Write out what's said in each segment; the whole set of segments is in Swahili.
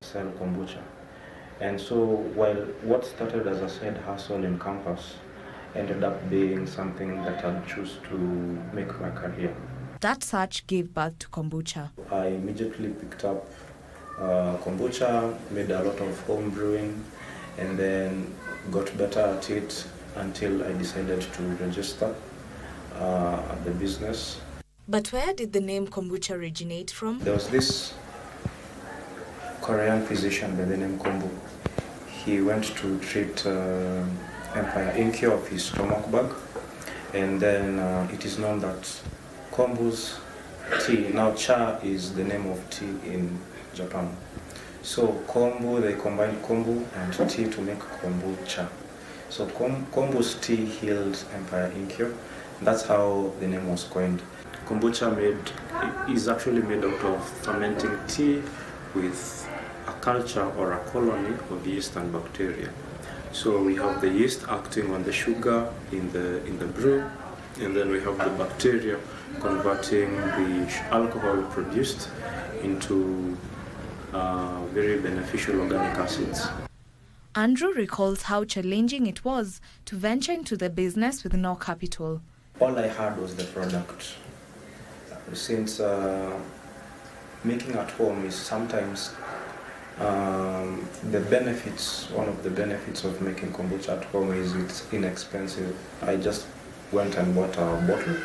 sell kombucha. And so while what started as a side hustle in campus ended up being something that I'd choose to make my career. That search gave birth to kombucha. I immediately picked up kombucha, made a lot of home brewing, and then got better at it until I decided to register the business. But where did the name kombucha originate from? There was this Korean physician by the name Kombu. He went to treat Empire Inky of his stomach bug, and then it is known that Kombu's tea, now cha is the name of tea in Japan. So kombu, they combined kombu and tea to make kombucha. So kombu's tea healed Empire Inky. That's how the name was coined. Kombucha is actually made out of fermenting tea with a culture or a colony of yeast and bacteria. So we have the yeast acting on the sugar in the brew, and then we have the bacteria converting the alcohol produced into very beneficial organic acids. Andrew recalls how challenging it was to venture into the business with no capital. All I had was the product. Since making at home is sometimes the benefits, one of the benefits of making kombucha at home is it's inexpensive. I just went and bought a bottle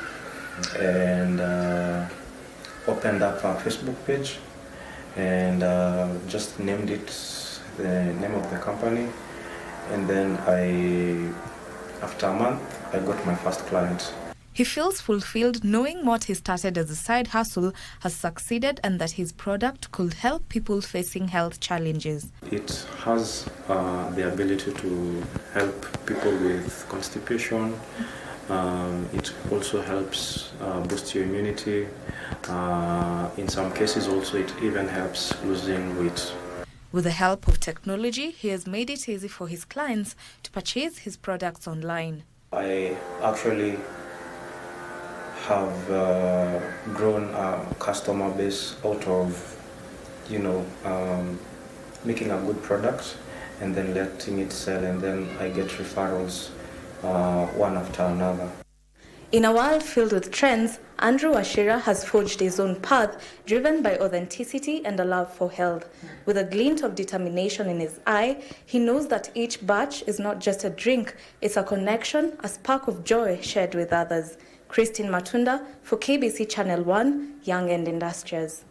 and opened up a Facebook page and just named it the name of the company, and then after a month I got my first client. He feels fulfilled knowing what he started as a side hustle has succeeded and that his product could help people facing health challenges. It has the ability to help people with constipation. It also helps boost your immunity. In some cases also it even helps losing weight. With the help of technology, he has made it easy for his clients to purchase his products online. I actually have grown a customer base out of, making a good product and then letting it sell, and then I get referrals one after another. In a world filled with trends, Andrew Wachira has forged his own path, driven by authenticity and a love for health. With a glint of determination in his eye, he knows that each batch is not just a drink, it's a connection, a spark of joy shared with others. Christine Matunda for KBC Channel 1, Young and Industrious.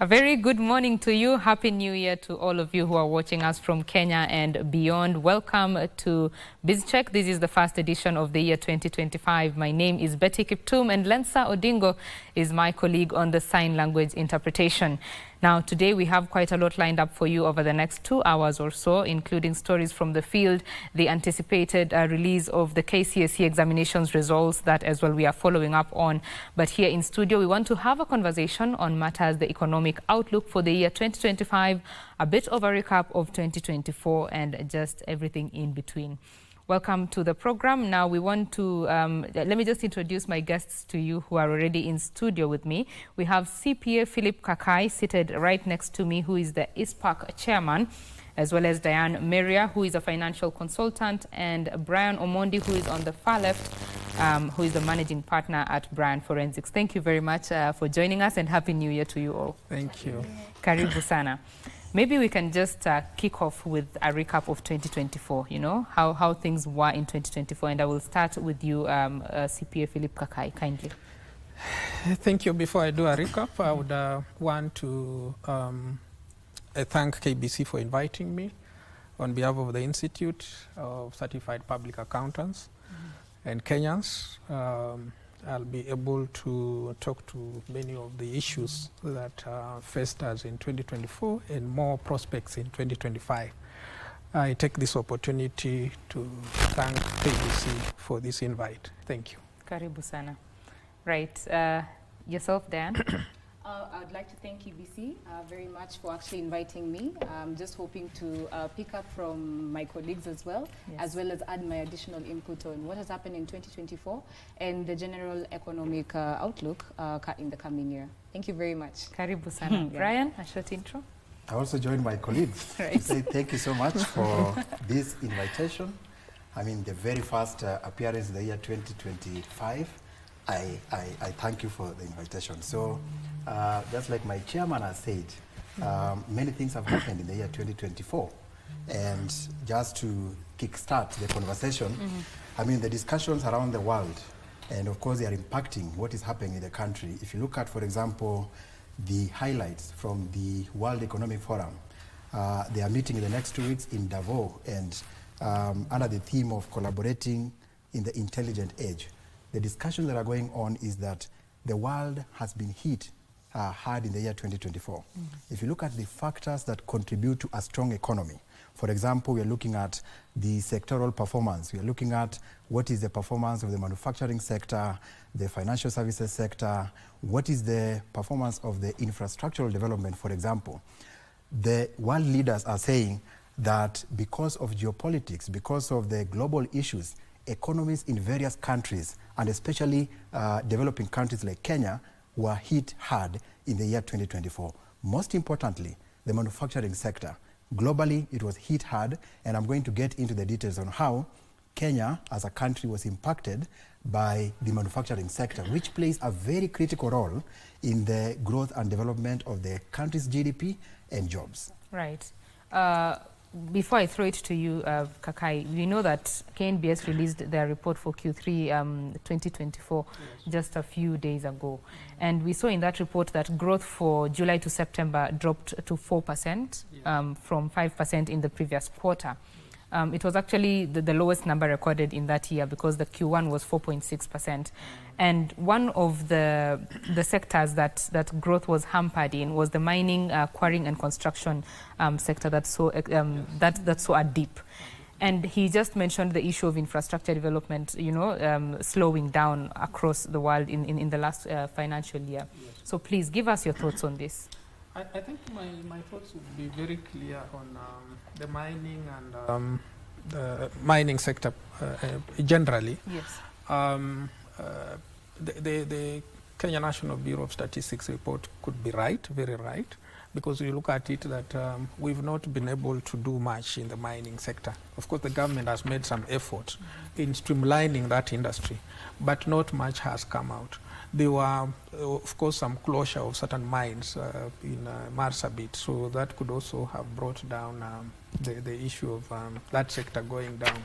A very good morning to you. Happy New Year to all of you who are watching us from Kenya and beyond. Welcome to BizCheck. This is the first edition of the year 2025. My name is Betty Kiptum and Lensa Odingo is my colleague on the sign language interpretation. Now, today we have quite a lot lined up for you over the next 2 hours or so, including stories from the field, the anticipated release of the KCSE examinations results that as well we are following up on. But here in studio, we want to have a conversation on matters, the economic outlook for the year 2025, a bit of a recap of 2024 and just everything in between. Welcome to the program. Now we want to, let me just introduce my guests to you who are already in studio with me. We have CPA Philip Kakai seated right next to me, who is the ISPAC chairman, as well as Diane Meria, who is a financial consultant, and Brian Omondi, who is on the far left, who is the managing partner at Brian Forensics. Thank you very much for joining us, and Happy New Year to you all. Thank you. Karibu sana. Maybe we can just kick off with a recap of 2024, you know, how things were in 2024. And I will start with you, CPA Philip Kakai, kindly. Thank you. Before I do a recap, I would want to thank KBC for inviting me on behalf of the Institute of Certified Public Accountants and Kenyans. I'll be able to talk to many of the issues that faced us in 2024 and more prospects in 2025. I take this opportunity to thank KBC for this invite. Thank you. Karibu sana. Right. Yourself, Dan? I'd like to thank KBC very much for actually inviting me. I'm just hoping to pick up from my colleagues as well as add my additional input on what has happened in 2024 and the general economic outlook in the coming year. Thank you very much. Karibu sana. Brian, a short intro. I also join my colleagues to say thank you so much for this invitation. I mean, the very first appearance in the year 2025. I thank you for the invitation. So, just like my chairman has said, many things have happened in the year 2024. And just to kickstart the conversation, I mean, the discussions around the world, and of course they are impacting what is happening in the country. If you look at, for example, the highlights from the World Economic Forum, they are meeting in the next 2 weeks in Davos, and under the theme of collaborating in the intelligent age. The discussions that are going on is that the world has been hit hard in the year 2024. If you look at the factors that contribute to a strong economy, for example, we are looking at the sectoral performance. We are looking at what is the performance of the manufacturing sector, the financial services sector, what is the performance of the infrastructural development, for example. The world leaders are saying that because of geopolitics, because of the global issues, economies in various countries, and especially developing countries like Kenya, were hit hard in the year 2024. Most importantly, the manufacturing sector. Globally, it was hit hard, and I'm going to get into the details on how Kenya as a country was impacted by the manufacturing sector, which plays a very critical role in the growth and development of the country's GDP and jobs. Right. Before I throw it to you, Kakai, we know that KNBS released their report for Q3 2024 just a few days ago. And we saw in that report that growth for July to September dropped to 4% from 5% in the previous quarter. It was actually the lowest number recorded in that year because the Q1 was 4.6%. And one of the sectors that growth was hampered in was the mining, quarrying and construction sector that saw a dip. And he just mentioned the issue of infrastructure development, slowing down across the world in the last financial year. So please give us your thoughts on this. I think my thoughts would be very clear on the mining and the mining sector generally. Yes. The Kenya National Bureau of Statistics report could be right, very right, because you look at it that we've not been able to do much in the mining sector. Of course, the government has made some effort in streamlining that industry, but not much has come out. There were, of course, some closure of certain mines in Marsabit, so that could also have brought down the issue of that sector going down.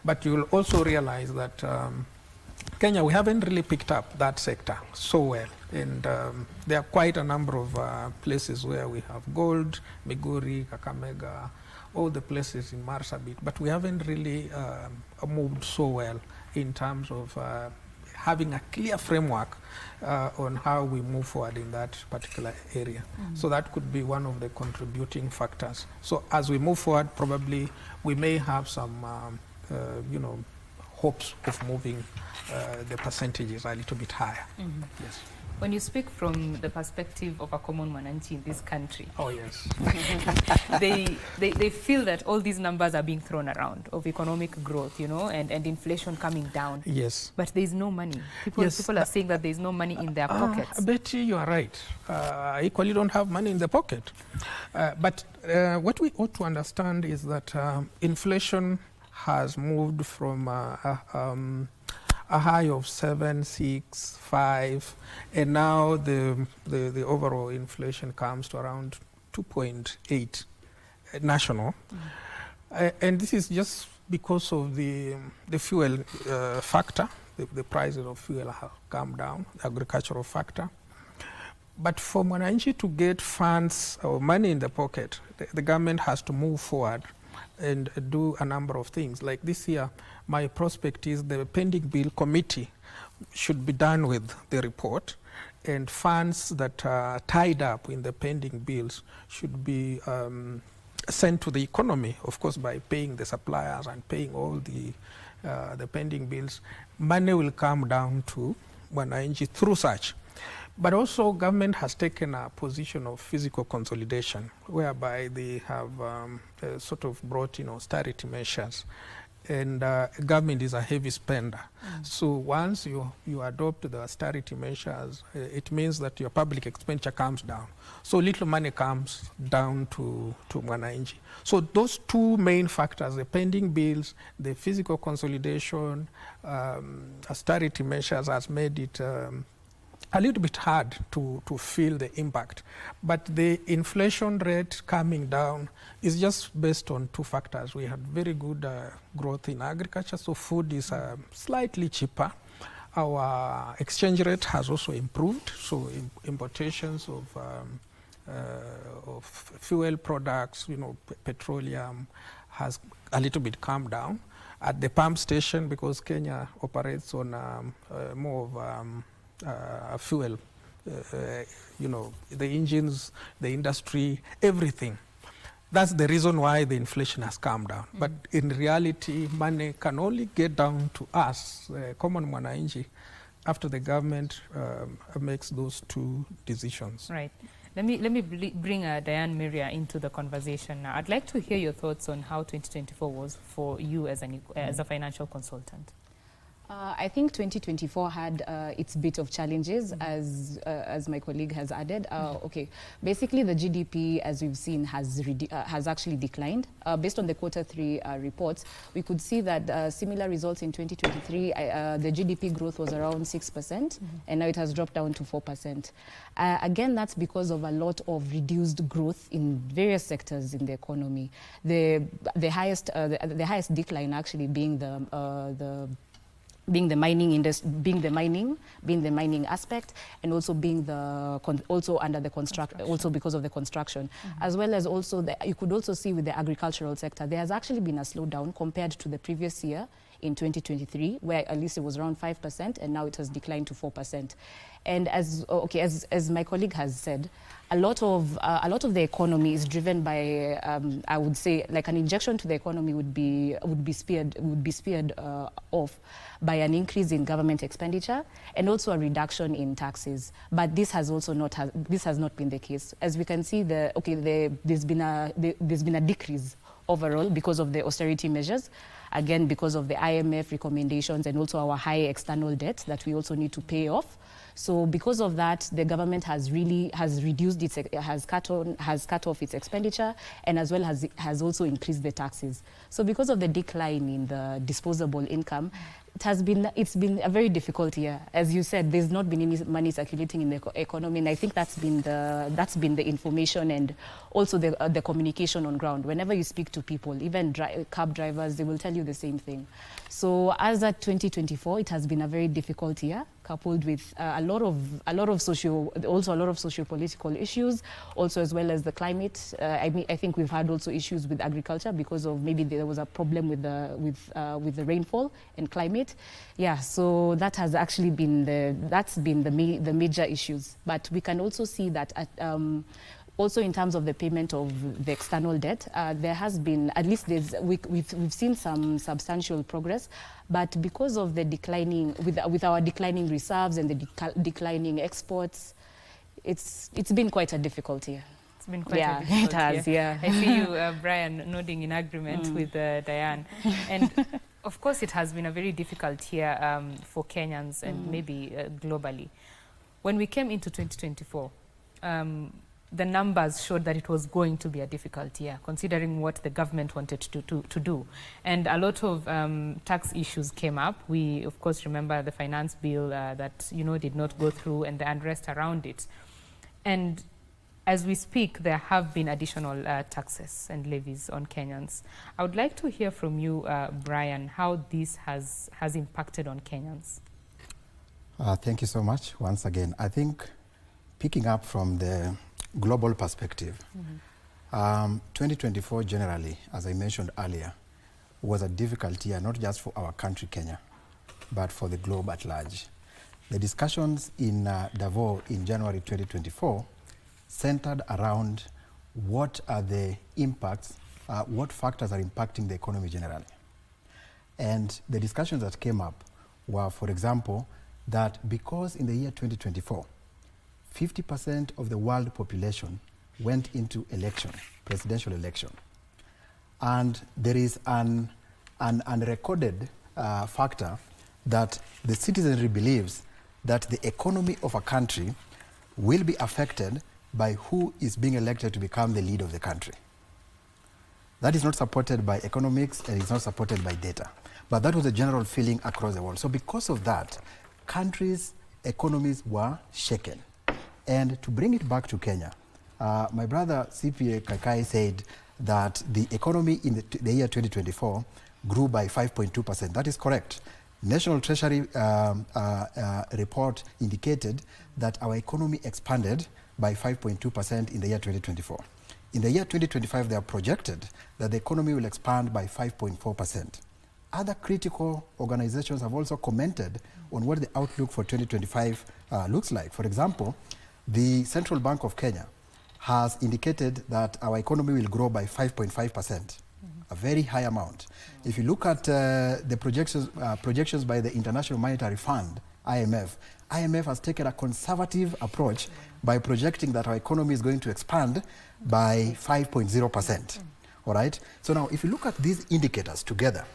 But you'll also realize that Kenya, we haven't really picked up that sector so well. And there are quite a number of places where we have gold, Migori, Kakamega, all the places in Marsabit, but we haven't really moved so well in terms of having a clear framework on how we move forward in that particular area. So that could be one of the contributing factors. So as we move forward, probably we may have some, hopes of moving the percentages a little bit higher. Yes. When you speak from the perspective of a common mwananchi in this country, oh yes, they feel that all these numbers are being thrown around of economic growth, and inflation coming down. Yes. But there is no money. People are saying that there is no money in their pockets. Betty, you are right. I equally don't have money in the pocket. But what we ought to understand is that inflation has moved from a high of 7, 6, 5, and now the overall inflation comes to around 2.8 national. And this is just because of the fuel factor. The prices of fuel have come down, the agricultural factor. But for Mwananchi to get funds or money in the pocket, the government has to move forward and do a number of things. Like this year, my prospect is the pending bill committee should be done with the report, and funds that are tied up in the pending bills should be sent to the economy, of course, by paying the suppliers and paying all the pending bills. Money will come down to Mwananchi through such. But also government has taken a position of physical consolidation, whereby they have sort of brought in austerity measures. And government is a heavy spender. So once you adopt the austerity measures, it means that your public expenditure comes down. So little money comes down to mwananchi. So those two main factors, the pending bills, the physical consolidation, austerity measures, has made it a little bit hard to feel the impact. But the inflation rate coming down is just based on two factors. We had very good growth in agriculture, so food is slightly cheaper. Our exchange rate has also improved, so importations of fuel products, petroleum, has a little bit calmed down. At the pump station, because Kenya operates on more of fuel, the engines, the industry, everything. That's the reason why the inflation has come down. But in reality, money can only get down to us, common mwananchi, after the government makes those two decisions. Right. Let me bring Diane Miria into the conversation now. I'd like to hear your thoughts on how 2024 was for you as a financial consultant. I think 2024 had its bit of challenges, as my colleague has added. Okay, basically the GDP, as we've seen, has actually declined. Based on the Q3 reports, we could see that similar results in 2023. The GDP growth was around 6%, and now it has dropped down to 4%. Again, that's because of a lot of reduced growth in various sectors in the economy. The highest decline actually being the mining industry, being the mining aspect, and also being under the construction, also because of the construction, as well as also you could also see with the agricultural sector, there has actually been a slowdown compared to the previous year in 2023, where at least it was around 5%, and now it has declined to 4%. And as my colleague has said, a lot of the economy is driven by, I would say, like an injection to the economy would be speared off by an increase in government expenditure and also a reduction in taxes. But this has not been the case. As we can see, there's been a decrease overall because of the austerity measures. Again, because of the IMF recommendations and also our high external debt that we also need to pay off. So because of that, the government has cut off its expenditure, and as well has also increased the taxes. So because of the decline in the disposable income, it's been a very difficult year. As you said, there's not been any money circulating in the economy, and I think that's been the information and also the communication on ground. Whenever you speak to people, even cab drivers, they will tell you the same thing. So as at 2024, it has been a very difficult year, coupled with a lot of socio-political issues, also as well as the climate. I think we've had also issues with agriculture because of maybe there was a problem with the rainfall and climate. Yeah, so that has actually been the major issues. But we can also see that also in terms of the payment of the external debt, there has been, at least we've seen some substantial progress, but because of the declining, with our declining reserves and the declining exports, it's been quite a difficult year. It's been quite a difficult it has, year. I see you, Brian, nodding in agreement with Diane. And of course, it has been a very difficult year for Kenyans and maybe globally. When we came into 2024, the numbers showed that it was going to be a difficult year, considering what the government wanted to do. And a lot of tax issues came up. We, of course, remember the finance bill that did not go through and the unrest around it. And as we speak, there have been additional taxes and levies on Kenyans. I would like to hear from you, Brian, how this has impacted on Kenyans. Thank you so much once again. I think picking up from the global perspective, 2024 generally, as I mentioned earlier, was a difficult year, not just for our country, Kenya, but for the globe at large. The discussions in Davos in January 2024 centered around what are the impacts, what factors are impacting the economy generally. And the discussions that came up were, for example, that because in the year 2024, 50% of the world population went into election, presidential election. And there is an unrecorded factor that the citizenry believes that the economy of a country will be affected by who is being elected to become the leader of the country. That is not supported by economics and it's not supported by data. But that was a general feeling across the world. So because of that, countries' economies were shaken. And to bring it back to Kenya, my brother CPA Kakai said that the economy in the year 2024 grew by 5.2%. That is correct. National Treasury report indicated that our economy expanded by 5.2% in the year 2024. In the year 2025, they are projected that the economy will expand by 5.4%. Other critical organizations have also commented on what the outlook for 2025 looks like. For example, the Central Bank of Kenya has indicated that our economy will grow by 5.5%, a very high amount. If you look at the projections by the International Monetary Fund, IMF has taken a conservative approach by projecting that our economy is going to expand by 5.0%. All right? So now, if you look at these indicators together,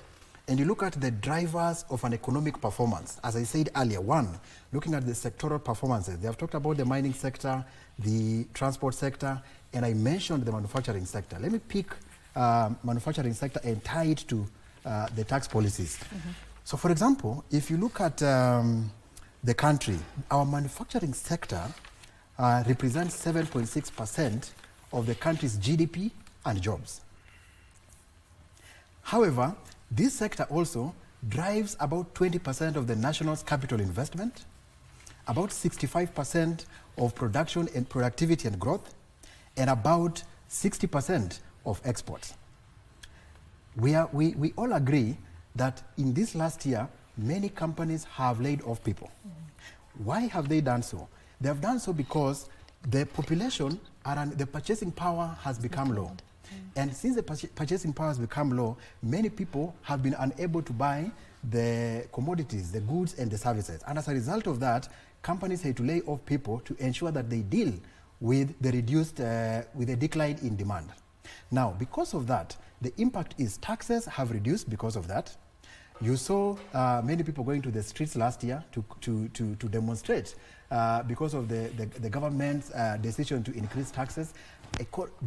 and you look at the drivers of an economic performance, as I said earlier, one, looking at the sectoral performances. They have talked about the mining sector, the transport sector, and I mentioned the manufacturing sector. Let me pick manufacturing sector and tie it to the tax policies. So for example, if you look at the country, our manufacturing sector represents 7.6% of the country's GDP and jobs. However, this sector also drives about 20% of the national's capital investment, about 65% of production and productivity and growth, and about 60% of exports. We all agree that in this last year, many companies have laid off people. Why have they done so? They have done so because the population, the purchasing power has become low. And since the purchasing power has become low, many people have been unable to buy the commodities, the goods and the services. And as a result of that, companies had to lay off people to ensure that they deal with the with the decline in demand. Now, because of that, the impact is taxes have reduced because of that. You saw many people going to the streets last year to demonstrate because of the government's decision to increase taxes.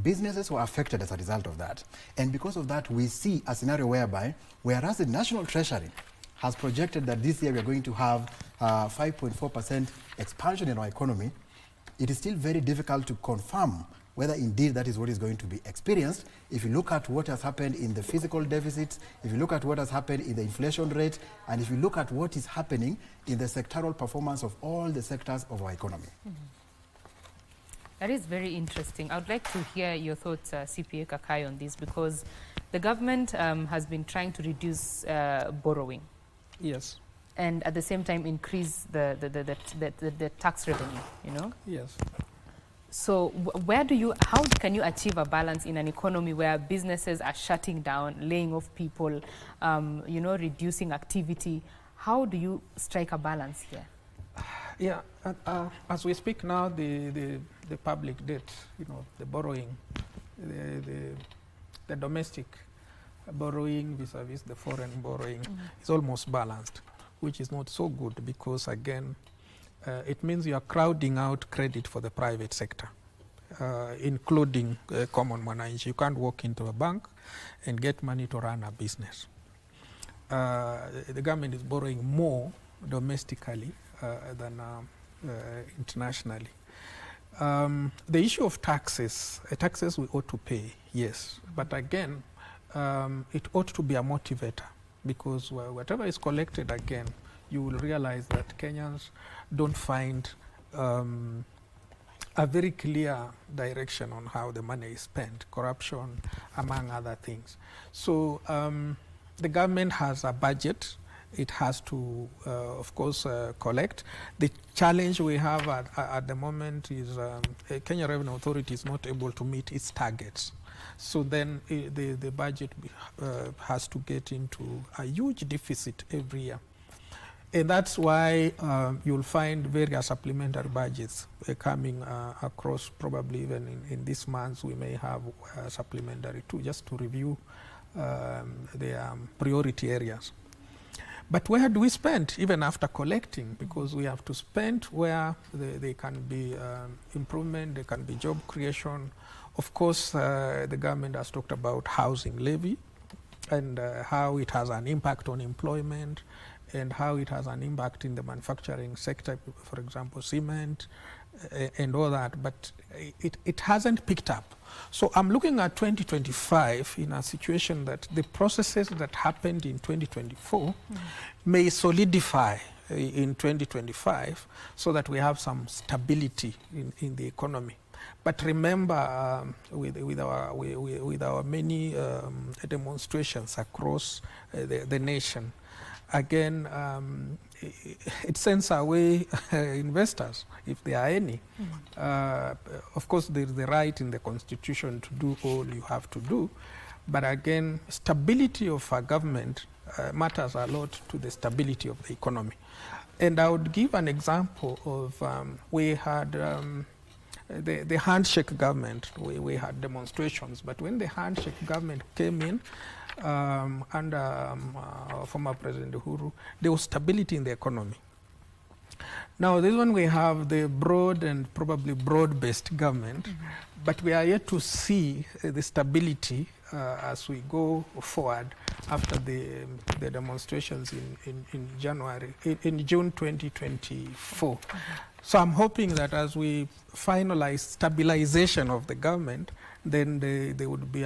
Businesses were affected as a result of that. And because of that, we see a scenario whereby, whereas the National Treasury has projected that this year we are going to have 5.4% expansion in our economy, it is still very difficult to confirm whether indeed that is what is going to be experienced. If you look at what has happened in the fiscal deficits, if you look at what has happened in the inflation rate, and if you look at what is happening in the sectoral performance of all the sectors of our economy. That is very interesting. I would like to hear your thoughts, CPA Kakai, on this, because the government has been trying to reduce borrowing. Yes. And at the same time increase the tax revenue, you know? Yes. So how can you achieve a balance in an economy where businesses are shutting down, laying off people, you know, reducing activity? How do you strike a balance here? Yeah, as we speak now, the public debt, you know, the borrowing, the domestic borrowing vis-a-vis the foreign borrowing is almost balanced, which is not so good because, again, it means you are crowding out credit for the private sector, including common mwananchi. You can't walk into a bank and get money to run a business. The government is borrowing more domestically than internationally. The issue of taxes we ought to pay, yes, but again, it ought to be a motivator, because whatever is collected, again, you will realize that Kenyans don't find a very clear direction on how the money is spent, corruption, among other things. So the government has a budget. It has to, of course, collect. The challenge we have at the moment is Kenya Revenue Authority is not able to meet its targets. So then the budget has to get into a huge deficit every year. And that's why you'll find various supplementary budgets coming across. Probably even in this month we may have supplementary too, just to review the priority areas. But where do we spend even after collecting? Because we have to spend where they can be improvement, there can be job creation. Of course, the government has talked about housing levy and how it has an impact on employment and how it has an impact in the manufacturing sector, for example, cement and all that, but it hasn't picked up. So I'm looking at 2025 in a situation that the processes that happened in 2024 may solidify in 2025 so that we have some stability in the economy. But remember, with our many demonstrations across the nation, again, it sends away investors, if there are any. Of course, there is the right in the Constitution to do all you have to do, but again, stability of a government matters a lot to the stability of the economy. And I would give an example of, we had the handshake government, we had demonstrations, but when the handshake government came in, under former President Uhuru, there was stability in the economy. Now, this one we have the broad and probably broad-based government, but we are yet to see the stability as we go forward after the demonstrations in June 2024. So I'm hoping that as we finalize stabilization of the government, then there would be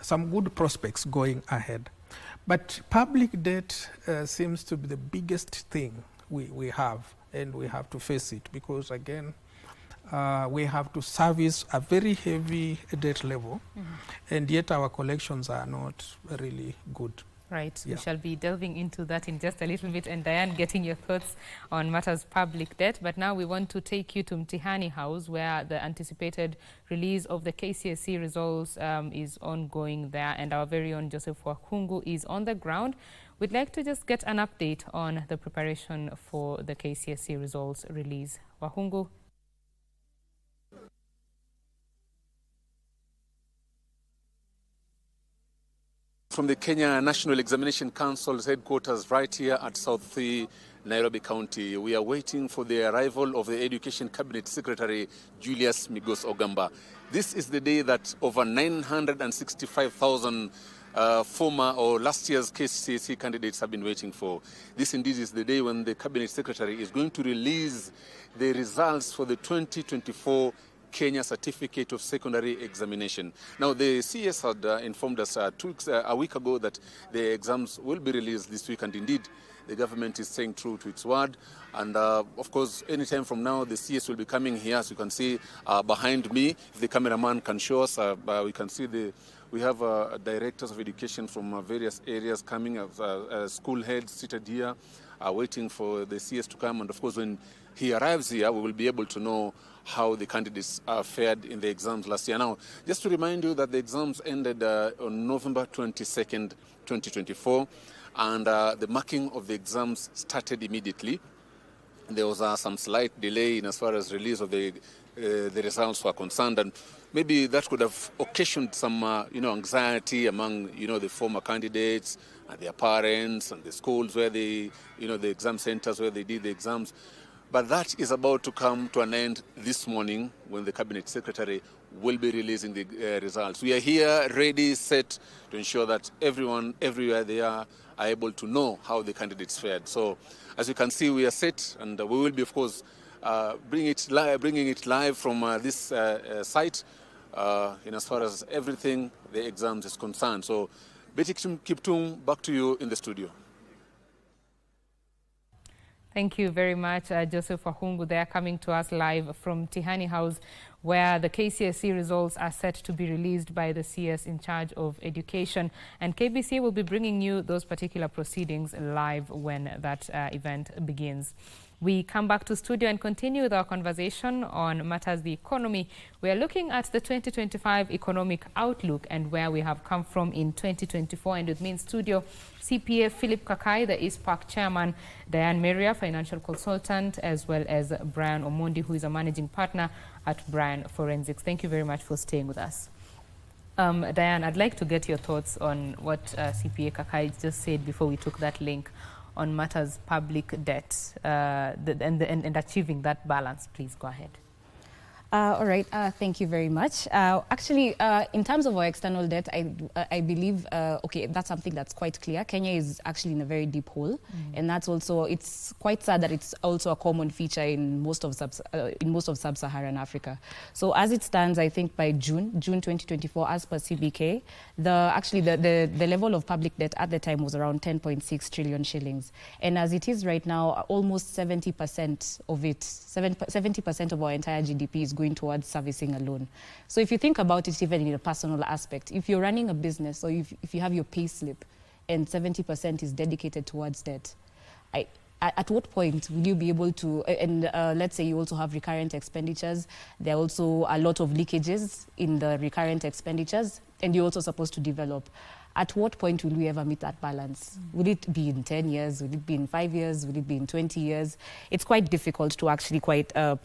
some good prospects going ahead. But public debt seems to be the biggest thing we have, and we have to face it because, again, we have to service a very heavy debt level, and yet our collections are not really good. Right, yeah. We shall be delving into that in just a little bit, and Diane, getting your thoughts on matters public debt. But now we want to take you to Mtihani House, where the anticipated release of the KCSE results is ongoing there, and our very own Joseph Wakungu is on the ground. We'd like to just get an update on the preparation for the KCSE results release. Wakungu. From the Kenya National Examination Council's headquarters right here at South Nairobi County, we are waiting for the arrival of the Education Cabinet Secretary Julius Migos Ogamba. This is the day that over 965,000 former or last year's KCSE candidates have been waiting for. This indeed is the day when the Cabinet Secretary is going to release the results for the 2024 Kenya Certificate of Secondary Examination. Now, the CS had informed us a week ago that the exams will be released this week, and indeed, the government is staying true to its word. And of course, anytime from now, the CS will be coming here, as you can see behind me. If the cameraman can show us, we can see we have directors of education from various areas coming, school heads seated here, waiting for the CS to come. And of course, when he arrives here, we will be able to know how the candidates fared in the exams last year. Now, just to remind you that the exams ended on November 22nd, 2024, and the marking of the exams started immediately. There was some slight delay in as far as release of the results were concerned, and maybe that could have occasioned some anxiety among the former candidates and their parents and the schools where the exam centers where they did the exams. But that is about to come to an end this morning when the Cabinet Secretary will be releasing the results. We are here ready, set to ensure that everyone, everywhere they are able to know how the candidates fared. So as you can see, we are set, and we will be, of course, bringing it live from this site in as far as everything the exams is concerned. So Betty Kiptum, back to you in the studio. Thank you very much, Joseph Wakungu. They are coming to us live from Mtihani House, where the KCSE results are set to be released by the CS in charge of education. And KBC will be bringing you those particular proceedings live when that event begins. We come back to studio and continue with our conversation on matters the economy. We are looking at the 2025 economic outlook and where we have come from in 2024. And with me in studio, CPA Philip Kakai, the East Park chairman, Diane Meria, financial consultant, as well as Brian Omondi, who is a managing partner at Brian Forensics. Thank you very much for staying with us. Diane, I'd like to get your thoughts on what CPA Kakai just said before we took that link on matters public debt and achieving that balance. Please go ahead. All right, thank you very much. Actually, in terms of our external debt, I believe, okay, that's something that's quite clear. Kenya is actually in a very deep hole, and that's also, it's quite sad that it's also a common feature in most of sub-Saharan Africa. So as it stands, I think by June 2024, as per CBK, the level of public debt at the time was around 10.6 trillion shillings. And as it is right now, almost 70% of it, 70% of our entire GDP is going towards servicing a loan. So if you think about it, even in a personal aspect, if you're running a business or if you have your pay slip and 70% is dedicated towards debt, at what point will you be able to, and let's say you also have recurrent expenditures, there are also a lot of leakages in the recurrent expenditures, and you're also supposed to develop. At what point will we ever meet that balance? Will it be in 10 years? Will it be in 5 years? Will it be in 20 years? It's quite difficult to actually put a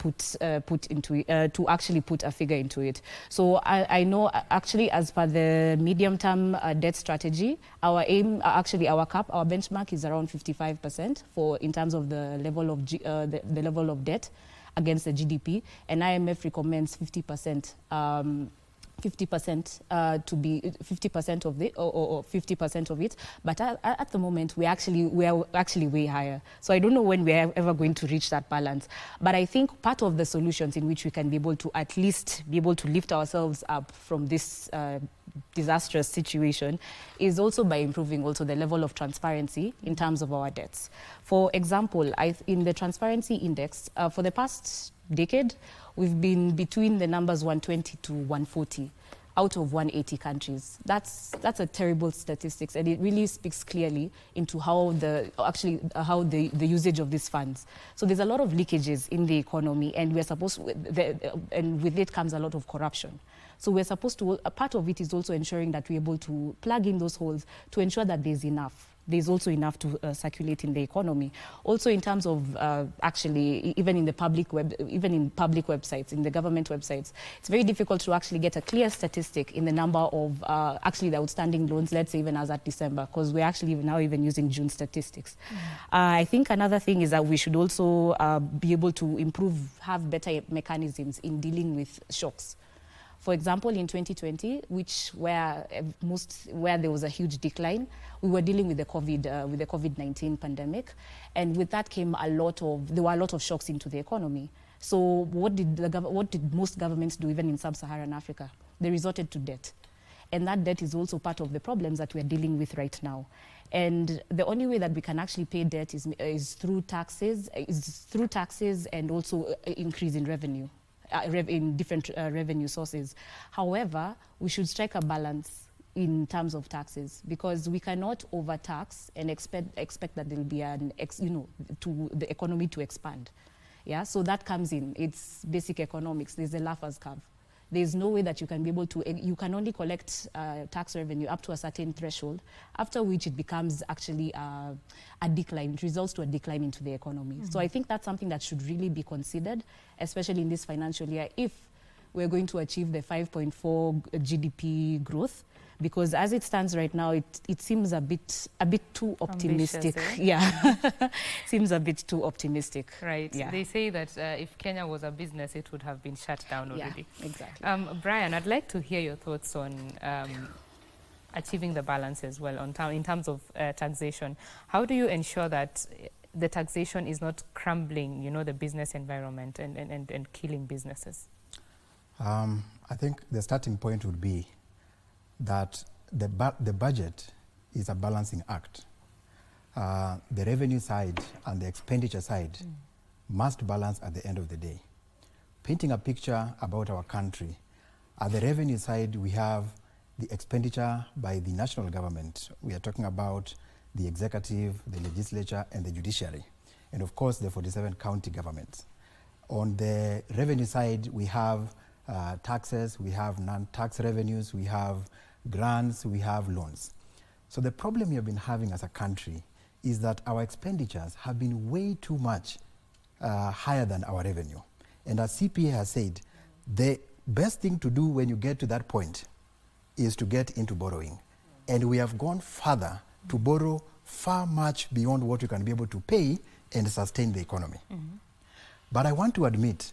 figure into it. So I know actually as per the medium-term debt strategy, our aim, actually our cap, our benchmark is around 55% in terms of the level of the level of debt against the GDP, and IMF recommends 50%. 50% to be 50% of it, or 50% of it, but at the moment we are actually way higher. So I don't know when we are ever going to reach that balance. But I think part of the solutions in which we can be able to at least be able to lift ourselves up from this disastrous situation is also by improving also the level of transparency in terms of our debts. For example, in the transparency index for the past decade, we've been between the numbers 120 to 140 out of 180 countries. That's a terrible statistics, and it really speaks clearly into how the usage of these funds. So there's a lot of leakages in the economy, and and with it comes a lot of corruption. So we're supposed to, a part of it is also ensuring that we're able to plug in those holes to ensure that there's enough. There's also enough to circulate in the economy. Also in terms of actually, even in public websites, in the government websites, it's very difficult to actually get a clear statistic in the number of actually the outstanding loans, let's say even as at December, because we're actually now even using June statistics. I think another thing is that we should also be able to have better mechanisms in dealing with shocks. For example, in 2020, where there was a huge decline, we were dealing with the COVID-19 pandemic, and with that came there were a lot of shocks into the economy. So what did most governments do, even in sub-Saharan Africa? They resorted to debt, and that debt is also part of the problems that we're dealing with right now. And the only way that we can actually pay debt is through taxes, and also increase in revenue. In different revenue sources. However, we should strike a balance in terms of taxes, because we cannot overtax and expect that there will be to the economy to expand. Yeah, so that comes in. It's basic economics. There's a Laffer's curve. There's no way that you can be able to, you can only collect tax revenue up to a certain threshold, after which it becomes actually a decline. It results to a decline into the economy. So I think that's something that should really be considered, especially in this financial year, if we're going to achieve the 5.4 GDP growth. Because as it stands right now, it seems a bit too optimistic. Ambitious, eh? Yeah, seems a bit too optimistic. Right. Yeah. They say that if Kenya was a business, it would have been shut down already. Yeah, exactly. Brian, I'd like to hear your thoughts on achieving the balance as well in terms of taxation. How do you ensure that the taxation is not crumbling, the business environment and killing businesses? I think the starting point would be that the budget is a balancing act. The revenue side and the expenditure side must balance at the end of the day. painting a picture about our country. At the revenue side, we have the expenditure by the national government. We are talking about the executive, the legislature, and the judiciary, and of course the 47 county governments. On the revenue side, we have taxes, we have non-tax revenues, we have grants, we have loans. So the problem we have been having as a country is that our expenditures have been way too much higher than our revenue. And as CPA has said, the best thing to do when you get to that point is to get into borrowing. And we have gone further to borrow far much beyond what we can be able to pay and sustain the economy. But I want to admit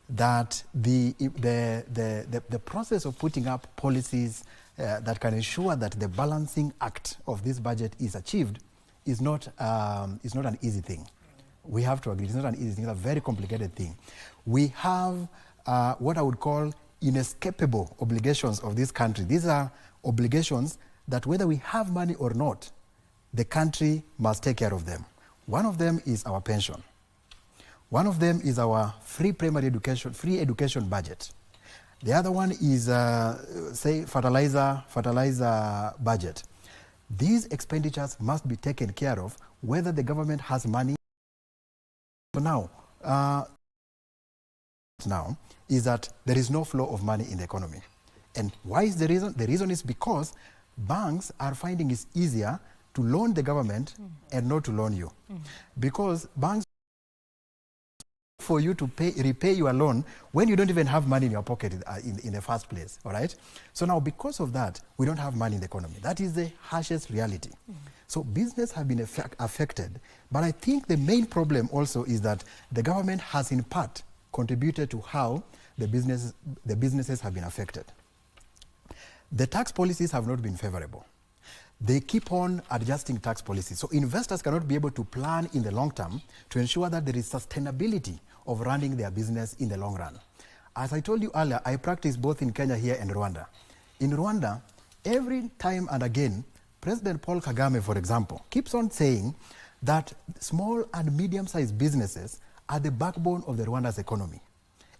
that the process of putting up policies that can ensure that the balancing act of this budget is achieved is not an easy thing. We have to agree, it's not an easy thing, it's a very complicated thing. We have what I would call inescapable obligations of this country. These are obligations that whether we have money or not, the country must take care of them. One of them is our pension. One of them is our free primary education, free education budget. The other one is, say, fertilizer budget. These expenditures must be taken care of whether the government has money. So now is that there is no flow of money in the economy. And why is the reason? The reason is because banks are finding it easier to loan the government and not to loan you. Because banks for you to repay your loan when you don't even have money in your pocket in the first place, all right? So now because of that, we don't have money in the economy. That is the harshest reality. So business have been affected, but I think the main problem also is that the government has in part contributed to how the businesses have been affected. The tax policies have not been favorable. They keep on adjusting tax policies. So investors cannot be able to plan in the long term to ensure that there is sustainability of running their business in the long run. As I told you earlier, I practice both in Kenya here and Rwanda. In Rwanda, every time and again, President Paul Kagame, for example, keeps on saying that small and medium-sized businesses are the backbone of the Rwanda's economy.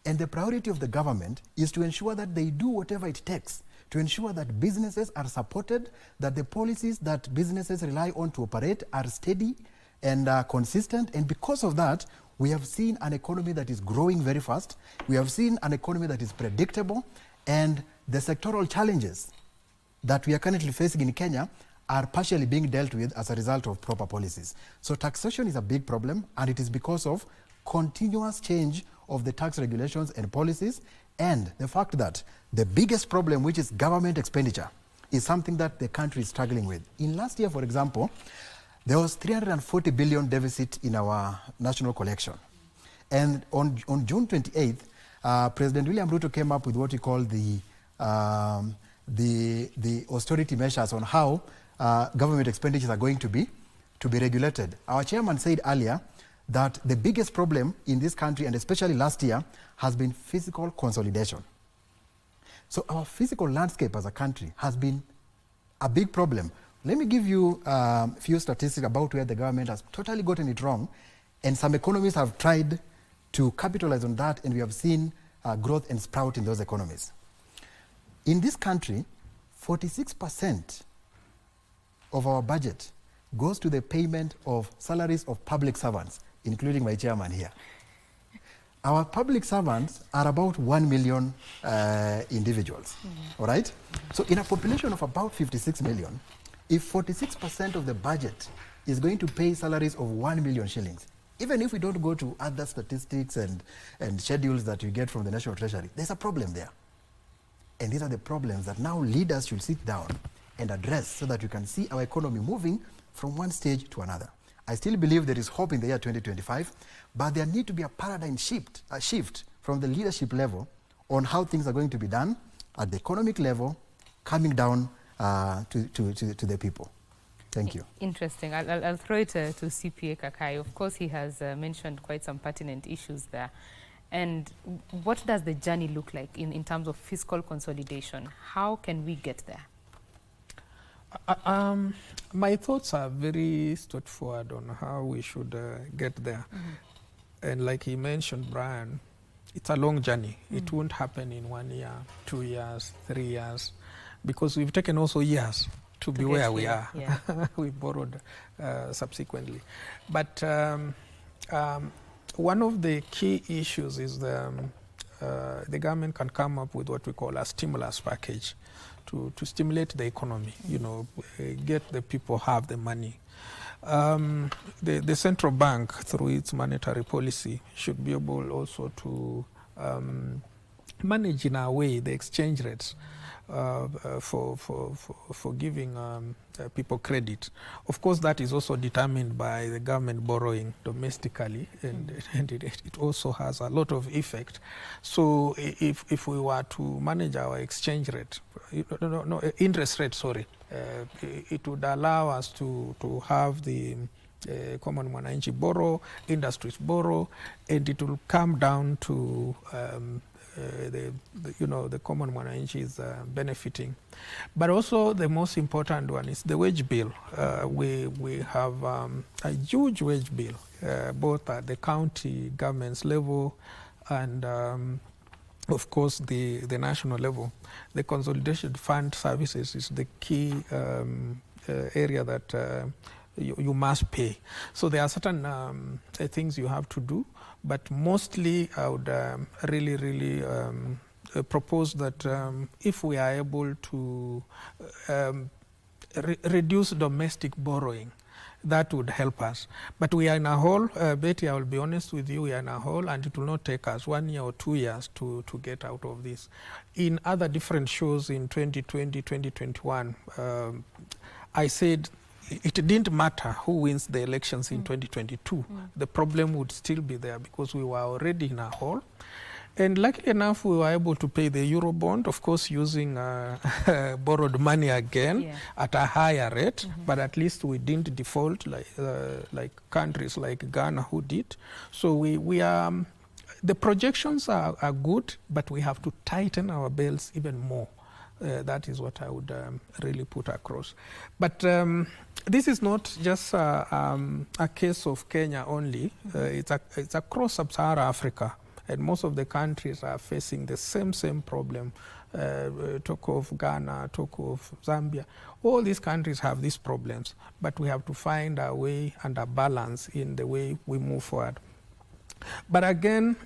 And the priority of the government is to ensure that they do whatever it takes to ensure that businesses are supported, that the policies that businesses rely on to operate are steady and consistent. And because of that, we have seen an economy that is growing very fast. We have seen an economy that is predictable. And the sectoral challenges that we are currently facing in Kenya are partially being dealt with as a result of proper policies. So taxation is a big problem, and it is because of continuous change of the tax regulations and policies, and the fact that the biggest problem, which is government expenditure, is something that the country is struggling with. In last year, for example, there was 340 billion deficit in our national collection. And on June 28th, President William Ruto came up with what he called the austerity measures on how government expenditures are going to be regulated. Our chairman said earlier that the biggest problem in this country, and especially last year, has been fiscal consolidation. So our fiscal landscape as a country has been a big problem. Let me give you a few statistics about where the government has totally gotten it wrong, and some economies have tried to capitalize on that, and we have seen growth and sprout in those economies. In this country, 46% of our budget goes to the payment of salaries of public servants, including my chairman here. Our public servants are about 1 million individuals, all right? So in a population of about 56 million, if 46% of the budget is going to pay salaries of 1 million shillings, even if we don't go to other statistics and schedules that you get from the National Treasury, there's a problem there. And these are the problems that now leaders should sit down and address so that we can see our economy moving from one stage to another. I still believe there is hope in the year 2025, but there needs to be a paradigm shift from the leadership level on how things are going to be done at the economic level, coming down to the people. Thank you. Interesting. I'll throw it to CPA Kakai. Of course, he has mentioned quite some pertinent issues there. And what does the journey look like in terms of fiscal consolidation? How can we get there? My thoughts are very straightforward on how we should get there. And like he mentioned, Brian, it's a long journey. It won't happen in 1 year, 2 years, 3 years, because we've taken also years to be where we are. Yeah. We borrowed subsequently. But one of the key issues is the government can come up with what we call a stimulus package to stimulate the economy, you know, get the people have the money. The central bank, through its monetary policy, should be able also to manage in a way the exchange rates for giving people credit. Of course, that is also determined by the government borrowing domestically, and it also has a lot of effect. So if we were to manage our exchange rate, interest rate, sorry, it would allow us to have the common mwananchi borrow, industries borrow, and it will come down to the common mwananchi is benefiting. But also the most important one is the wage bill. We have a huge wage bill, both at the county government's level and of course the national level. The consolidation fund services is the key area that you must pay. So there are certain things you have to do, but mostly I would really propose that if we are able to reduce domestic borrowing, that would help us. But we are in a hole, Betty, I will be honest with you, we are in a hole, and it will not take us 1 year or 2 years to get out of this. In other different shows in 2020, 2021, I said it didn't matter who wins the elections in 2022. The problem would still be there because we were already in a hole. And luckily enough, we were able to pay the Eurobond, of course, using borrowed money again at a higher rate, but at least we didn't default like countries like Ghana who did. So we are, the projections are good, but we have to tighten our belts even more. That is what I would really put across. But this is not just a case of Kenya only. It's across sub-Saharan Africa, and most of the countries are facing the same problem. Talk of Ghana, talk of Zambia. All these countries have these problems, but we have to find a way and a balance in the way we move forward. But again,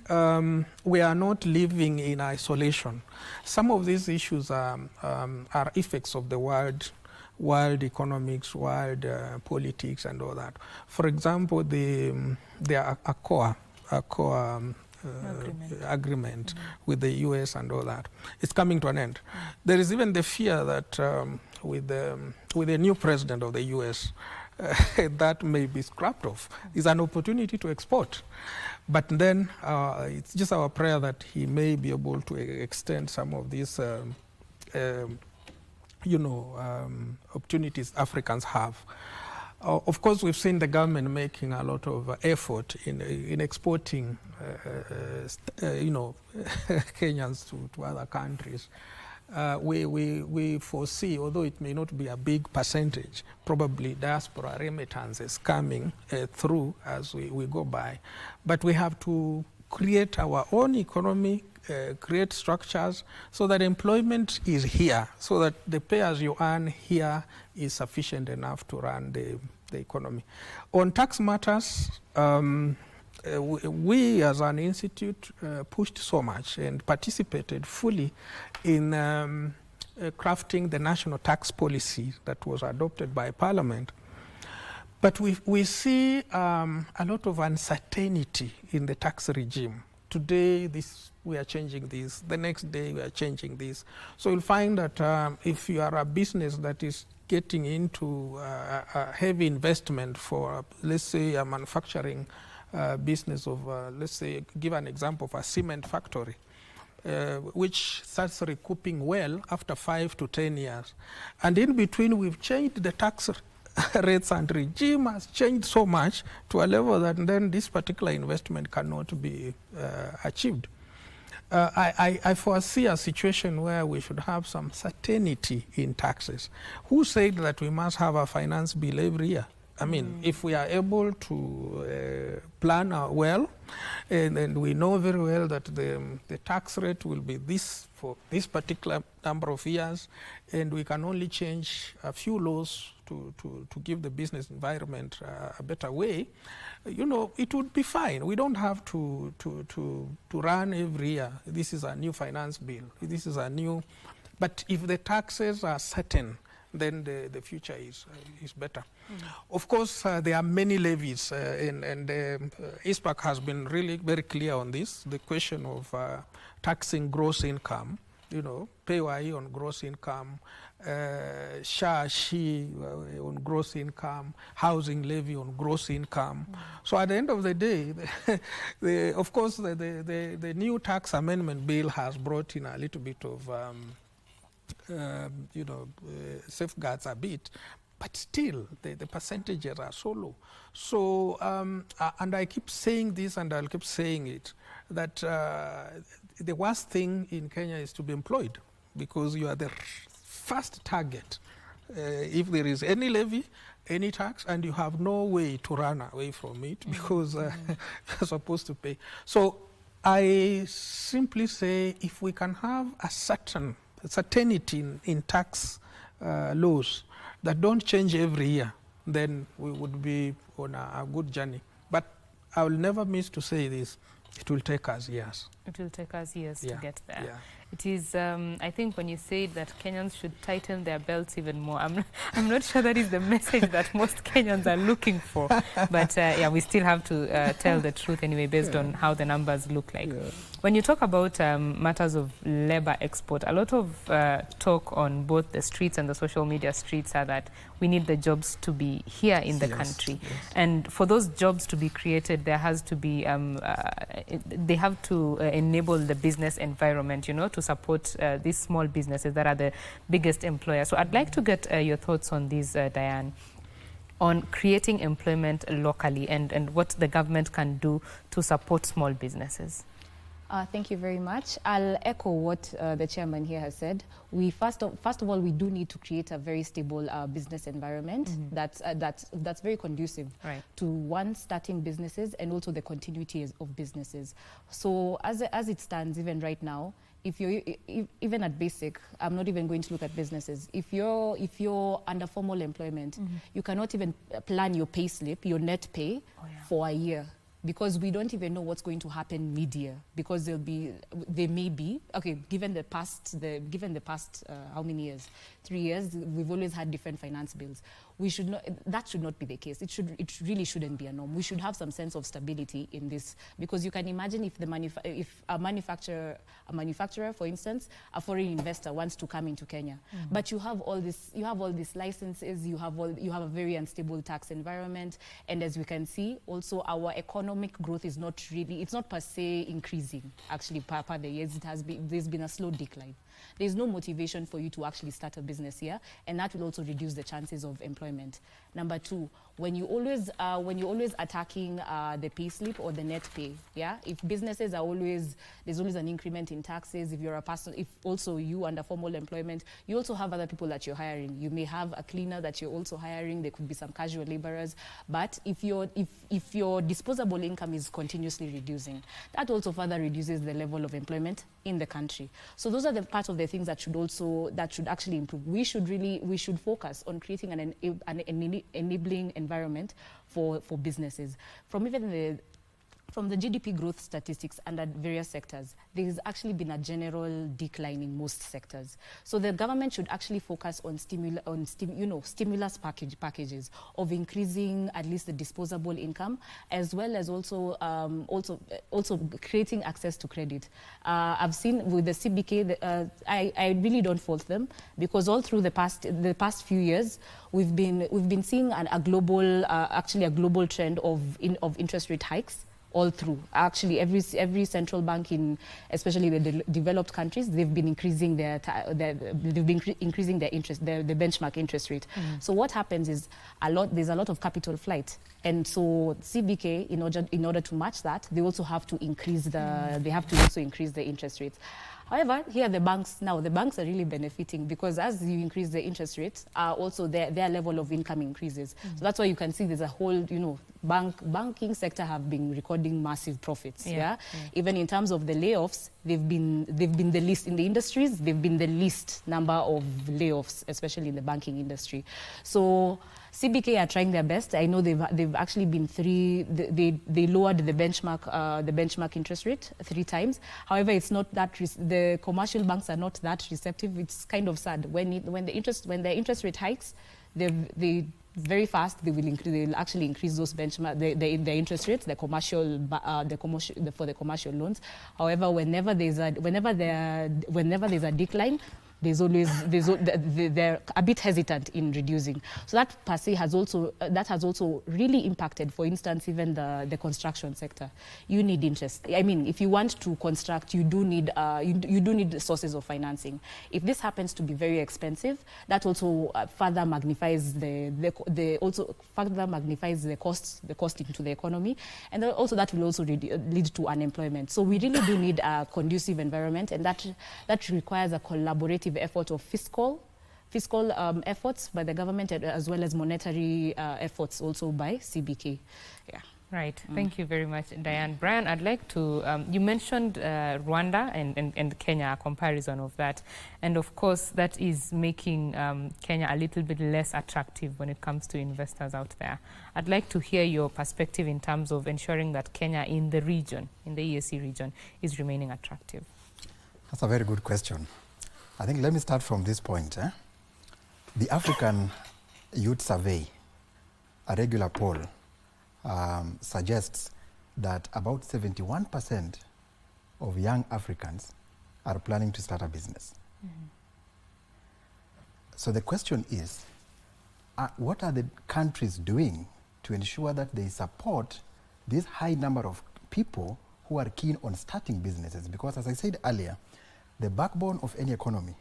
we are not living in isolation. Some of these issues are effects of the world economics, world politics, and all that. For example, the ACOA agreement with the US and all that, it's coming to an end. There is even the fear that with the new president of the US, that may be scrapped off. It's an opportunity to export. But then it's just our prayer that he may be able to extend some of these opportunities Africans have. Of course, we've seen the government making a lot of effort in exporting Kenyans to other countries. We foresee, although it may not be a big percentage, probably diaspora remittances coming through as we go by. But we have to create our own economy, create structures so that employment is here, so that the pay as you earn here is sufficient enough to run the economy. On tax matters, we as an institute pushed so much and participated fully in crafting the national tax policy that was adopted by Parliament. But we see a lot of uncertainty in the tax regime. Today, we are changing this. The next day, we are changing this. So you'll find that if you are a business that is getting into a heavy investment for, let's say, a manufacturing business of, let's say, give an example of a cement factory, which starts recouping well after 5 to 10 years. And in between, we've changed the tax rates, and regime has changed so much to a level that then this particular investment cannot be achieved. I foresee a situation where we should have some certainty in taxes. Who said that we must have a finance bill every year? I mean, if we are able to plan well, and we know very well that the tax rate will be this for this particular number of years, and we can only change a few laws to give the business environment a better way, you know, it would be fine. We don't have to run every year. This is a new finance bill. This is a new, but if the taxes are certain, then the future is better. Of course, there are many levies, and ISPAC has been really very clear on this, the question of taxing gross income, you know, PAYE on gross income, SHA-SHI on gross income, housing levy on gross income. So at the end of the day, of course, the new tax amendment bill has brought in a little bit of safeguards a bit, but still the percentages are so low. So, and I keep saying this and I'll keep saying it, that the worst thing in Kenya is to be employed, because you are the first target. If there is any levy, any tax, and you have no way to run away from it, because you're supposed to pay. So I simply say, if we can have a certainty in tax laws that don't change every year, then we would be on a good journey. But I will never miss to say this, it will take us years. It will take us years to get there. Yeah. It is, I think when you say that Kenyans should tighten their belts even more, I'm not sure that is the message that most Kenyans are looking for. But yeah, we still have to tell the truth anyway, based on how the numbers look like. Yeah. When you talk about matters of labor export, a lot of talk on both the streets and the social media streets are that we need the jobs to be here in the country. Yes. And for those jobs to be created, there has to be, they have to enable the business environment, you know, to support these small businesses that are the biggest employers. So I'd like to get your thoughts on these, Diane, on creating employment locally and what the government can do to support small businesses. Thank you very much. I'll echo what the chairman here has said. We first of all, we do need to create a very stable business environment that's very conducive to one, starting businesses, and also the continuity of businesses. So as it stands, even right now, even at basic, I'm not even going to look at businesses. If you're under formal employment, you cannot even plan your pay slip, your net pay, for a year, because we don't even know what's going to happen mid-year, because they may be, okay, given the past how many years? 3 years, we've always had different finance bills. That should not be the case. It really shouldn't be a norm. We should have some sense of stability in this, because you can imagine if a manufacturer, for instance, a foreign investor wants to come into Kenya, but you have all these licenses, you have a very unstable tax environment, and as we can see, also our economic growth is not per se increasing. Actually, per the years, there's been a slow decline. There's no motivation for you to actually start a business here, and that will also reduce the chances of employment. Number two, when you're always attacking the pay slip or the net pay, yeah, if businesses are there's always an increment in taxes. If you're a person, if also you under formal employment, you also have other people that you're hiring. You may have a cleaner that you're also hiring. There could be some casual laborers. But if your disposable income is continuously reducing, that also further reduces the level of employment in the country. So those are the part of the things that should actually improve. We should focus on creating an enabling environment for businesses. From the GDP growth statistics under various sectors, there has actually been a general decline in most sectors. So the government should actually focus on stimulus packages of increasing at least the disposable income, as well as also creating access to credit. I've seen with the CBK, I really don't fault them, because all through the past few years, we've been seeing a global trend of interest rate hikes. All through, actually, every central bank especially the developed countries, they've been increasing their interest, the benchmark interest rate. So what happens is there's a lot of capital flight, and so CBK, in order to match that, they also have to increase the interest rates. However, here the banks are really benefiting because as you increase the interest rates, also their level of income increases. So that's why you can see there's a whole, banking sector have been recording massive profits. Yeah. Even in terms of the layoffs, they've been the least in the industries. They've been the least number of layoffs, especially in the banking industry. So CBK are trying their best. I know they've actually been they lowered the benchmark interest rate 3 times. However, it's not that the commercial banks are not that receptive. It's kind of sad when the interest rate hikes, they very fast they'll actually increase those benchmark the interest rates, the commercial for the commercial loans. However, whenever there's a decline, they're a bit hesitant in reducing. So that per se has also really impacted, for instance, even the construction sector. You need interest. I mean, if you want to construct, you do need sources of financing. If this happens to be very expensive, that also further magnifies the cost into the economy, and also that will also lead to unemployment. So we really do need a conducive environment, and that requires a collaborative effort of fiscal efforts by the government, as well as monetary efforts also by CBK. Yeah. Right. Thank you very much, Diane. Brian, I'd like to, you mentioned Rwanda and Kenya, a comparison of that. And of course, that is making Kenya a little bit less attractive when it comes to investors out there. I'd like to hear your perspective in terms of ensuring that Kenya in the region, in the EAC region, is remaining attractive. That's a very good question. I think let me start from this point. The African Youth Survey, a regular poll, suggests that about 71% of young Africans are planning to start a business. So the question is, what are the countries doing to ensure that they support this high number of people who are keen on starting businesses? Because as I said earlier, the backbone of any economy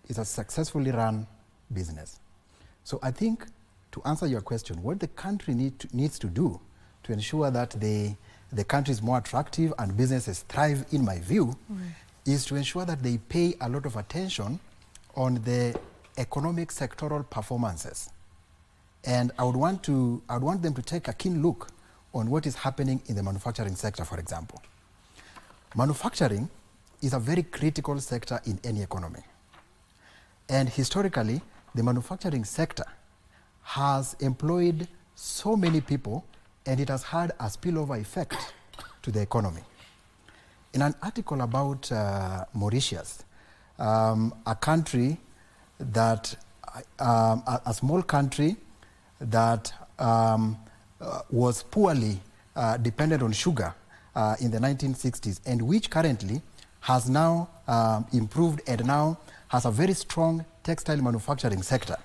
is a successfully run business. So I think, to answer your question, what the country needs to do to ensure that the country is more attractive and businesses thrive, in my view, is to ensure that they pay a lot of attention on the economic sectoral performances. And I would want them to take a keen look on what is happening in the manufacturing sector, for example. Manufacturing is a very critical sector in any economy. And historically, the manufacturing sector has employed so many people, and it has had a spillover effect to the economy. In an article about Mauritius, a country that, a small country that was poorly dependent on sugar in the 1960s, and which currently has now improved and now has a very strong textile manufacturing sector.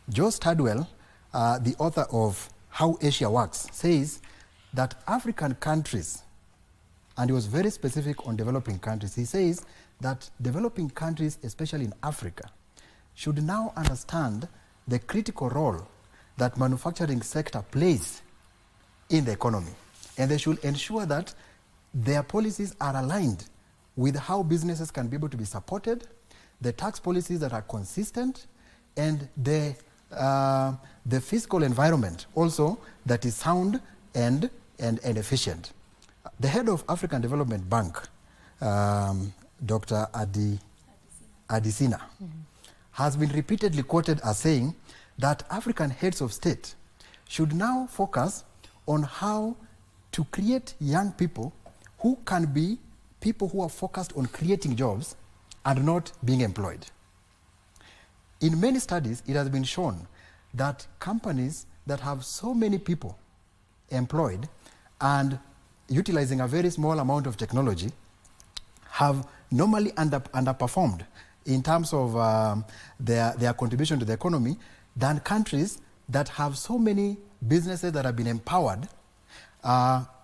Joe Stadwell, the author of How Asia Works, says that African countries, and he was very specific on developing countries, he says that developing countries, especially in Africa, should now understand the critical role that manufacturing sector plays in the economy. And they should ensure that their policies are aligned with how businesses can be able to be supported, the tax policies that are consistent, and the fiscal environment also that is sound and efficient. The head of African Development Bank, Dr. Adesina, has been repeatedly quoted as saying that African heads of state should now focus on how to create young people who can be people who are focused on creating jobs and not being employed. In many studies, it has been shown that companies that have so many people employed and utilizing a very small amount of technology have normally underperformed in terms of their contribution to the economy than countries that have so many businesses that have been empowered,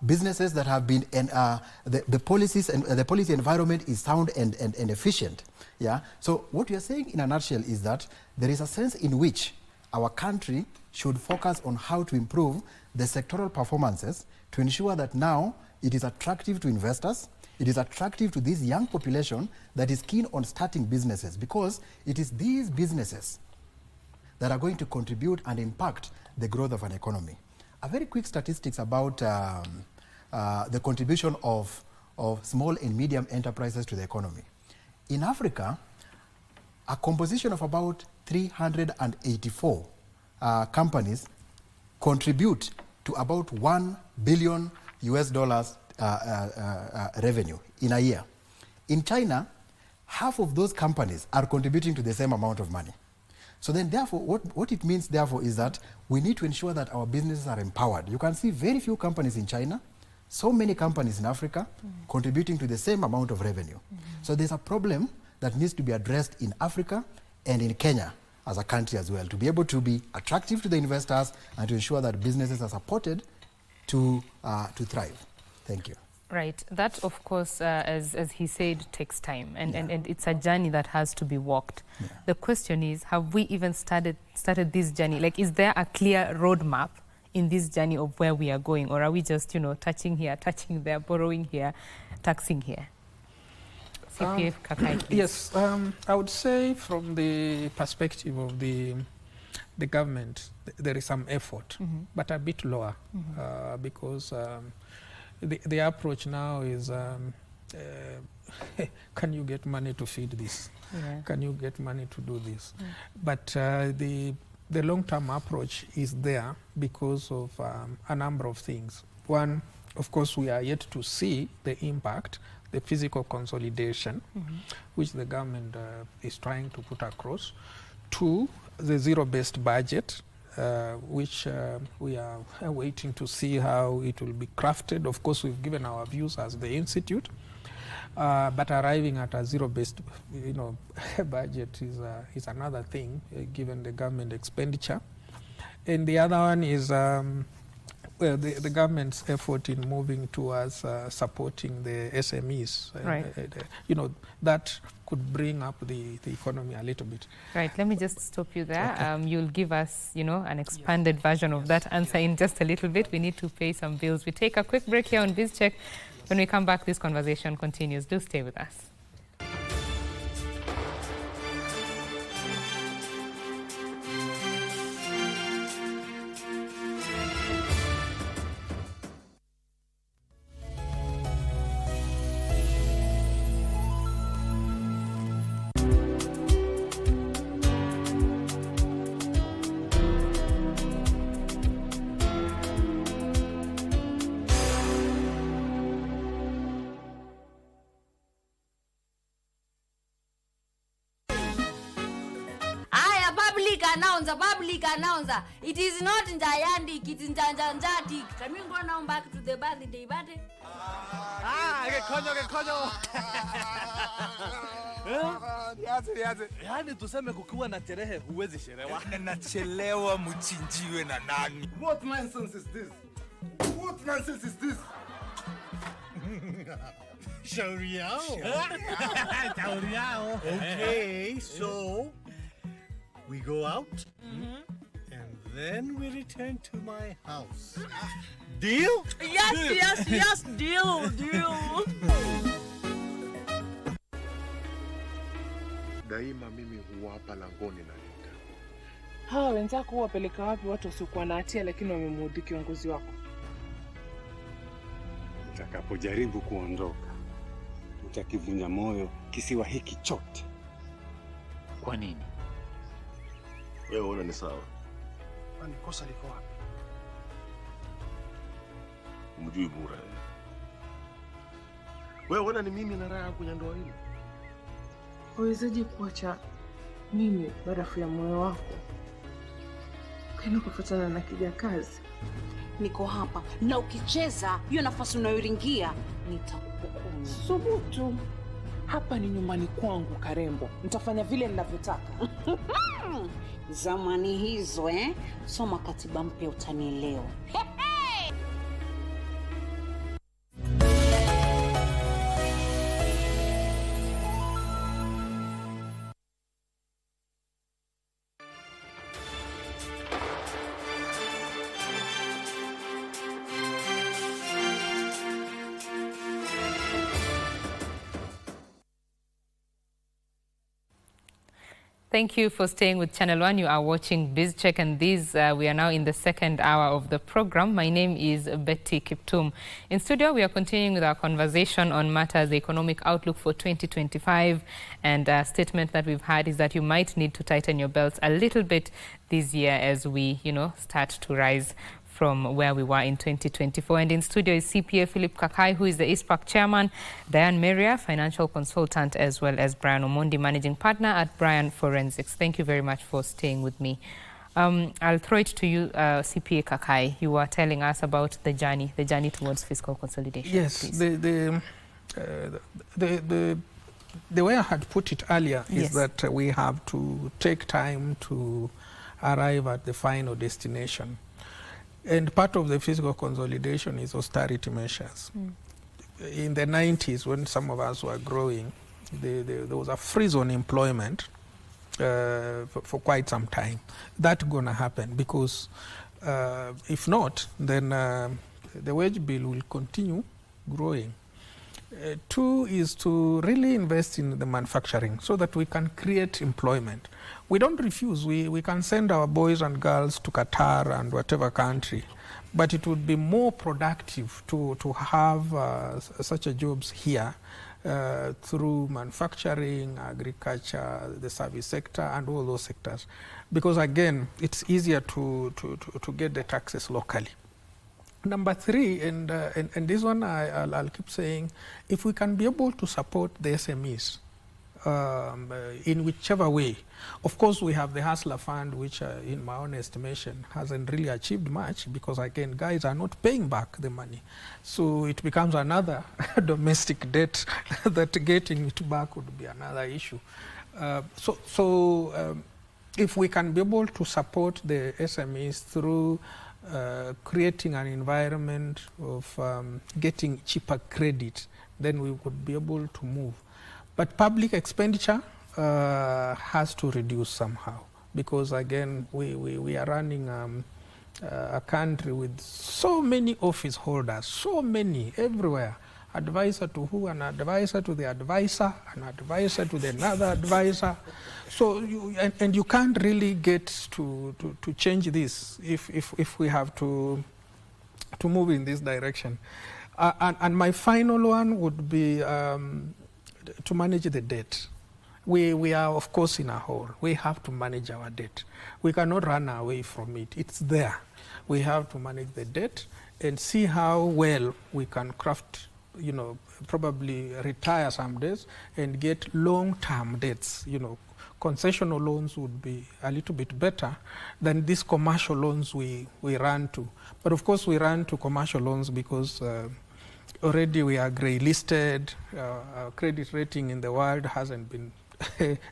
businesses that have been, the policies and the policy environment is sound and efficient. Yeah. So what we are saying in a nutshell is that there is a sense in which our country should focus on how to improve the sectoral performances to ensure that now it is attractive to investors, it is attractive to this young population that is keen on starting businesses, because it is these businesses that are going to contribute and impact the growth of an economy. A very quick statistics about the contribution of small and medium enterprises to the economy. In Africa, a composition of about 384 companies contribute to about $1 billion revenue in a year. In China, half of those companies are contributing to the same amount of money. So then therefore, what it means therefore is that we need to ensure that our businesses are empowered. You can see very few companies in China, so many companies in Africa contributing to the same amount of revenue. So there's a problem that needs to be addressed in Africa and in Kenya as a country as well, to be able to be attractive to the investors and to ensure that businesses are supported to thrive. Thank you. Right. That, of course, as he said, takes time, and it's a journey that has to be walked. Yeah. The question is, have we even started this journey? Like, is there a clear roadmap in this journey of where we are going, or are we just, touching here, touching there, borrowing here, taxing here? CPF Kakai, please. Yes, I would say from the perspective of the government, there is some effort, but a bit lower, because the approach now is, can you get money to feed this? Yeah. Can you get money to do this? But the long-term approach is there because of a number of things. One, of course, we are yet to see the impact, the physical consolidation, which the government is trying to put across. Two, the zero-based budget, which we are waiting to see how it will be crafted. Of course, we've given our views as the institute, but arriving at a zero-based, budget is another thing, given the government expenditure. And the other one is the government's effort in moving towards supporting the SMEs. Right. That could bring up the economy a little bit. Right. Let me just stop you there. Okay. You'll give us, an expanded version of that answer in just a little bit. We need to pay some bills. We take a quick break here on BizCheck. When we come back, this conversation continues. Do stay with us. Public announcer. It is not Njayandik, it is Njanjanjatik. Can we go now back to the birthday party? Yaani tuseme kukiwa na sherehe huwezi sherewa. Nachelewa mchinjiwe na nani? What nonsense is this? What nonsense is this? Shauri yao. Shauri yao. Okay, so we go out, and then we return to my house. Deal? Yes, deal. Daima mimi huwapa langoni na linda. Hawa wenzako wapeleka wapi watu wasiokuwa na hatia lakini wamemudhi kiongozi wako? Utakapojaribu kuondoka, utakivunja moyo kisiwa hiki chote. Kwa nini? Wewe unaona ni sawa? Kwani kosa liko wapi? Umjui bure. Wewe unaona ni mimi na raha kwenye ndoa hii? Wawezaje kuacha mimi barafu ya moyo wako kaenda kufuatana na kijakazi? Niko hapa na ukicheza hiyo nafasi unayoringia nitakuhukumu. Subutu. Hapa ni nyumbani kwangu Karembo. Nitafanya vile ninavyotaka. Zamani hizo soma katiba mpya utanielewa. Thank you for staying with Channel 1. You are watching BizCheck, and we are now in the second hour of the program. My name is Betty Kiptum. In studio, we are continuing with our conversation on matters, the economic outlook for 2025. And a statement that we've had is that you might need to tighten your belts a little bit this year as we, start to rise from where we were in 2024. And in studio is CPA Philip Kakai, who is the ISPAC chairman, Diane Meria, financial consultant, as well as Brian Omondi, managing partner at Brian Forensics. Thank you very much for staying with me. I'll throw it to you, CPA Kakai. You were telling us about the journey towards fiscal consolidation. Yes, the way I had put it earlier is that we have to take time to arrive at the final destination. And part of the fiscal consolidation is austerity measures. In the 90s, when some of us were growing, there was a freeze on employment for quite some time. That's going to happen because if not, then the wage bill will continue growing. Two is to really invest in the manufacturing so that we can create employment. We don't refuse. We can send our boys and girls to Qatar and whatever country, but it would be more productive to have such a jobs here through manufacturing, agriculture, the service sector, and all those sectors. Because again, it's easier to get the taxes locally. Number three, and this one I'll keep saying, if we can be able to support the SMEs in whichever way. Of course, we have the Hustler Fund, which in my own estimation hasn't really achieved much because, again, guys are not paying back the money. So it becomes another domestic debt that getting it back would be another issue. If we can be able to support the SMEs through creating an environment of getting cheaper credit, then we would be able to move. But public expenditure has to reduce somehow because, again, we are running a country with so many office holders, so many everywhere. Advisor to who? An advisor to the advisor, an advisor to the another advisor. So you can't really get to change this if we have to move in this direction. And my final one would be to manage the debt. We are, of course, in a hole. We have to manage our debt. We cannot run away from it. It's there. We have to manage the debt and see how well we can craft, probably retire some debts and get long-term debts. Concessional loans would be a little bit better than these commercial loans we run to. But of course, we run to commercial loans because already we are grey listed. Our credit rating in the world hasn't been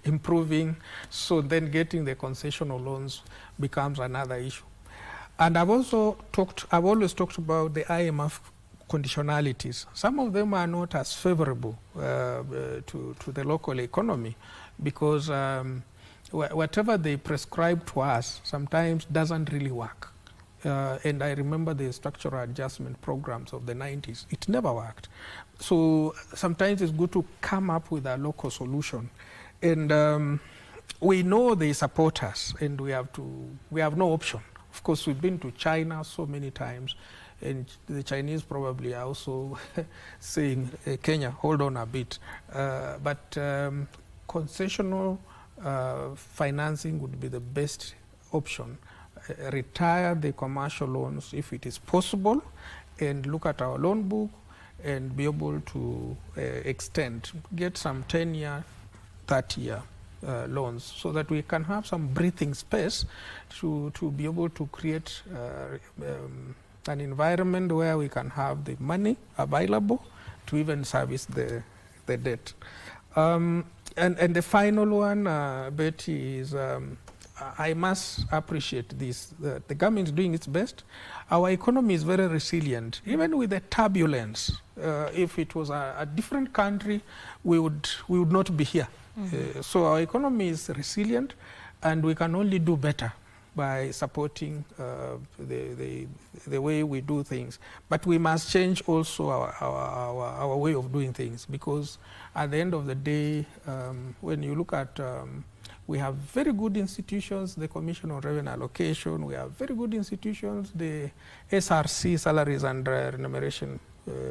improving. So then getting the concessional loans becomes another issue. And I've always talked about the IMF conditionalities. Some of them are not as favorable to the local economy because whatever they prescribe to us sometimes doesn't really work. And I remember the structural adjustment programs of the 90s. It never worked. So sometimes it's good to come up with a local solution. And we know they support us, and we have no option. Of course, we've been to China so many times, and the Chinese probably are also saying, Kenya, hold on a bit. But concessional financing would be the best option. Retire the commercial loans if it is possible, and look at our loan book and be able to extend, get some 10-year, 30-year loans so that we can have some breathing space to be able to create an environment where we can have the money available to even service the debt. And the final one, Betty, is I must appreciate this. The government is doing its best. Our economy is very resilient. Even with the turbulence, if it was a different country, we would not be here. So our economy is resilient, and we can only do better by supporting the way we do things. But we must change also our way of doing things, because at the end of the day, when you look at, we have very good institutions, the Commission on Revenue Allocation, we have very good institutions, the SRC, Salaries and Remuneration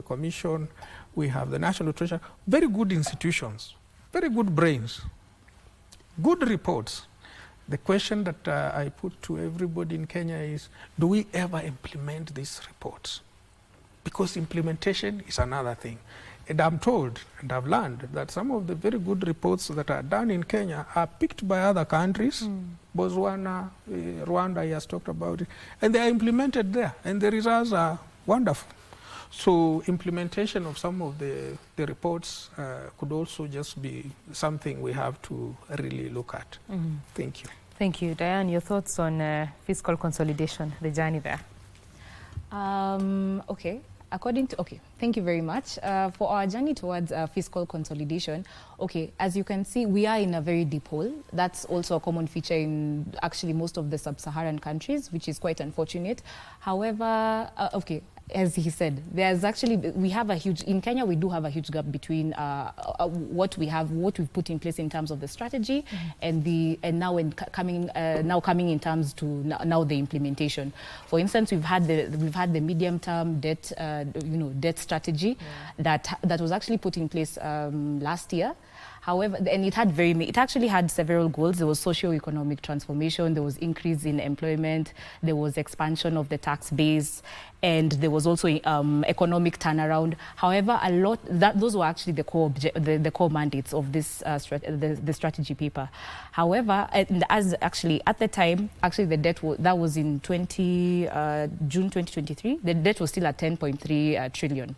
Commission, we have the National Treasury, very good institutions, very good brains, good reports. The question that I put to everybody in Kenya is, do we ever implement these reports? Because implementation is another thing. And I'm told, and I've learned, that some of the very good reports that are done in Kenya are picked by other countries, Botswana, Rwanda, he has talked about it, and they are implemented there, and the results are wonderful. So implementation of some of the reports could also just be something we have to really look at. Thank you. Thank you. Diane, your thoughts on fiscal consolidation, the journey there? Okay. Thank you very much. For our journey towards fiscal consolidation, as you can see, we are in a very deep hole. That's also a common feature in actually most of the sub-Saharan countries, which is quite unfortunate. However, as he said, there's actually, in Kenya, we do have a huge gap between what we've put in place in terms of the strategy and coming in terms to now the implementation. For instance, we've had the medium-term debt, debt strategy that was actually put in place last year. However, and it actually had several goals. There was socio-economic transformation, there was increase in employment, there was expansion of the tax base, and there was also economic turnaround. However, those were actually the core mandates of this the strategy paper. However, as actually at the time, the debt that was in June 2023, the debt was still at 10.3 trillion.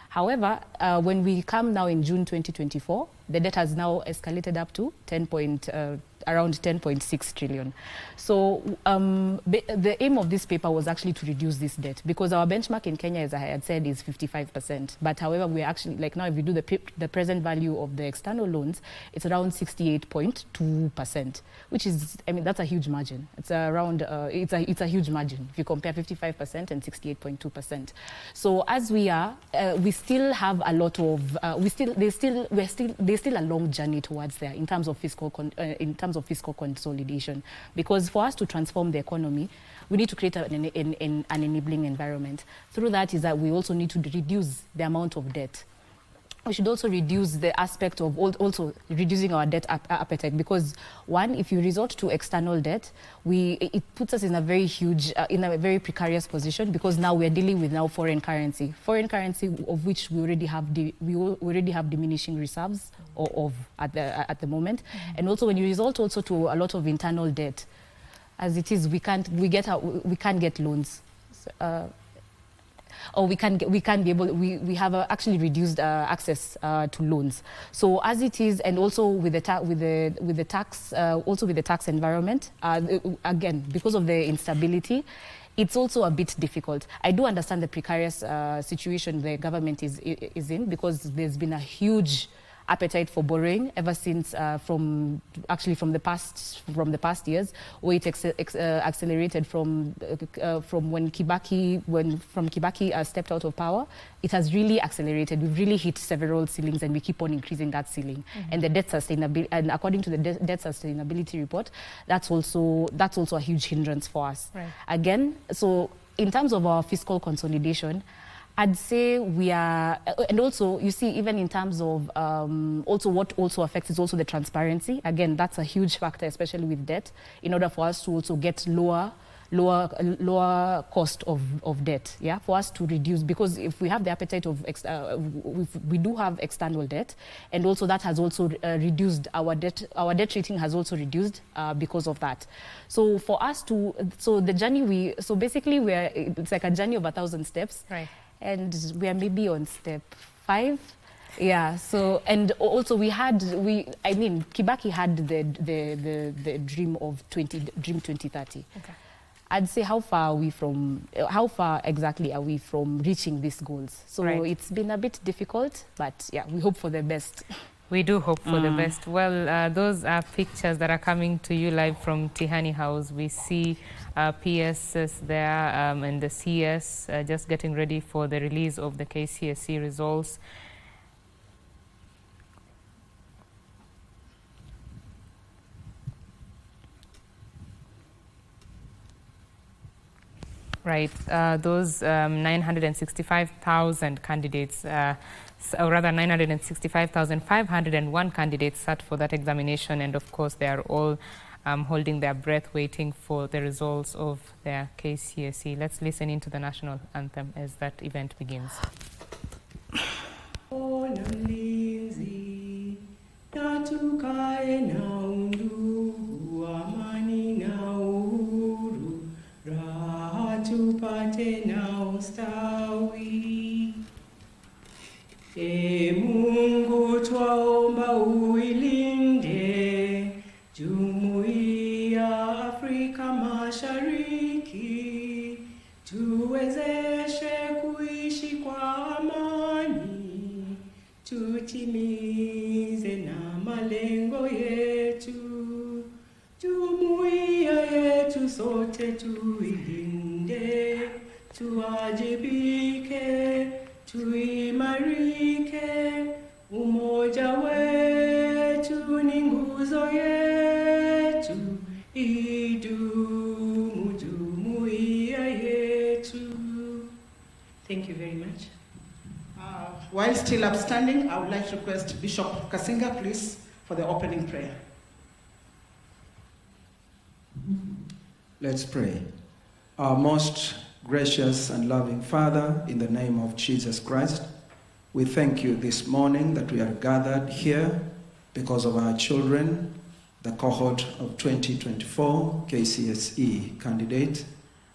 However, when we come now in June 2024, the debt has now escalated up to around 10.6 trillion. So the aim of this paper was actually to reduce this debt, because our benchmark in Kenya, as I had said, is 55%. But however, we're actually, like now, if we do the present value of the external loans, it's around 68.2%, which is, I mean, that's a huge margin. It's around, it's a huge margin if you compare 55% and 68.2%. So as we are, we still have a lot of, there's still a long journey towards there in terms of fiscal consolidation, because for us to transform the economy, we need to create an enabling environment. Through that is that we also need to reduce the amount of debt. We should also reduce the aspect of also reducing our debt appetite, because one, if you resort to external debt, it puts us in a very precarious position, because now we are dealing with foreign currency of which we already have diminishing reserves at the moment, and also when you resort also to a lot of internal debt, as it is, we can't get loans. We have actually reduced access to loans. So as it is, and also with the tax environment, again, because of the instability, it's also a bit difficult. I do understand the precarious situation the government is in, because there's been a huge appetite for borrowing ever since from the past years, where it accelerated from when Kibaki stepped out of power. It has really accelerated. We've really hit several ceilings, and we keep on increasing that ceiling. And the debt sustainability, and according to the debt sustainability report, that's also a huge hindrance for us. Right. Again, so in terms of our fiscal consolidation, I'd say we are, and also you see, even in terms of also what also affects is also the transparency. Again, that's a huge factor, especially with debt, in order for us to also get lower cost of debt, for us to reduce, because if we have the appetite of, we do have external debt, and also that has also reduced our debt rating has also reduced because of that. So for us to, the journey basically it's like a journey of 1,000 steps. Right. And we are maybe on step 5. Yeah. So, and also Kibaki had the dream of Dream 2030. Okay. I'd say how far exactly are we from reaching these goals? So It's been a bit difficult, but yeah, we hope for the best. We do hope for the best. Well, those are pictures that are coming to you live from Tihani House. We see PSs there and the CS just getting ready for the release of the KCSE results. Right, those 965,000 candidates, or rather 965,501 candidates sat for that examination, and of course they are all holding their breath waiting for the results of their KCSE. Let's listen into the national anthem as that event begins. Tupate na ustawi. E Mungu twaomba uilinde Jumuiya Afrika Mashariki, tuwezeshe kuishi kwa amani, tutimize na malengo yetu. Jumuiya yetu sote tuilinde, tuwajibike, tuimarike, umoja wetu ni nguzo yetu, idumu jumuiya yetu. Thank you very much. While still upstanding, I would like to request Bishop Kasinga, please, for the opening prayer. Let's pray. Our most gracious and loving Father, in the name of Jesus Christ, we thank you this morning that we are gathered here because of our children, the cohort of 2024 KCSE candidate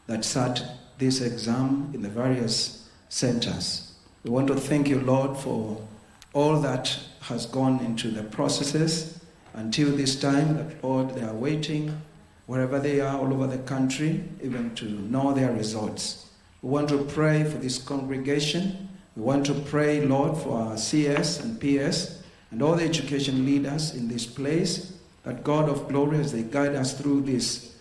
that sat this exam in the various centers. We want to thank you, Lord, for all that has gone into the processes until this time, that, Lord, they are waiting wherever they are all over the country, even to know their results. We want to pray for this congregation. We want to pray, Lord, for our CS and PS and all the education leaders in this place, that God of glory, as they guide us through this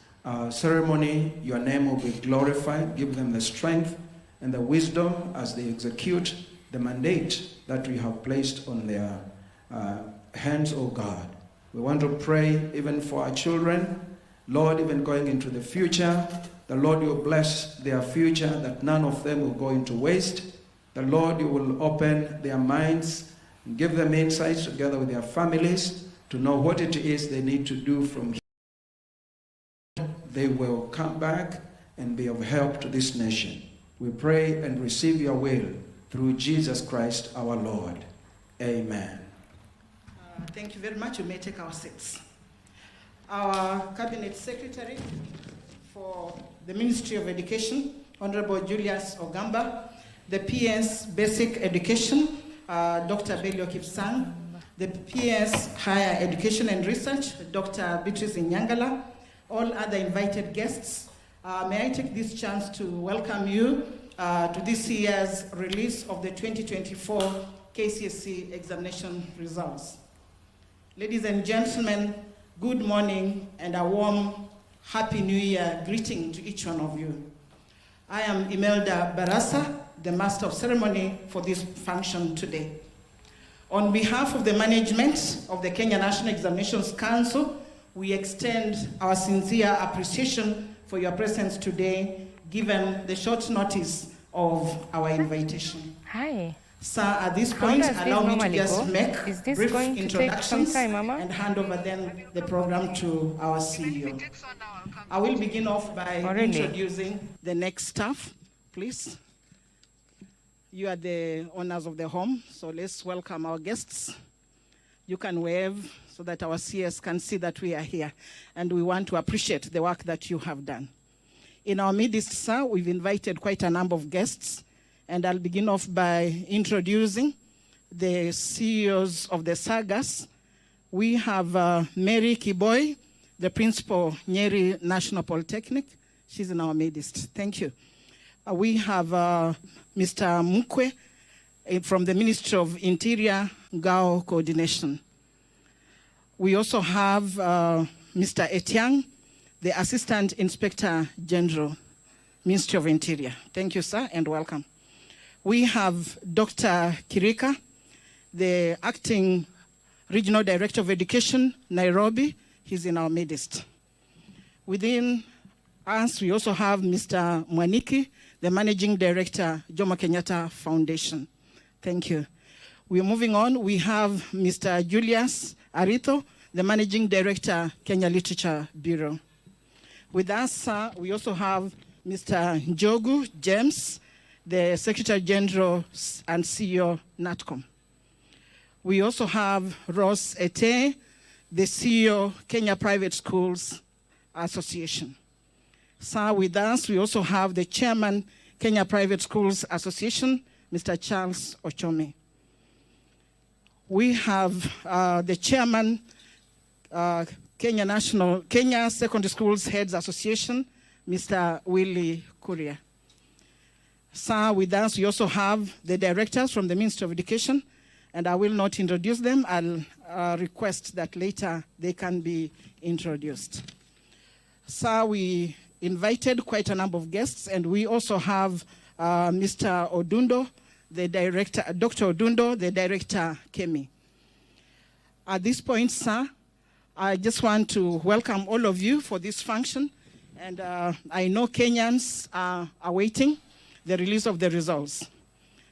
ceremony, your name will be glorified. Give them the strength and the wisdom as they execute the mandate that we have placed on their hands, O God. We want to pray even for our children, Lord, even going into the future, the Lord, you will bless their future, that none of them will go into waste. The Lord, you will open their minds and give them insights together with their families to know what it is they need to do from here. They will come back and be of help to this nation. We pray and receive your will through Jesus Christ our Lord. Amen. Thank you very much. You may take our seats. Our Cabinet Secretary for the Ministry of Education, Honorable Julius Ogamba, the PS Basic Education, Dr. Belio Kipsang, the PS Higher Education and Research, Dr. Beatrice Inyangala, all other invited guests. May I take this chance to welcome you to this year's release of the 2024 KCSE examination results. Ladies and gentlemen, good morning and a warm Happy New Year greeting to each one of you. I am Imelda Barasa, the Master of Ceremony for this function today. On behalf of the management of the Kenya National Examinations Council, we extend our sincere appreciation for your presence today, given the short notice of our invitation. Hi. Sir, at this point, allow me to just make brief introductions and hand over then the program to our CEO. I will begin off by introducing the next staff, please. You are the owners of the home, so let's welcome our guests. You can wave so that our CS can see that we are here, and we want to appreciate the work that you have done. In our midst, sir, we've invited quite a number of guests, and I'll begin off by introducing the CEOs of the sagas. We have Mary Kiboy, the principal, Nyeri National Polytechnic. She's in our midst. Thank you. We have Mr. Mukwe from the Ministry of Interior, Gao Coordination. We also have Mr. Etiang, the Assistant Inspector General, Ministry of Interior. Thank you, sir, and welcome. We have Dr. Kirika, the Acting Regional Director of Education, Nairobi. He's in our midst. Within us, we also have Mr. Mwaniki, the Managing Director, Jomo Kenyatta Foundation. Thank you. We're moving on. We have Mr. Julius Arito, the Managing Director, Kenya Literature Bureau. With us, we also have Mr. Njogu James, the Secretary General and CEO, NATCOM. We also have Ross Ete, the CEO, Kenya Private Schools Association. Sir, with us, we also have the Chairman, Kenya Private Schools Association, Mr. Charles Ochome. We have the Chairman, Kenya Secondary Schools Heads Association, Mr. Willie Kuria. Sir, with us, we also have the directors from the Ministry of Education, and I will not introduce them. I'll request that later they can be introduced. Sir, we invited quite a number of guests, and we also have Mr. Odundo, the director, Dr. Odundo, the director, KEMI. At this point, sir, I just want to welcome all of you for this function, and I know Kenyans are awaiting the release of the results.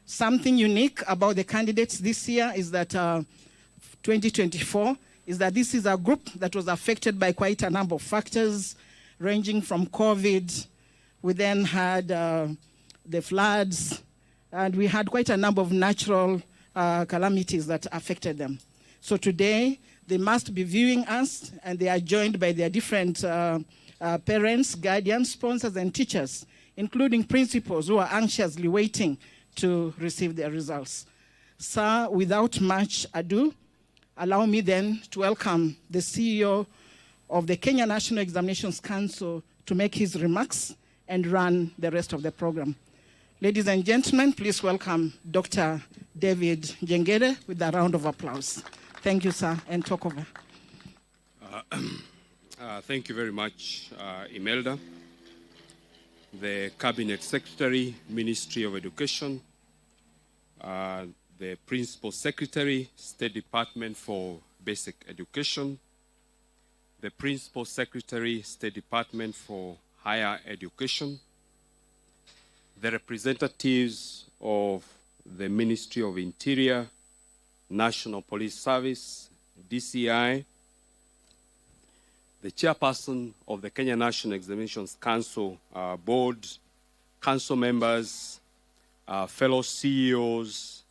Something unique about the candidates this year is that 2024 is that this is a group that was affected by quite a number of factors, ranging from COVID. We then had the floods, and we had quite a number of natural calamities that affected them. So today, they must be viewing us, and they are joined by their different parents, guardians, sponsors, and teachers, including principals who are anxiously waiting to receive their results. Sir, without much ado, allow me then to welcome the CEO of the Kenya National Examinations Council to make his remarks and run the rest of the program. Ladies and gentlemen, please welcome Dr. David Jengere with a round of applause. Thank you, sir, and talk over. Thank you very much, Imelda. The Cabinet Secretary, Ministry of Education, the Principal Secretary, State Department for Basic Education, the Principal Secretary, State Department for Higher Education, the representatives of the Ministry of Interior, National Police Service, DCI, the chairperson of the Kenya National Examinations Council Board, council members, fellow CEOs,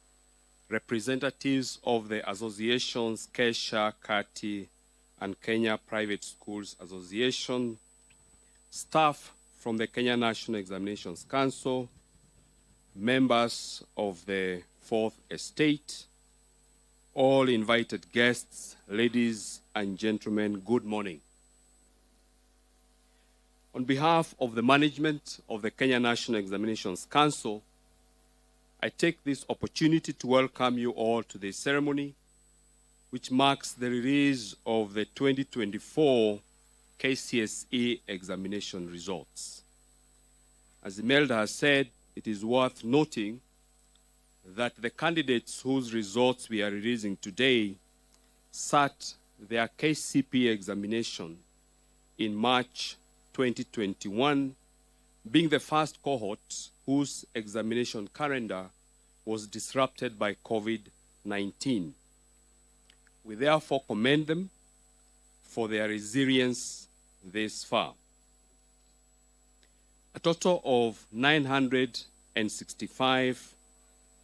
representatives of the associations Kesha, Kati, and Kenya Private Schools Association, staff from the Kenya National Examinations Council, members of the Fourth Estate, all invited guests, ladies and gentlemen, good morning. On behalf of the management of the Kenya National Examinations Council, I take this opportunity to welcome you all to this ceremony, which marks the release of the 2024 KCSE examination results. As Imelda has said, it is worth noting that the candidates whose results we are releasing today sat their KCPE examination in March 2021, being the first cohort whose examination calendar was disrupted by COVID-19. We therefore commend them for their resilience this far. A total of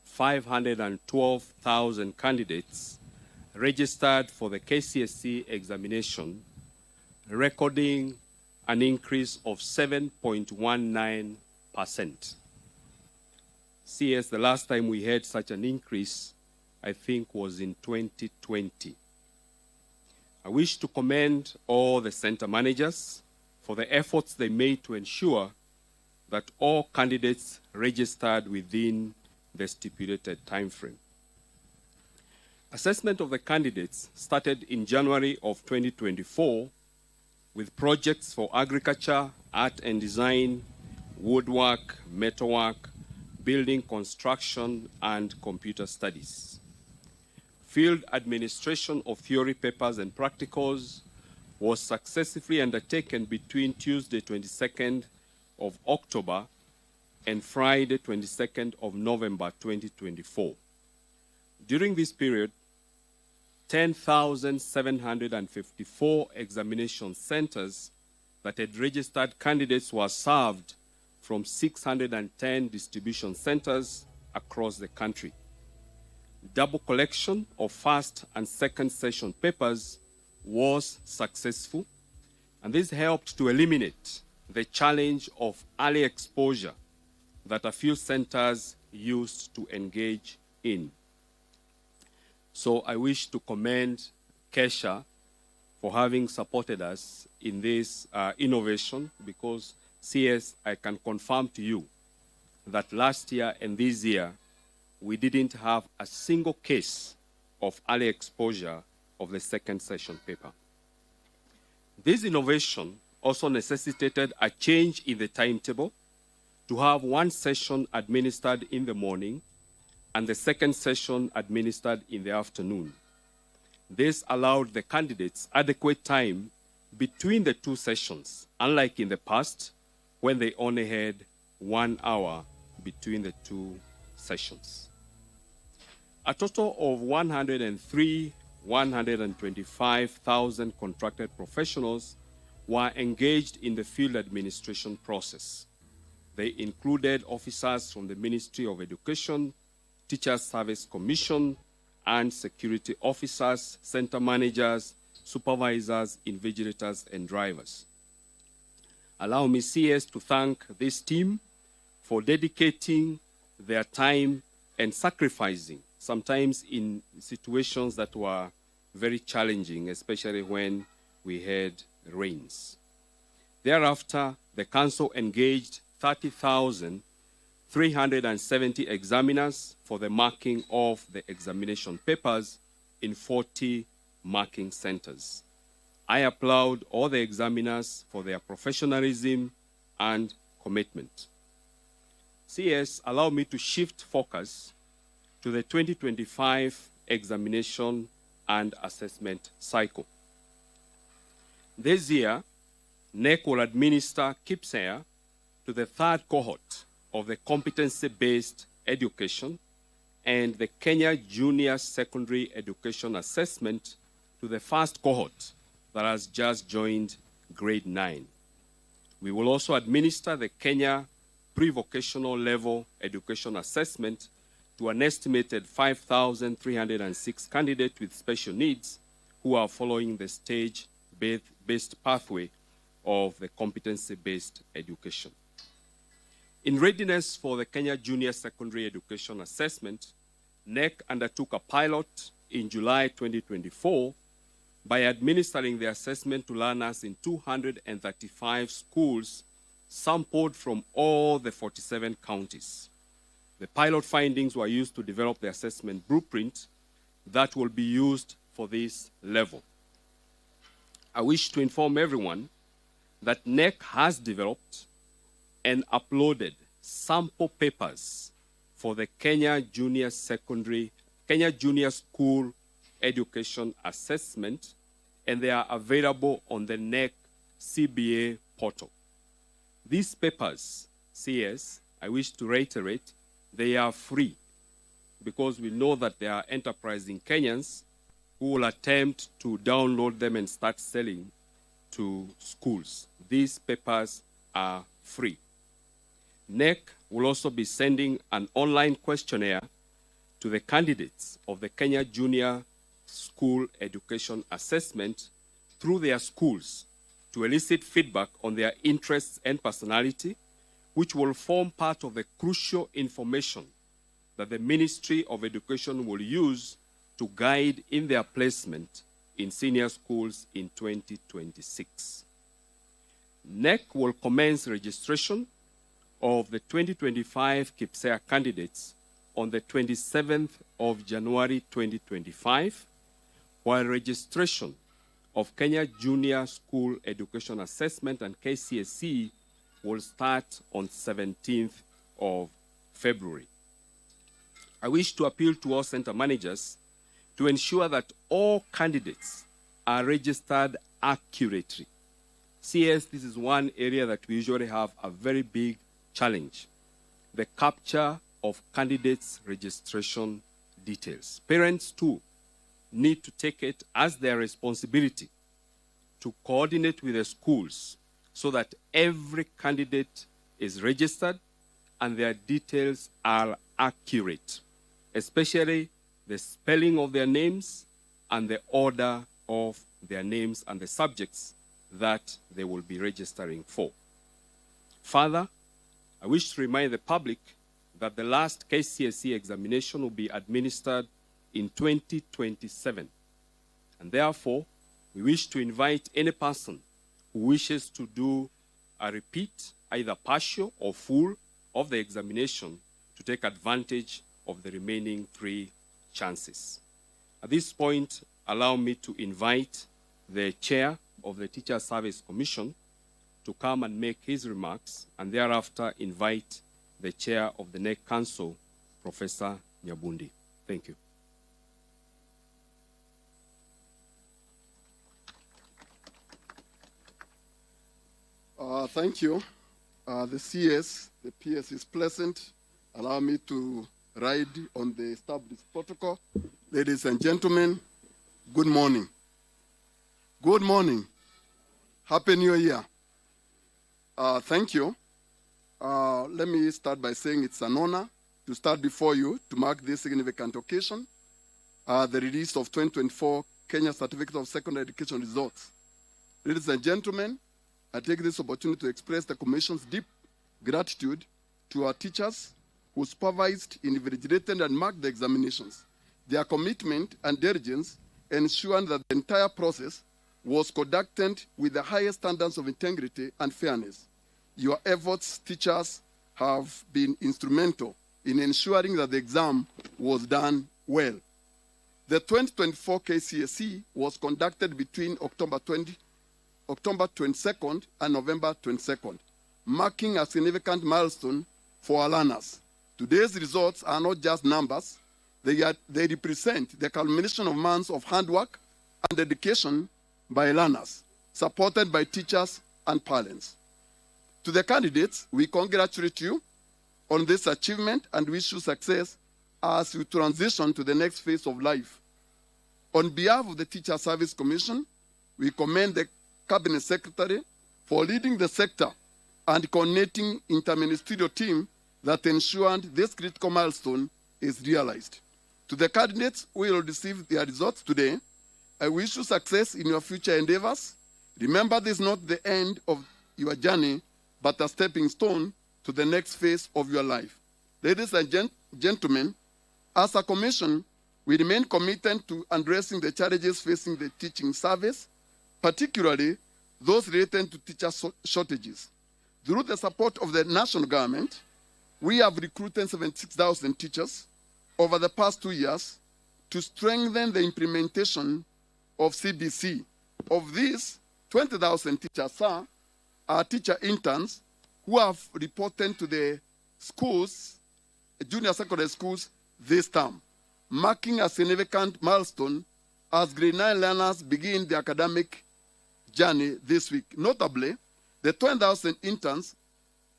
512,000 candidates registered for the KCSE examination, recording an increase of 7.19%. CS, the last time we had such an increase, I think, was in 2020. I wish to commend all the center managers for the efforts they made to ensure that all candidates registered within the stipulated time frame. Assessment of the candidates started in January of 2024 with projects for agriculture, art and design, woodwork, metalwork, building construction, and computer studies. Field administration of theory papers and practicals was successfully undertaken between Tuesday 22nd of October and Friday 22nd of November 2024. During this period, 10,754 examination centers that had registered candidates were served from 610 distribution centers across the country. Double collection of first and second session papers was successful, and this helped to eliminate the challenge of early exposure that a few centers used to engage in. So I wish to commend Kesha for having supported us in this innovation, because CS, I can confirm to you that last year and this year, we didn't have a single case of early exposure of the second session paper. This innovation also necessitated a change in the timetable to have one session administered in the morning and the second session administered in the afternoon. This allowed the candidates adequate time between the two sessions, unlike in the past when they only had 1 hour between the two sessions. A total of 125,000 contracted professionals were engaged in the field administration process. They included officers from the Ministry of Education, Teachers Service Commission, and security officers, center managers, supervisors, invigilators, and drivers. Allow me, CS, to thank this team for dedicating their time and sacrificing, sometimes in situations that were very challenging, especially when we had rains. Thereafter, the Council engaged 30,370 examiners for the marking of the examination papers in 40 marking centers. I applaud all the examiners for their professionalism and commitment. CS, allow me to shift focus to the 2025 examination and assessment cycle. This year, KNEC will administer KCSE to the third cohort of the competency-based education and the Kenya Junior Secondary Education Assessment to the first cohort that has just joined grade 9. We will also administer the Kenya Pre-Vocational Level Education Assessment to an estimated 5,306 candidates with special needs who are following the stage-based pathway of the competency-based education. In readiness for the Kenya Junior Secondary Education Assessment, KNEC undertook a pilot in July 2024 by administering the assessment to learners in 235 schools sampled from all the 47 counties. The pilot findings were used to develop the assessment blueprint that will be used for this level. I wish to inform everyone that KNEC has developed and uploaded sample papers for the Kenya Junior School Education Assessment, and they are available on the KNEC CBA portal. These papers, CS, I wish to reiterate, they are free, because we know that there are enterprising Kenyans who will attempt to download them and start selling to schools. These papers are free. KNEC will also be sending an online questionnaire to the candidates of the Kenya Junior School Education Assessment through their schools to elicit feedback on their interests and personality, which will form part of the crucial information that the Ministry of Education will use to guide in their placement in senior schools in 2026. KNEC will commence registration of the 2025 KCSE candidates on the 27th of January 2025, while registration of Kenya Junior School Education Assessment and KCSE will start on 17th of February. I wish to appeal to all center managers to ensure that all candidates are registered accurately. CS, this is one area that we usually have a very big challenge: the capture of candidates' registration details. Parents, too, need to take it as their responsibility to coordinate with the schools so that every candidate is registered and their details are accurate, especially the spelling of their names and the order of their names and the subjects that they will be registering for. Further, I wish to remind the public that the last KCSE examination will be administered in 2027. And therefore, we wish to invite any person who wishes to do a repeat, either partial or full, of the examination to take advantage of the remaining 3 chances. At this point, allow me to invite the chair of the Teacher Service Commission to come and make his remarks, and thereafter invite the chair of the KNEC Council, Professor Nyabundi. Thank you. Thank you. The CS, the PS is present. Allow me to ride on the established protocol. Ladies and gentlemen, good morning. Good morning. Happy New Year. Thank you. Let me start by saying it's an honor to start before you to mark this significant occasion, the release of 2024 Kenya Certificate of Secondary Education results. Ladies and gentlemen, I take this opportunity to express the Commission's deep gratitude to our teachers who supervised, invigilated, and marked the examinations. Their commitment and diligence ensured that the entire process was conducted with the highest standards of integrity and fairness. Your efforts, teachers, have been instrumental in ensuring that the exam was done well. The 2024 KCSE was conducted between October 22nd and November 22nd, marking a significant milestone for our learners. Today's results are not just numbers, they represent the culmination of months of hard work and dedication by learners, supported by teachers and parents. To the candidates, we congratulate you on this achievement and wish you success as you transition to the next phase of life. On behalf of the Teacher Service Commission, we commend the Cabinet Secretary for leading the sector and coordinating interministerial team that ensured this critical milestone is realized. To the candidates who will receive their results today, I wish you success in your future endeavors. Remember, this is not the end of your journey, but a stepping stone to the next phase of your life. Ladies and gentlemen, as a commission, we remain committed to addressing the challenges facing the teaching service, particularly those related to teacher shortages. Through the support of the national government, we have recruited 76,000 teachers over the past 2 years to strengthen the implementation of CBC. Of these, 20,000 teachers are teacher interns who have reported to the schools, junior secondary schools, this term, marking a significant milestone as grade 9 learners begin their academic journey this week. Notably, the 20,000 interns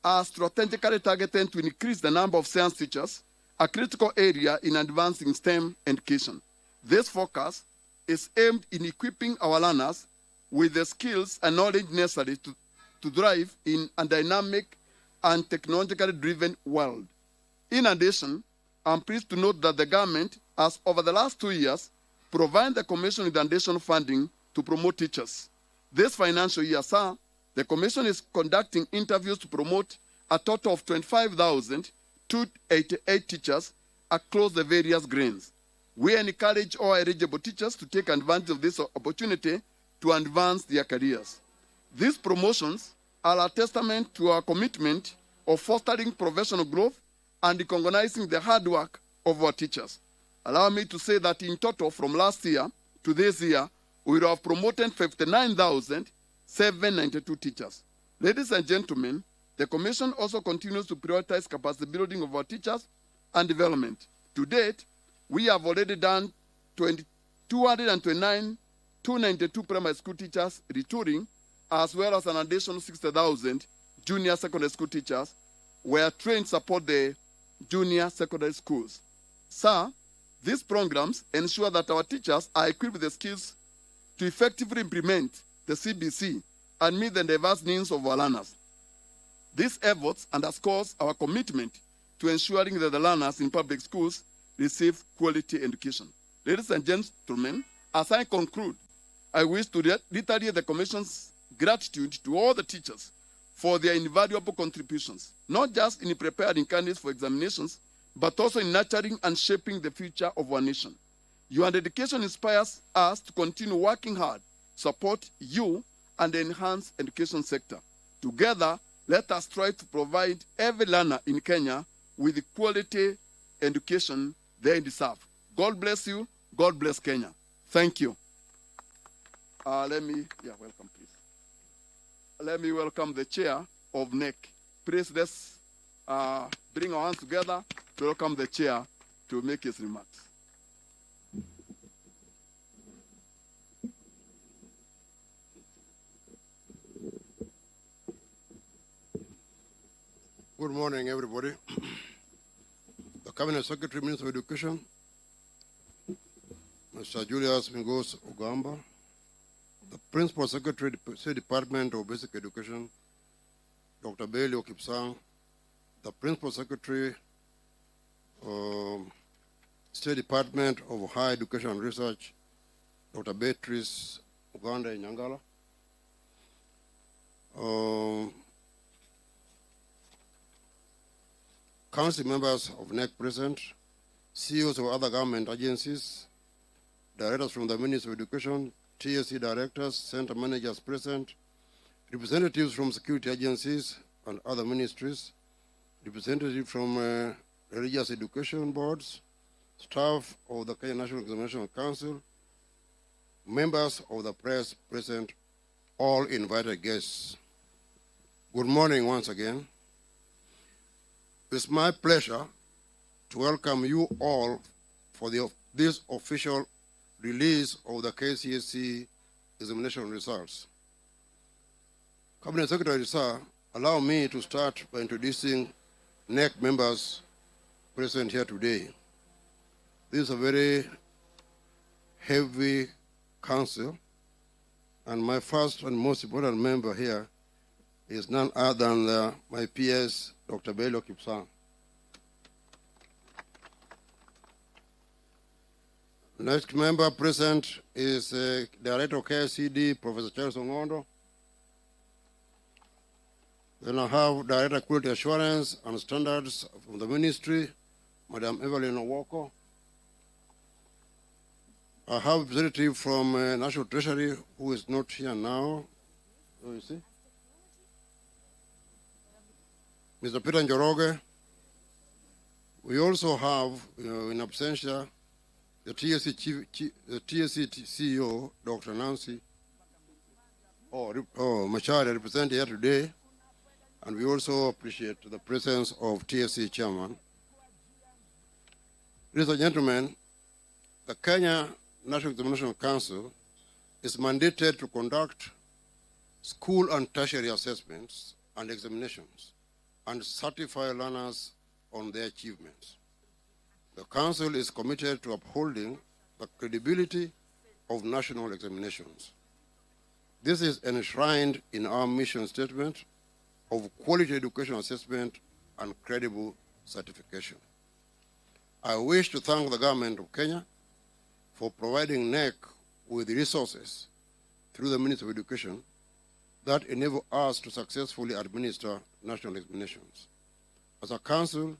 are strategically targeted to increase the number of science teachers, a critical area in advancing STEM education. This focus is aimed in equipping our learners with the skills and knowledge necessary to thrive in a dynamic and technologically driven world. In addition, I'm pleased to note that the government has, over the last 2 years, provided the Commission with additional funding to promote teachers. This financial year, the Commission is conducting interviews to promote a total of 25,288 teachers across the various grades. We encourage all eligible teachers to take advantage of this opportunity to advance their careers. These promotions are a testament to our commitment of fostering professional growth and recognizing the hard work of our teachers. Allow me to say that in total, from last year to this year, we will have promoted 59,792 teachers. Ladies and gentlemen, the Commission also continues to prioritize capacity building of our teachers and development. To date, we have already done 292 primary school teachers retooling, as well as an additional 60,000 junior secondary school teachers were trained to support the junior secondary schools. Sir, these programs ensure that our teachers are equipped with the skills to effectively implement the CBC and meet the diverse needs of our learners. These efforts underscores our commitment to ensuring that the learners in public schools receive quality education. Ladies and gentlemen, as I conclude, I wish to reiterate the Commission's gratitude to all the teachers for their invaluable contributions, not just in preparing candidates for examinations, but also in nurturing and shaping the future of our nation. Your dedication inspires us to continue working hard, support you, and the enhanced education sector. Together, let us try to provide every learner in Kenya with the quality education they deserve. God bless you. God bless Kenya. Thank you. Welcome, please. Let me welcome the chair of KNEC. Please, let's bring our hands together to welcome the chair to make his remarks. Good morning, everybody. The Cabinet Secretary, Minister of Education, Mr. Julius Migos Ogamba, the Principal Secretary, State Department of Basic Education, Dr. Bailey Okipsang, the Principal Secretary, State Department of Higher Education and Research, Dr. Beatrice Uganda Nyangala, council members of KNEC present, CEOs of other government agencies, directors from the Ministry of Education, TSC directors, center managers present, representatives from security agencies and other ministries, representatives from religious education boards, staff of the Kenya National Examination Council, members of the press present, all invited guests. Good morning once again. It's my pleasure to welcome you all for this official release of the KCSE examination results. Cabinet Secretary, sir, allow me to start by introducing KNEC members present here today. This is a very heavy council, and my first and most important member here is none other than my PS, Dr. Bailey Okipsang. Next member present is Director of KCSE, Professor Charles Ongondo. Then I have Director Quality Assurance and Standards from the Ministry, Madam Evelyn Owoko. I have a representative from National Treasury who is not here now. Who is he? Mr. Peter Njoroge. We also have, in absentia, the TSC CEO, Dr. Nancy Machari, represented here today, and we also appreciate the presence of TSC Chairman. Ladies and gentlemen, the Kenya National Examination Council is mandated to conduct school and tertiary assessments and examinations and certify learners on their achievements. The Council is committed to upholding the credibility of national examinations. This is enshrined in our mission statement of quality education assessment and credible certification. I wish to thank the government of Kenya for providing KNEC with resources through the Ministry of Education that enable us to successfully administer national examinations. As a council,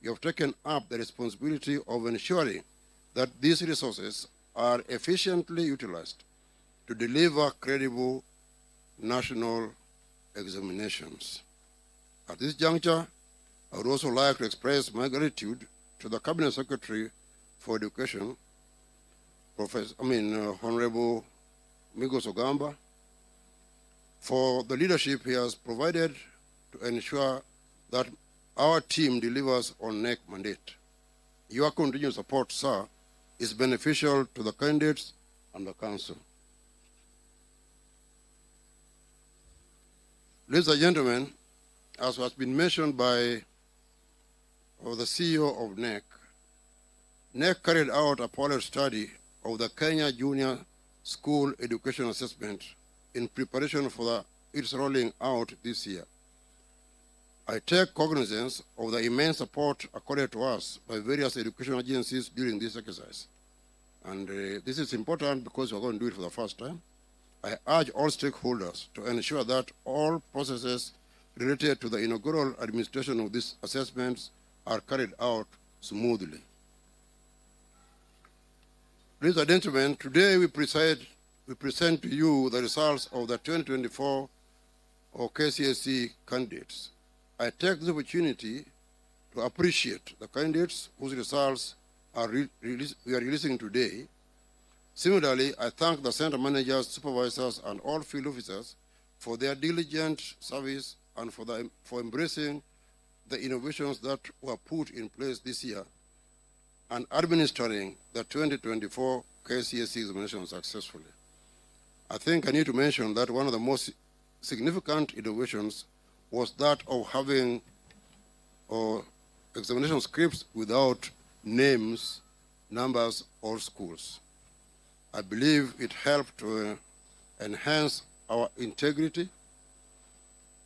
you have taken up the responsibility of ensuring that these resources are efficiently utilized to deliver credible national examinations. At this juncture, I would also like to express my gratitude to the Cabinet Secretary for Education, Honorable Migos Ogamba, for the leadership he has provided to ensure that our team delivers on NEC mandate. Your continued support, sir, is beneficial to the candidates and the council. Ladies and gentlemen, as has been mentioned by the CEO of NEC, NEC carried out a pilot study of the Kenya Junior School Education Assessment in preparation for its rolling out this year. I take cognizance of the immense support accorded to us by various education agencies during this exercise. And this is important because we're going to do it for the first time. I urge all stakeholders to ensure that all processes related to the inaugural administration of these assessments are carried out smoothly. Ladies and gentlemen, today we present to you the results of the 2024 KCSE candidates. I take this opportunity to appreciate the candidates whose results we are releasing today. Similarly, I thank the center managers, supervisors, and all field officers for their diligent service and for embracing the innovations that were put in place this year and administering the 2024 KCSE examination successfully. I think I need to mention that one of the most significant innovations was that of having examination scripts without names, numbers, or schools. I believe it helped to enhance our integrity.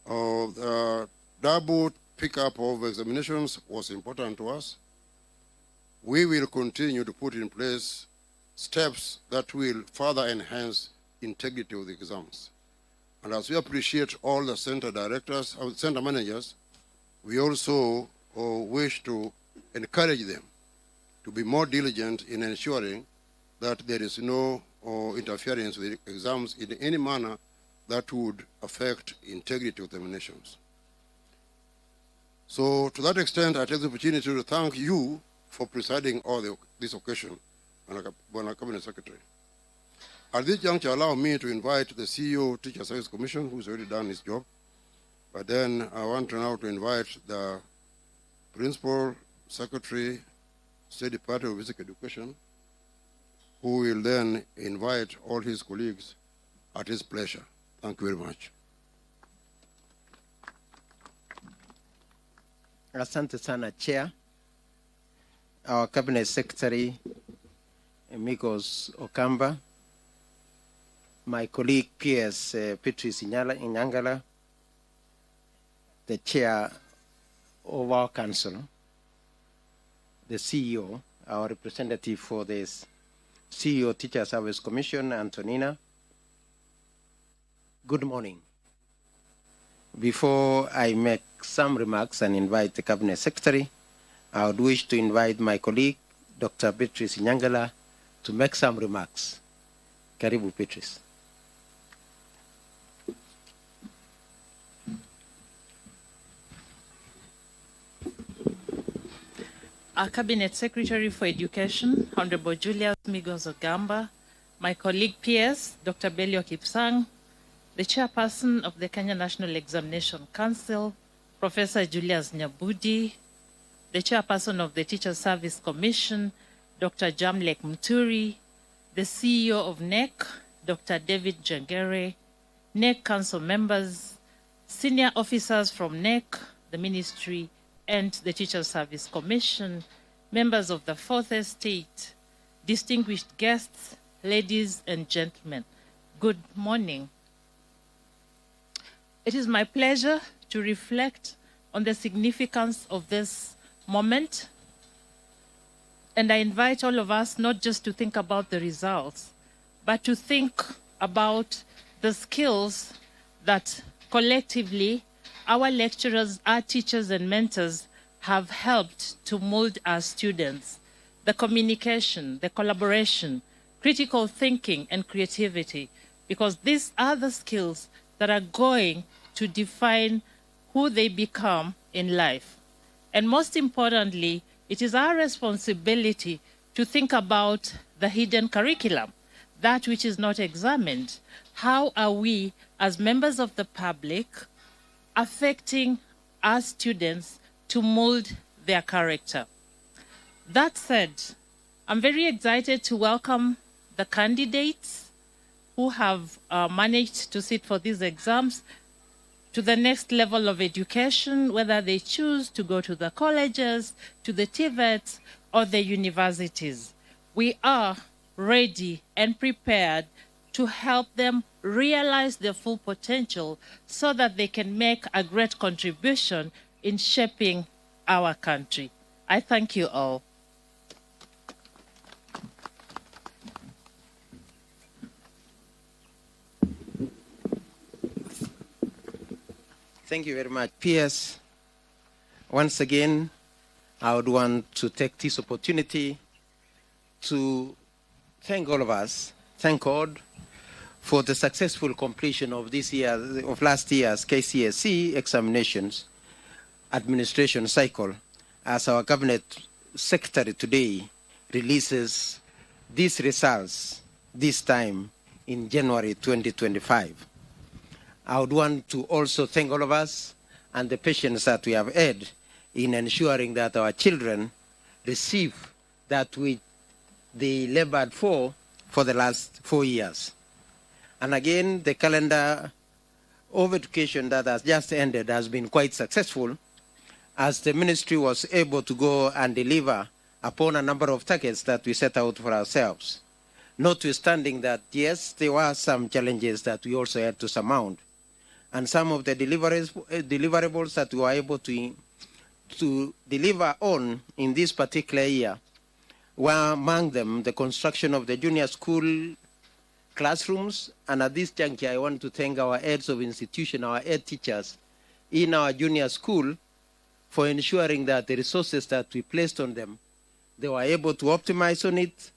The double pickup of examinations was important to us. We will continue to put in place steps that will further enhance integrity of the exams. And as we appreciate all the center directors, center managers, we also wish to encourage them to be more diligent in ensuring that there is no interference with the exams in any manner that would affect integrity of examinations. So to that extent, I take the opportunity to thank you for presiding over this occasion, Cabinet Secretary. At this juncture, allow me to invite the CEO Teacher Service Commission, who's already done his job. But then I want now to invite the Principal Secretary, State Department of Basic Education, who will then invite all his colleagues at his pleasure. Thank you very much. Asante sana, Chair. Our Cabinet Secretary, Migos Ogamba, my colleague PS Patrice Inyangala, the Chair of our Council, the CEO, our representative for this CEO Teacher Service Commission, Antonina. Good morning. Before I make some remarks and invite the Cabinet Secretary, I would wish to invite my colleague, Dr. Beatrice Nyangala, to make some remarks. Karibu, Beatrice. Our Cabinet Secretary for Education, Honorable Julius Migos Ogamba, my colleague PS, Dr. Belio Kipsang, the Chairperson of the Kenya National Examination Council, Professor Julius Nyabudi, the Chairperson of the Teacher Service Commission, Dr. Jamlek Muturi, the CEO of NEC, Dr. David Jengere, NEC Council members, senior officers from NEC, the Ministry, and the Teacher Service Commission, members of the Fourth Estate, distinguished guests, ladies and gentlemen, good morning. It is my pleasure to reflect on the significance of this moment, and I invite all of us not just to think about the results, but to think about the skills that collectively our lecturers, our teachers and mentors have helped to mold our students. The communication, the collaboration, critical thinking and creativity, because these are the skills that are going to define who they become in life. And most importantly, it is our responsibility to think about the hidden curriculum, that which is not examined. How are we, as members of the public, affecting our students to mold their character? That said, I'm very excited to welcome the candidates who have managed to sit for these exams to the next level of education, whether they choose to go to the colleges, to the TVETs, or the universities. We are ready and prepared to help them realize their full potential so that they can make a great contribution in shaping our country. I thank you all. Thank you very much, PS. Once again, I would want to take this opportunity to thank all of us, thank God for the successful completion of last year's KCSE examinations administration cycle, as our Cabinet Secretary today releases these results this time in January 2025. I would want to also thank all of us and the patience that we have had in ensuring that our children receive that which they labored for the last 4 years. And again, the calendar of education that has just ended has been quite successful, as the ministry was able to go and deliver upon a number of targets that we set out for ourselves. Notwithstanding that, yes, there were some challenges that we also had to surmount. And some of the deliverables that we were able to deliver on in this particular year were among them the construction of the junior school classrooms. And at this juncture, I want to thank our heads of institution, our head teachers in our junior school for ensuring that the resources that we placed on them, they were able to optimize on it,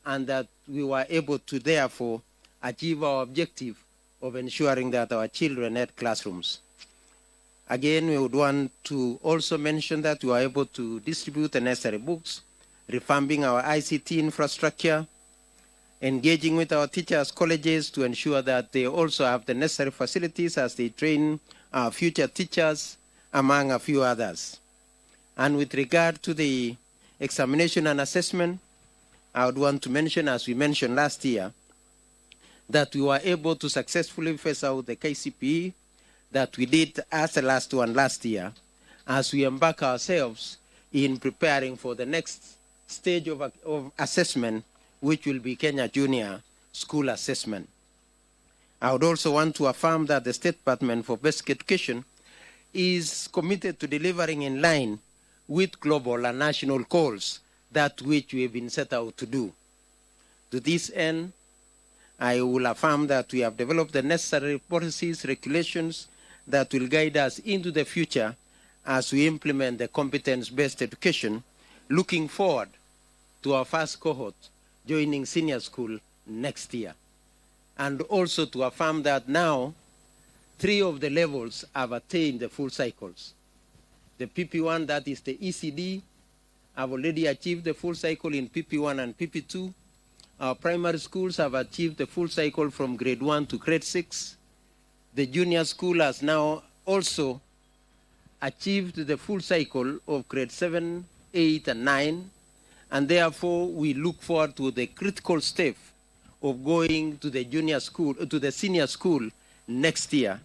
and that we were able to therefore achieve our objective of ensuring that our children had classrooms. Again, we would want to also mention that we were able to distribute the necessary books, revamping our ICT infrastructure, engaging with our teachers' colleges to ensure that they also have the necessary facilities as they train our future teachers, among a few others. And with regard to the examination and assessment, I would want to mention, as we mentioned last year, that we were able to successfully phase out the KCPE that we did as the last one last year, as we embark ourselves in preparing for the next stage of assessment, which will be Kenya Junior School Assessment. I would also want to affirm that the State Department for Basic Education is committed to delivering in line with global and national goals, that which we have been set out to do. To this end, I will affirm that we have developed the necessary policies, regulations that will guide us into the future as we implement the competence-based education, looking forward to our first cohort joining senior school next year. And also to affirm that now 3 of the levels have attained the full cycles. The PP1, that is the ECD, have already achieved the full cycle in PP1 and PP2. Our primary schools have achieved the full cycle from grade 1 to grade 6. The junior school has now also achieved the full cycle of grade 7, 8, and 9. And therefore, we look forward to the critical step of going to the junior school, to the senior school next year.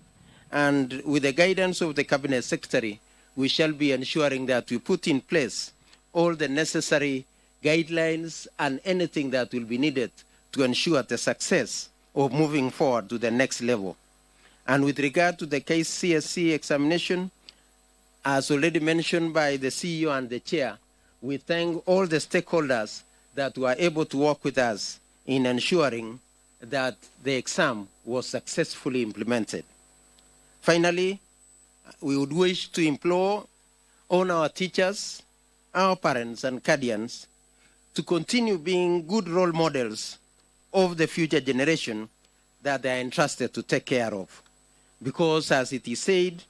And with the guidance of the Cabinet Secretary, we shall be ensuring that we put in place all the necessary guidelines and anything that will be needed to ensure the success of moving forward to the next level. And with regard to the KCSE examination, as already mentioned by the CEO and the Chair, we thank all the stakeholders that were able to work with us in ensuring that the exam was successfully implemented. Finally, we would wish to implore on our teachers, our parents and guardians to continue being good role models of the future generation that they are entrusted to take care of. Because as it is said,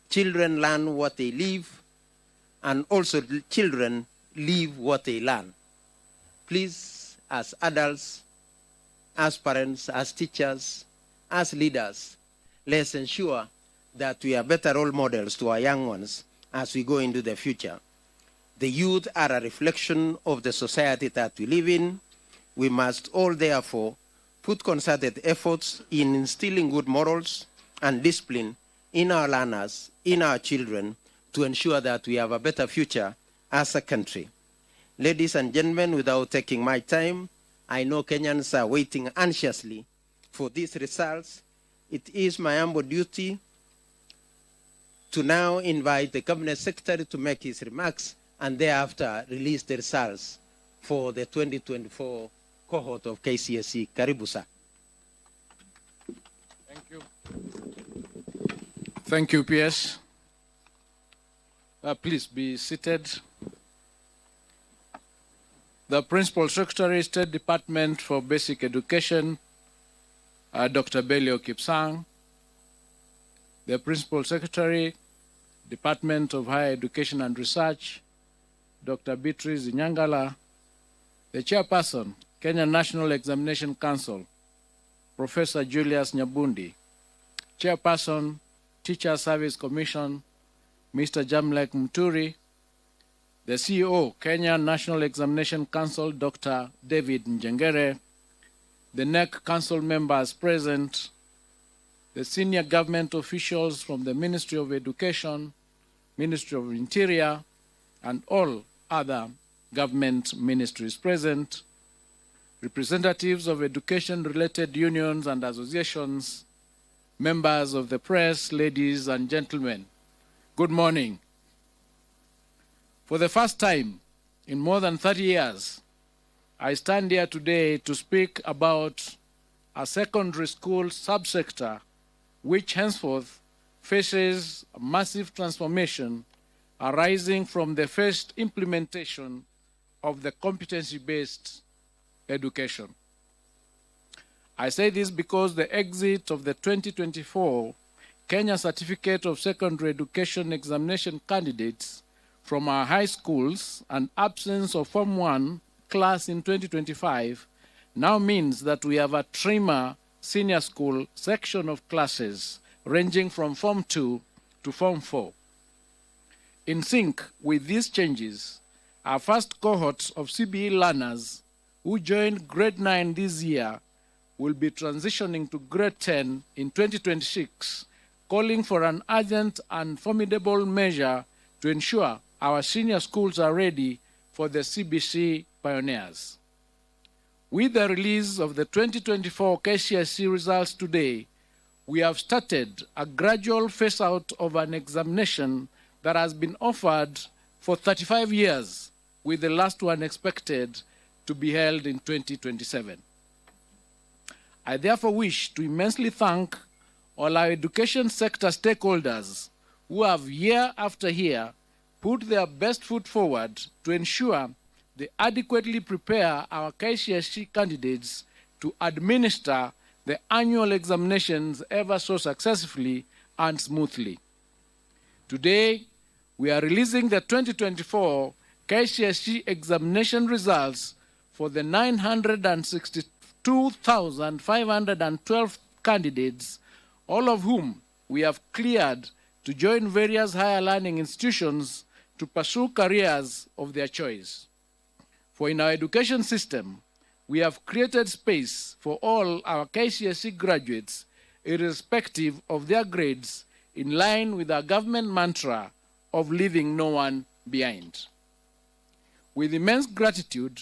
children learn what they live, and also children live what they learn. Please, as adults, as parents, as teachers, as leaders, let's ensure that we are better role models to our young ones as we go into the future. The youth are a reflection of the society that we live in. We must all therefore put concerted efforts in instilling good morals and discipline in our learners, in our children, to ensure that we have a better future as a country. Ladies and gentlemen, without taking my time, I know Kenyans are waiting anxiously for these results. It is my humble duty to now invite the Cabinet Secretary to make his remarks and thereafter release the results for the 2024 cohort of KCSE. Karibu sir. Thank you. Thank you, PS. Please be seated. The Principal Secretary, State Department for Basic Education, Dr. Belio Kipsang. The Principal Secretary, Department of Higher Education and Research, Dr. Beatrice Nyangala. The Chairperson, Kenya National Examination Council, Professor Julius Nyabundi. Chairperson, Teacher Service Commission, Mr. Jamlek Muturi. The CEO, Kenya National Examination Council, Dr. David Njengere. The KNEC Council members present, the senior government officials from the Ministry of Education, Ministry of Interior, and all other government ministries present, representatives of education-related unions and associations, members of the press, ladies and gentlemen, good morning. For the first time in more than 30 years, I stand here today to speak about a secondary school subsector which henceforth faces a massive transformation arising from the first implementation of the competency-based education. I say this because the exit of the 2024 Kenya Certificate of Secondary Education examination candidates from our high schools and absence of Form 1 class in 2025 now means that we have a trimmer senior school section of classes ranging from Form 2 to Form 4. In sync with these changes, our first cohort of CBE learners who joined grade 9 this year will be transitioning to grade 10 in 2026, calling for an urgent and formidable measure to ensure our senior schools are ready for the CBC pioneers. With the release of the 2024 KCSE results today, we have started a gradual phase-out of an examination that has been offered for 35 years, with the last one expected to be held in 2027. I therefore wish to immensely thank all our education sector stakeholders who have year after year put their best foot forward to ensure they adequately prepare our KCSE candidates to administer the annual examinations ever so successfully and smoothly. Today, we are releasing the 2024 KCSE examination results for the 962,512 candidates, all of whom we have cleared to join various higher learning institutions to pursue careers of their choice. For in our education system, we have created space for all our KCSE graduates, irrespective of their grades, in line with our government mantra of leaving no one behind. With immense gratitude,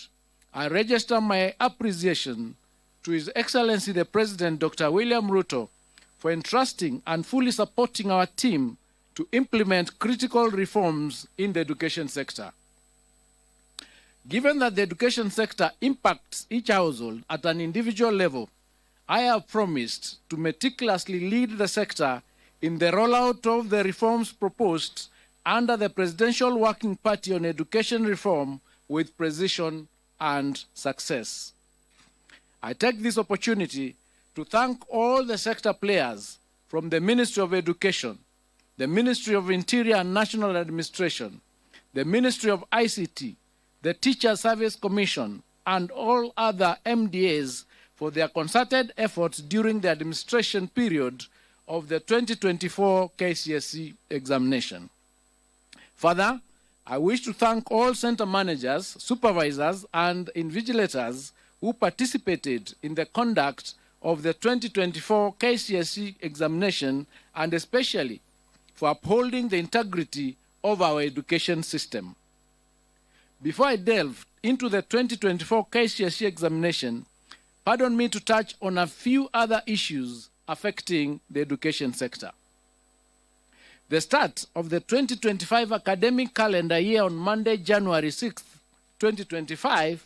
I register my appreciation to His Excellency the President, Dr. William Ruto, for entrusting and fully supporting our team to implement critical reforms in the education sector. Given that the education sector impacts each household at an individual level, I have promised to meticulously lead the sector in the rollout of the reforms proposed under the Presidential Working Party on Education Reform with precision and success. I take this opportunity to thank all the sector players from the Ministry of Education, the Ministry of Interior and National Administration, the Ministry of ICT, the Teacher Service Commission, and all other MDAs for their concerted efforts during the administration period of the 2024 KCSE examination. Further, I wish to thank all center managers, supervisors, and invigilators who participated in the conduct of the 2024 KCSE examination, and especially for upholding the integrity of our education system. Before I delve into the 2024 KCSE examination, pardon me to touch on a few other issues affecting the education sector. The start of the 2025 academic calendar year on Monday, January 6, 2025,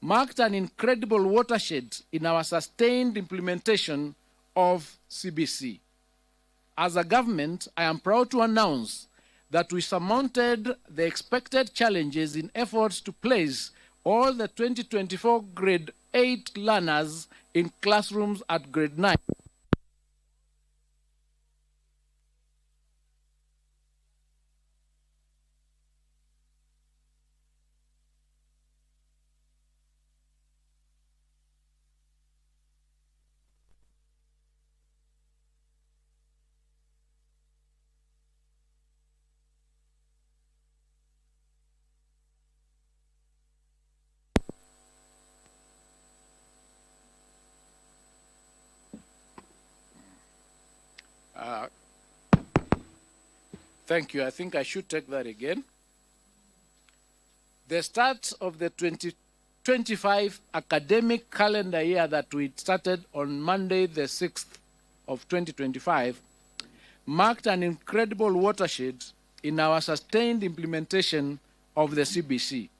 marked an incredible watershed in our sustained implementation of CBC. As a government, I am proud to announce that we surmounted the expected challenges in efforts to place all the 2024 grade 8 learners in classrooms at grade 9. Thank you. I think I should take that again. The start of the 2025 academic calendar year that we started on Monday, the 6th of 2025, marked an incredible watershed in our sustained implementation of the CBC.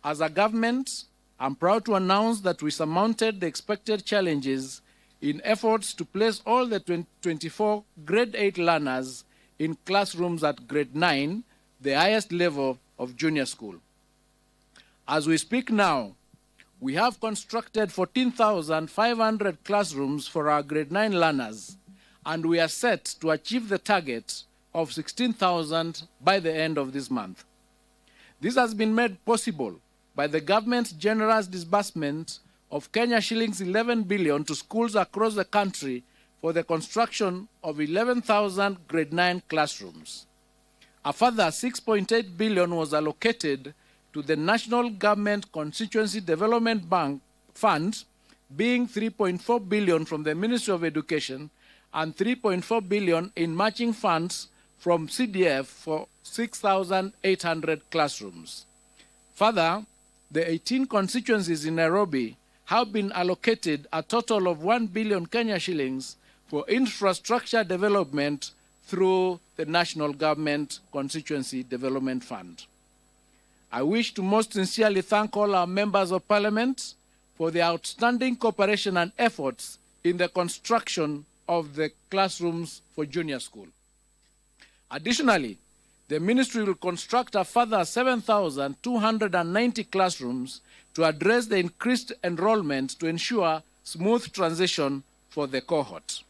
As a government, I'm proud to announce that we surmounted the expected challenges in efforts to place all the 2024 grade 8 learners in classrooms at grade 9, the highest level of junior school. As we speak now, we have constructed 14,500 classrooms for our grade 9 learners, and we are set to achieve the target of 16,000 by the end of this month. This has been made possible by the government's generous disbursement of Kenya shillings 11 billion to schools across the country for the construction of 11,000 grade 9 classrooms. A further 6.8 billion was allocated to the National Government Constituency Development Bank Fund, being 3.4 billion from the Ministry of Education and 3.4 billion in matching funds from CDF for 6,800 classrooms. Further, the 18 constituencies in Nairobi have been allocated a total of 1 billion Kenya shillings for infrastructure development through the National Government Constituency Development Fund. I wish to most sincerely thank all our members of Parliament for their outstanding cooperation and efforts in the construction of the classrooms for junior school. Additionally, the Ministry will construct a further 7,290 classrooms to address the increased enrollment to ensure smooth transition for the cohort.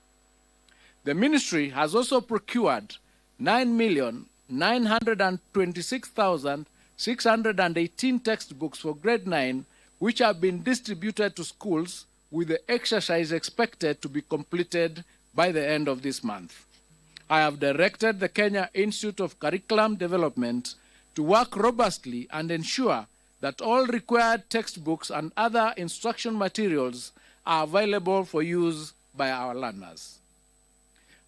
The Ministry has also procured 9,926,618 textbooks for grade 9, which have been distributed to schools, with the exercise expected to be completed by the end of this month. I have directed the Kenya Institute of Curriculum Development to work robustly and ensure that all required textbooks and other instruction materials are available for use by our learners.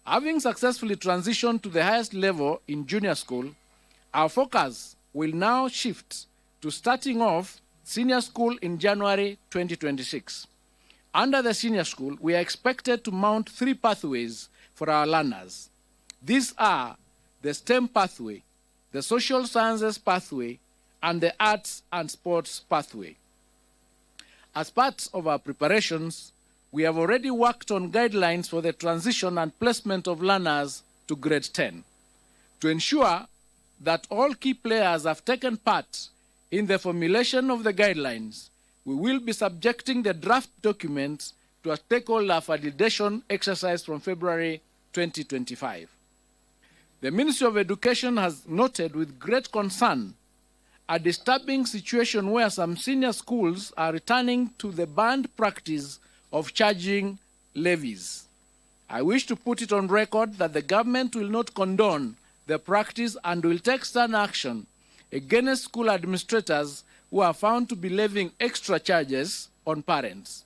Having successfully transitioned to the highest level in junior school, our focus will now shift to starting off senior school in January 2026. Under the senior school, we are expected to mount 3 pathways for our learners. These are the STEM pathway, the social sciences pathway, and the arts and sports pathway. As part of our preparations, we have already worked on guidelines for the transition and placement of learners to grade 10. To ensure that all key players have taken part in the formulation of the guidelines, we will be subjecting the draft documents to a stakeholder validation exercise from February 2025. The Ministry of Education has noted with great concern a disturbing situation where some senior schools are returning to the banned practice of charging levies. I wish to put it on record that the government will not condone the practice and will take stern action against school administrators who are found to be levying extra charges on parents.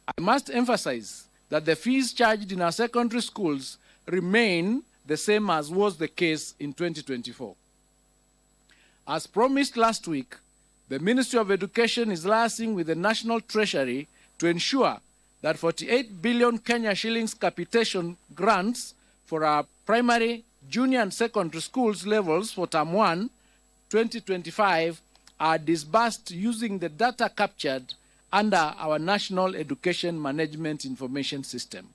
I must emphasize that the fees charged in our secondary schools remain the same as was the case in 2024. As promised last week, the Ministry of Education is liaising with the National Treasury to ensure that 48 billion Kenya shillings capitation grants for our primary, junior and secondary schools levels for Term 1, 2025 are disbursed using the data captured under our National Education Management Information System.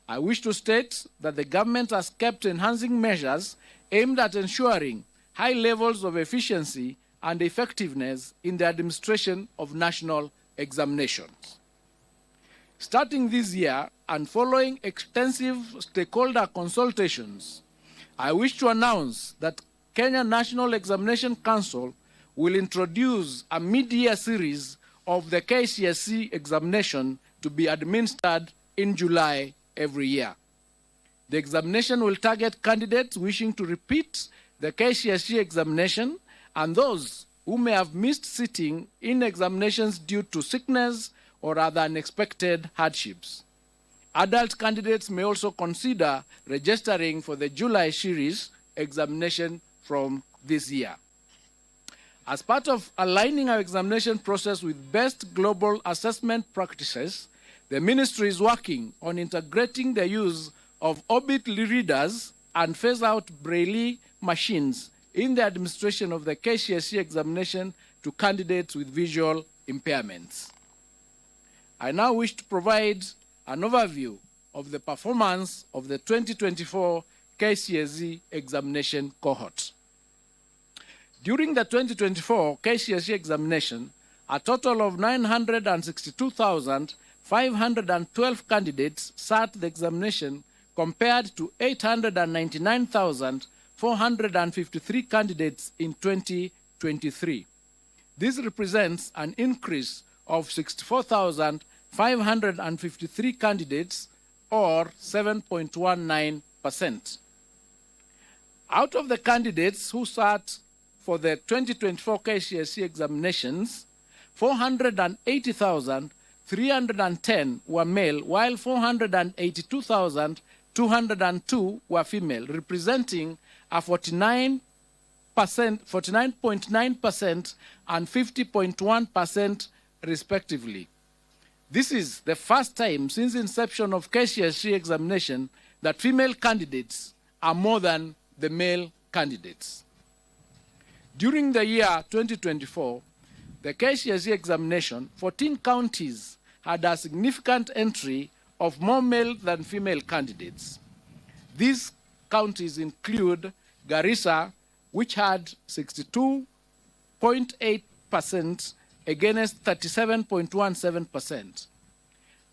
I wish to state that the government has kept enhancing measures aimed at ensuring high levels of efficiency and effectiveness in the administration of national examinations. Starting this year and following extensive stakeholder consultations, I wish to announce that Kenya National Examination Council will introduce a mid-year series of the KCSE examination to be administered in July every year. The examination will target candidates wishing to repeat the KCSE examination and those who may have missed sitting in examinations due to sickness or other unexpected hardships. Adult candidates may also consider registering for the July series examination from this year. As part of aligning our examination process with best global assessment practices, the ministry is working on integrating the use of Orbit readers and phase out Braille machines in the administration of the KCSE examination to candidates with visual impairments. I now wish to provide an overview of the performance of the 2024 KCSE examination cohort. During the 2024 KCSE examination, a total of 962,512 candidates sat the examination compared to 899,453 candidates in 2023. This represents an increase of 64,553 candidates, or 7.19%. Out of the candidates who sat for the 2024 KCSE examinations, 480,310 were male, while 482,202 were female, representing a 49.9% and 50.1% respectively. This is the first time since inception of KCSE examination that female candidates are more than the male candidates. During the year 2024, the KCSE examination, 14 counties had a significant entry of more male than female candidates. These counties include Garissa, which had 62.8% against 37.17%.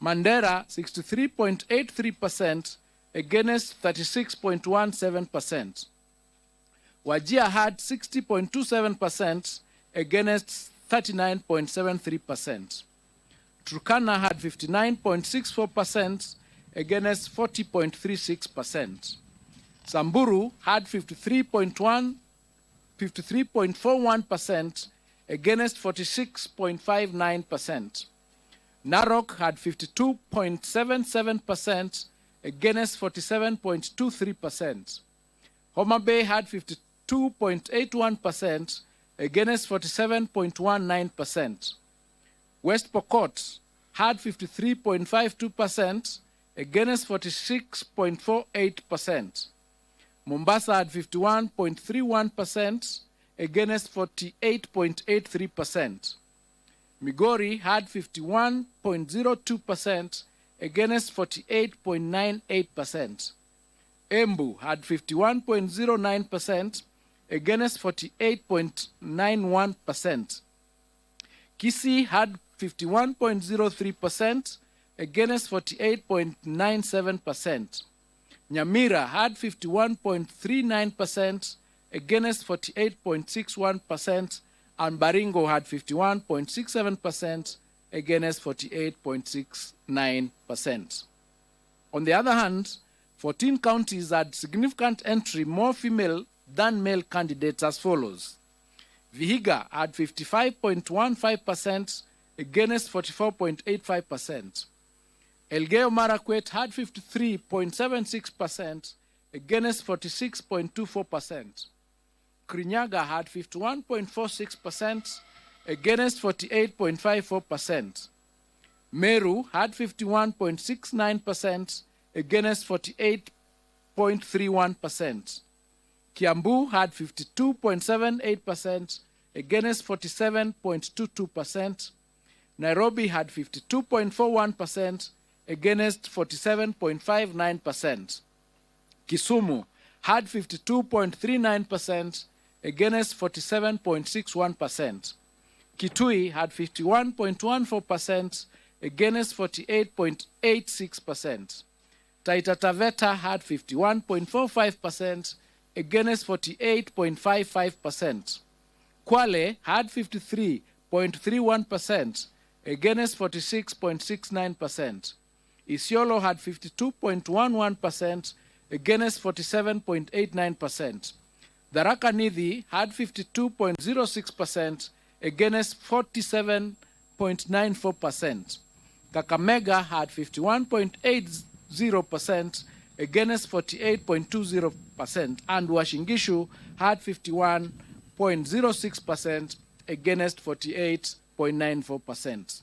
Mandera, 63.83% against 36.17%. Wajir had 60.27% against 39.73%. Turkana had 59.64% against 40.36%. Samburu had 53.41% against 46.59%. Narok had 52.77% against 47.23%. Homa Bay had 52.81% against 47.19%. West Pokot had 53.52% against 46.48%. Mombasa had 51.31% against 48.83%. Migori had 51.02% against 48.98%. Embu had 51.09% against 48.91%. Kisii had 51.03% against 48.97%. Nyamira had 51.39% against 48.61%, and Baringo had 51.67% against 48.69%. On the other hand, 14 counties had significant entry more female than male candidates as follows. Vihiga had 55.15% against 44.85%. Elgeyo Marakwet had 53.76% against 46.24%. Kirinyaga had 51.46% against 48.54%. Meru had 51.69% against 48.31%. Kiambu had 52.78% against 47.22%. Nairobi had 52.41% against 47.59%. Kisumu had 52.39% against 47.61%. Kitui had 51.14% against 48.86%. Taita Taveta had 51.45% against 48.55%. Kwale had 53.31% against 46.69%. Isiolo had 52.11% against 47.89%. Tharaka Nithi had 52.06% against 47.94%. Kakamega had 51.80% against 48.20%, and Washingishu had 51.06% against 48.94%.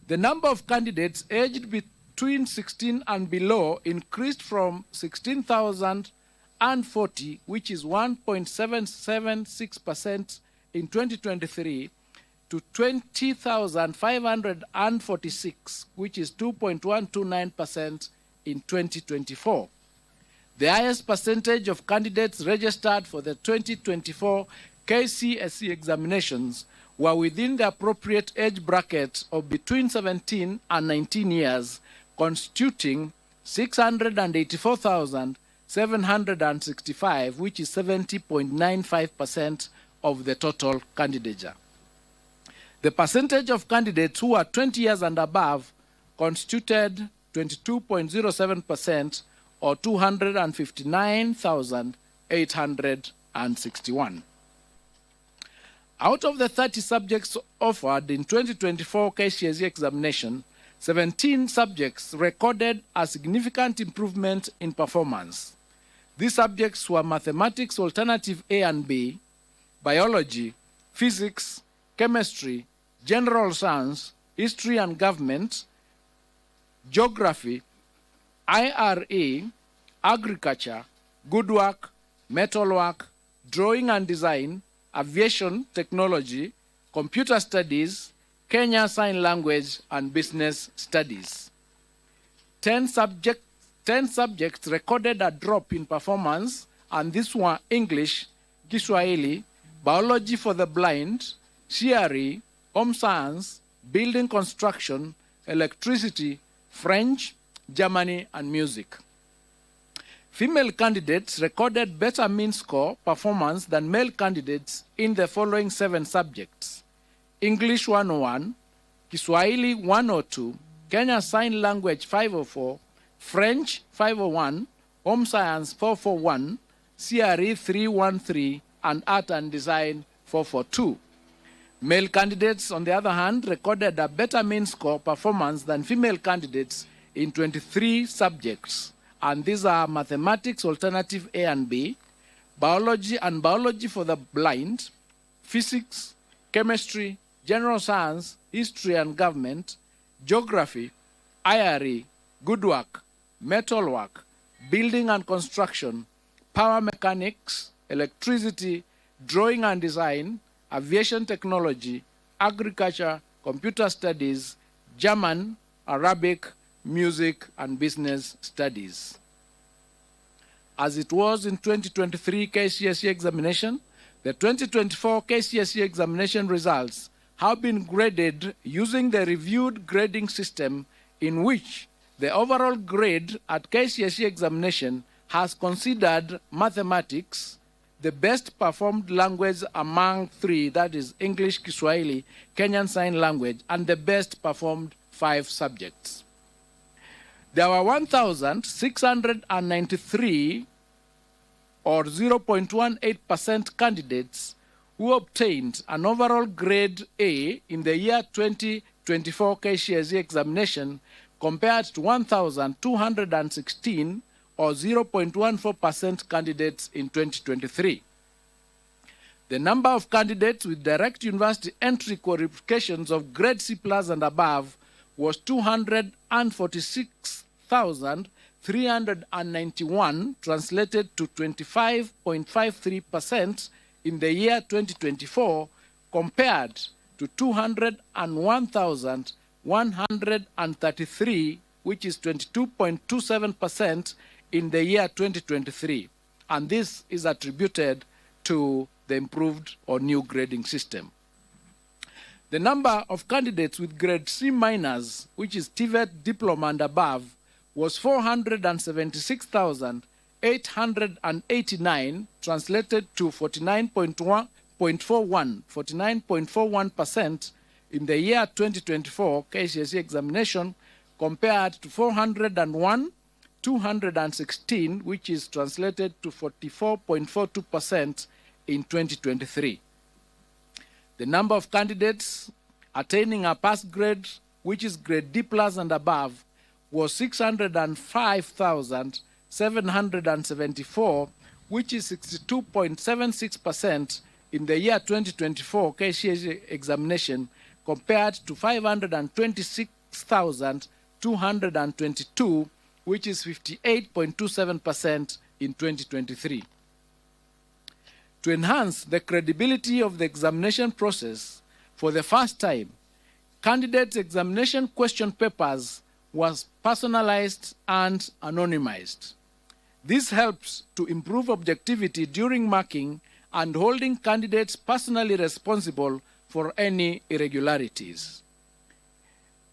The number of candidates aged between 16 and below increased from 16,040, which is 1.776% in 2023, to 20,546, which is 2.129% in 2024. The highest percentage of candidates registered for the 2024 KCSE examinations were within the appropriate age bracket of between 17 and 19 years, constituting 684,765, which is 70.95% of the total candidature. The percentage of candidates who are 20 years and above constituted 22.07%, or 259,861. Out of the 30 subjects offered in 2024 KCSE examination, 17 subjects recorded a significant improvement in performance. These subjects were mathematics alternative A and B, biology, physics, chemistry, general science, history and government, geography, IRE, agriculture, woodwork, metalwork, drawing and design, aviation technology, computer studies, Kenya Sign Language, and business studies. 10 subjects recorded a drop in performance, and these were English, Kiswahili, biology for the blind, CRE, home science, building construction, electricity, French, Germany, and music. Female candidates recorded better mean score performance than male candidates in the following 7 subjects: English 101, Kiswahili 102, Kenya Sign Language 504, French 501, Home Science 441, CRE 313, and Art and Design 442. Male candidates, on the other hand, recorded a better mean score performance than female candidates in 23 subjects, and these are mathematics alternative A and B, biology and biology for the blind, physics, chemistry, general science, history and government, geography, IRE, woodwork, metalwork, building and construction, power mechanics, electricity, drawing and design, aviation technology, agriculture, computer studies, German, Arabic, music, and business studies. As it was in 2023 KCSE examination, the 2024 KCSE examination results have been graded using the reviewed grading system, in which the overall grade at KCSE examination has considered mathematics, the best performed language among three, that is English, Kiswahili, Kenyan Sign Language, and the best performed 5 subjects. There were 1,693 or 0.18% candidates who obtained an overall grade A in the year 2024 KCSE examination compared to 1,216 or 0.14% candidates in 2023. The number of candidates with direct university entry qualifications of grade C+ and above was 246,391, translated to 25.53% in the year 2024, compared to 201,133, which is 22.27% in the year 2023. And this is attributed to the improved or new grading system. The number of candidates with grade C-, which is TVET diploma and above, was 476,889, translated to 49.41% in the year 2024 KCSE examination, compared to 401,216, which is translated to 44.42% in 2023. The number of candidates attaining a pass grade, which is grade D+ and above, was 605,774, which is 62.76% in the year 2024 KCSE examination, compared to 526,222, which is 58.27% in 2023. To enhance the credibility of the examination process, for the first time, candidates' examination question papers was personalized and anonymized. This helps to improve objectivity during marking and holding candidates personally responsible for any irregularities.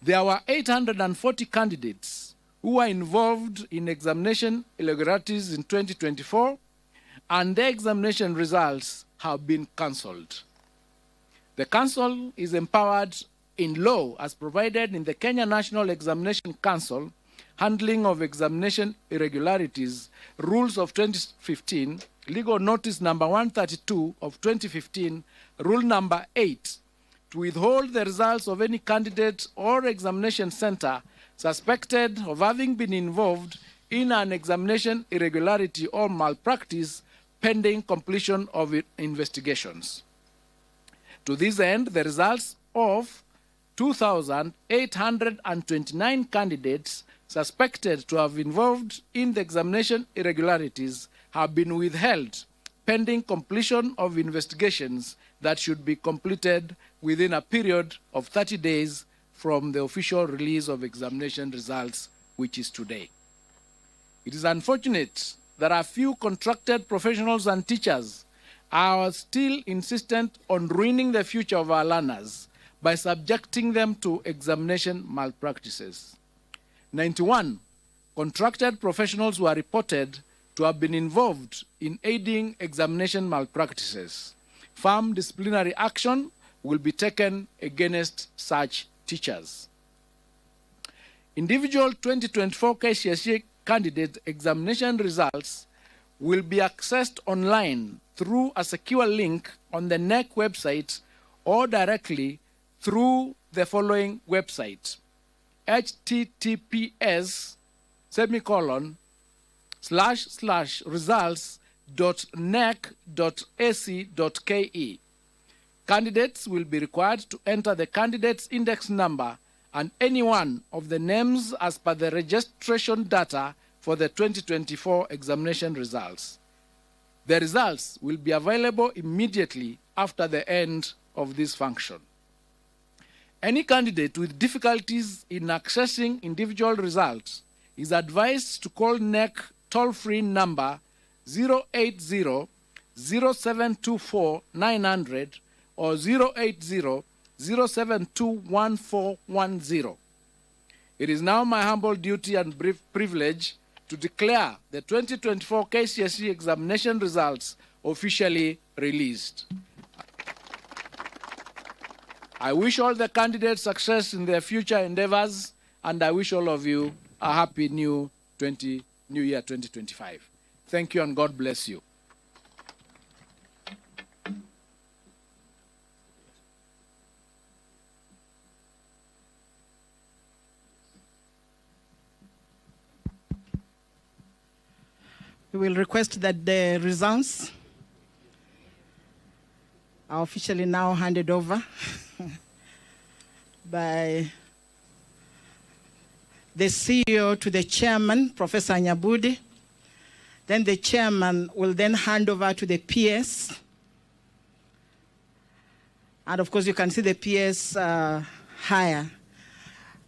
There were 840 candidates who were involved in examination irregularities in 2024, and their examination results have been cancelled. The Council is empowered in law as provided in the Kenya National Examination Council, Handling of Examination Irregularities, Rules of 2015, Legal Notice number 132 of 2015, Rule number 8, to withhold the results of any candidate or examination center suspected of having been involved in an examination irregularity or malpractice pending completion of investigations. To this end, the results of 2,829 candidates suspected to have involved in the examination irregularities have been withheld pending completion of investigations that should be completed within a period of 30 days from the official release of examination results, which is today. It is unfortunate that a few contracted professionals and teachers are still insistent on ruining the future of our learners by subjecting them to examination malpractices. 91 contracted professionals were reported to have been involved in aiding examination malpractices. Firm disciplinary action will be taken against such teachers. Individual 2024 KCSE candidate examination results will be accessed online through a secure link on the KNEC website or directly through the following website: https://results.nec.ac.ke. Candidates will be required to enter the candidate's index number and any one of the names as per the registration data for the 2024 examination results. The results will be available immediately after the end of this function. Any candidate with difficulties in accessing individual results is advised to call KNEC toll-free number 080-0724-900 or 080-0721-410. It is now my humble duty and privilege to declare the 2024 KCSE examination results officially released. I wish all the candidates success in their future endeavors, and I wish all of you a happy new year 2025. Thank you and God bless you. We will request that the results are officially now handed over by the CEO to the chairman, Professor Nyabudi. Then the chairman will then hand over to the PS. And of course, you can see the PS higher,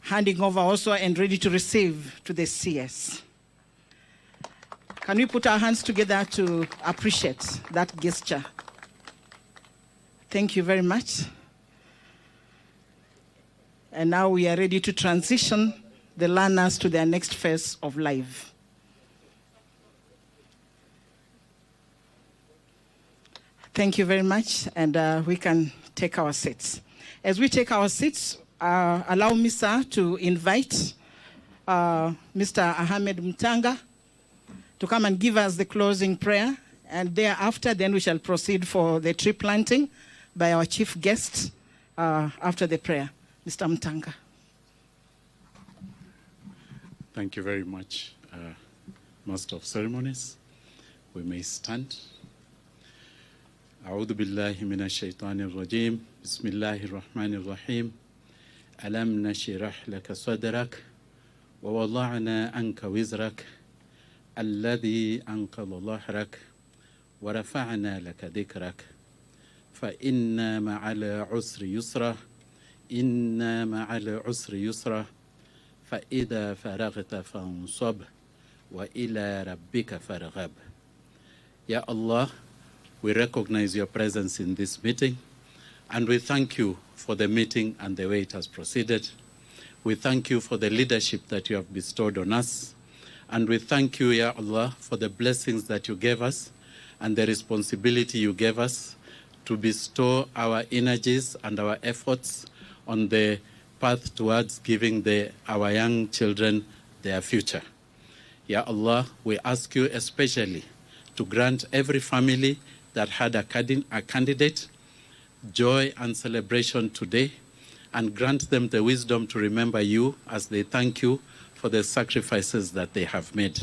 handing over also and ready to receive to the CS. Can we put our hands together to appreciate that gesture? Thank you very much. And now we are ready to transition the learners to their next phase of life. Thank you very much, and we can take our seats. As we take our seats, allow me, sir, to invite Mr. Ahmed Mtanga to come and give us the closing prayer, and thereafter, then we shall proceed for the tree planting by our chief guest after the prayer. Mr. Mtanga. Thank you very much, Master of Ceremonies. We may stand. أعوذ بالله من الشيطان الرجيم بسم الله الرحمن الرحيم ألم نشرح لك صدرك ووضعنا عنك وزرك الذي أنقض ظهرك ورفعنا لك ذكرك فإن مع العسر يسرا إن مع العسر يسرا فإذا فرغت فانصب وإلى ربك فارغب. Ya Allah, we recognize your presence in this meeting, and we thank you for the meeting and the way it has proceeded. We thank you for the leadership that you have bestowed on us, and we thank you, Ya Allah, for the blessings that you gave us and the responsibility you gave us to bestow our energies and our efforts on the path towards giving our young children their future. Ya Allah, we ask you especially to grant every family that had a candidate joy and celebration today, and grant them the wisdom to remember you as they thank you for the sacrifices that they have made.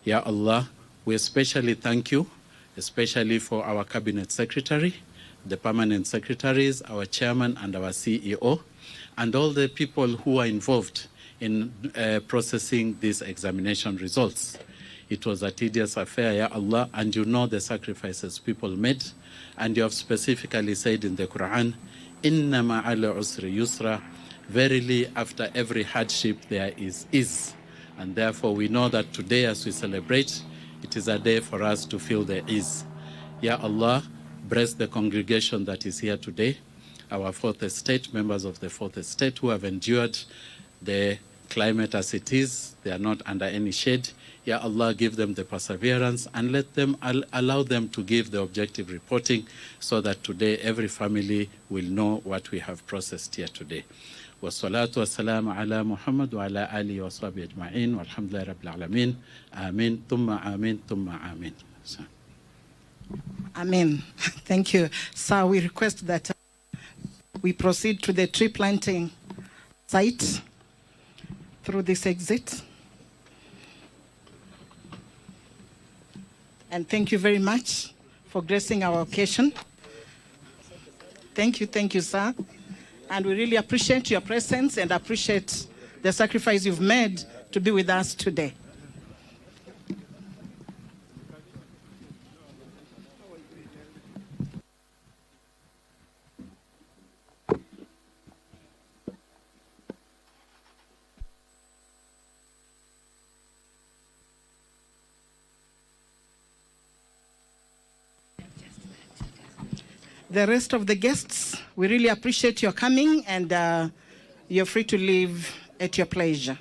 Ya Allah, we especially thank you, especially for our cabinet secretary, the permanent secretaries, our chairman and our CEO, and all the people who are involved in processing these examination results. It was a tedious affair, Ya Allah, and you know the sacrifices people made, and you have specifically said in the Quran, Inna ma'ala usri yusra, verily after every hardship there is ease. And therefore we know that today as we celebrate, it is a day for us to feel the ease. Ya Allah, bless the congregation that is here today, our fourth estate, members of the fourth estate who have endured the climate as it is. They are not under any shade. Ya Allah, give them the perseverance and let them allow them to give the objective reporting so that today every family will know what we have processed here today. Wassalatu wassalamu ala Muhammad wa ala alihi wa sahbihi ajma'in walhamdulillahi rabbil alamin. Amin, thumma amin, thumma amin. Amen. Thank you. Sir, we request that we proceed to the tree planting site through this exit. And thank you very much for gracing our occasion. Thank you, sir. And we really appreciate your presence and appreciate the sacrifice you've made to be with us today. The rest of the guests, we really appreciate your coming, and you're free to leave at your pleasure.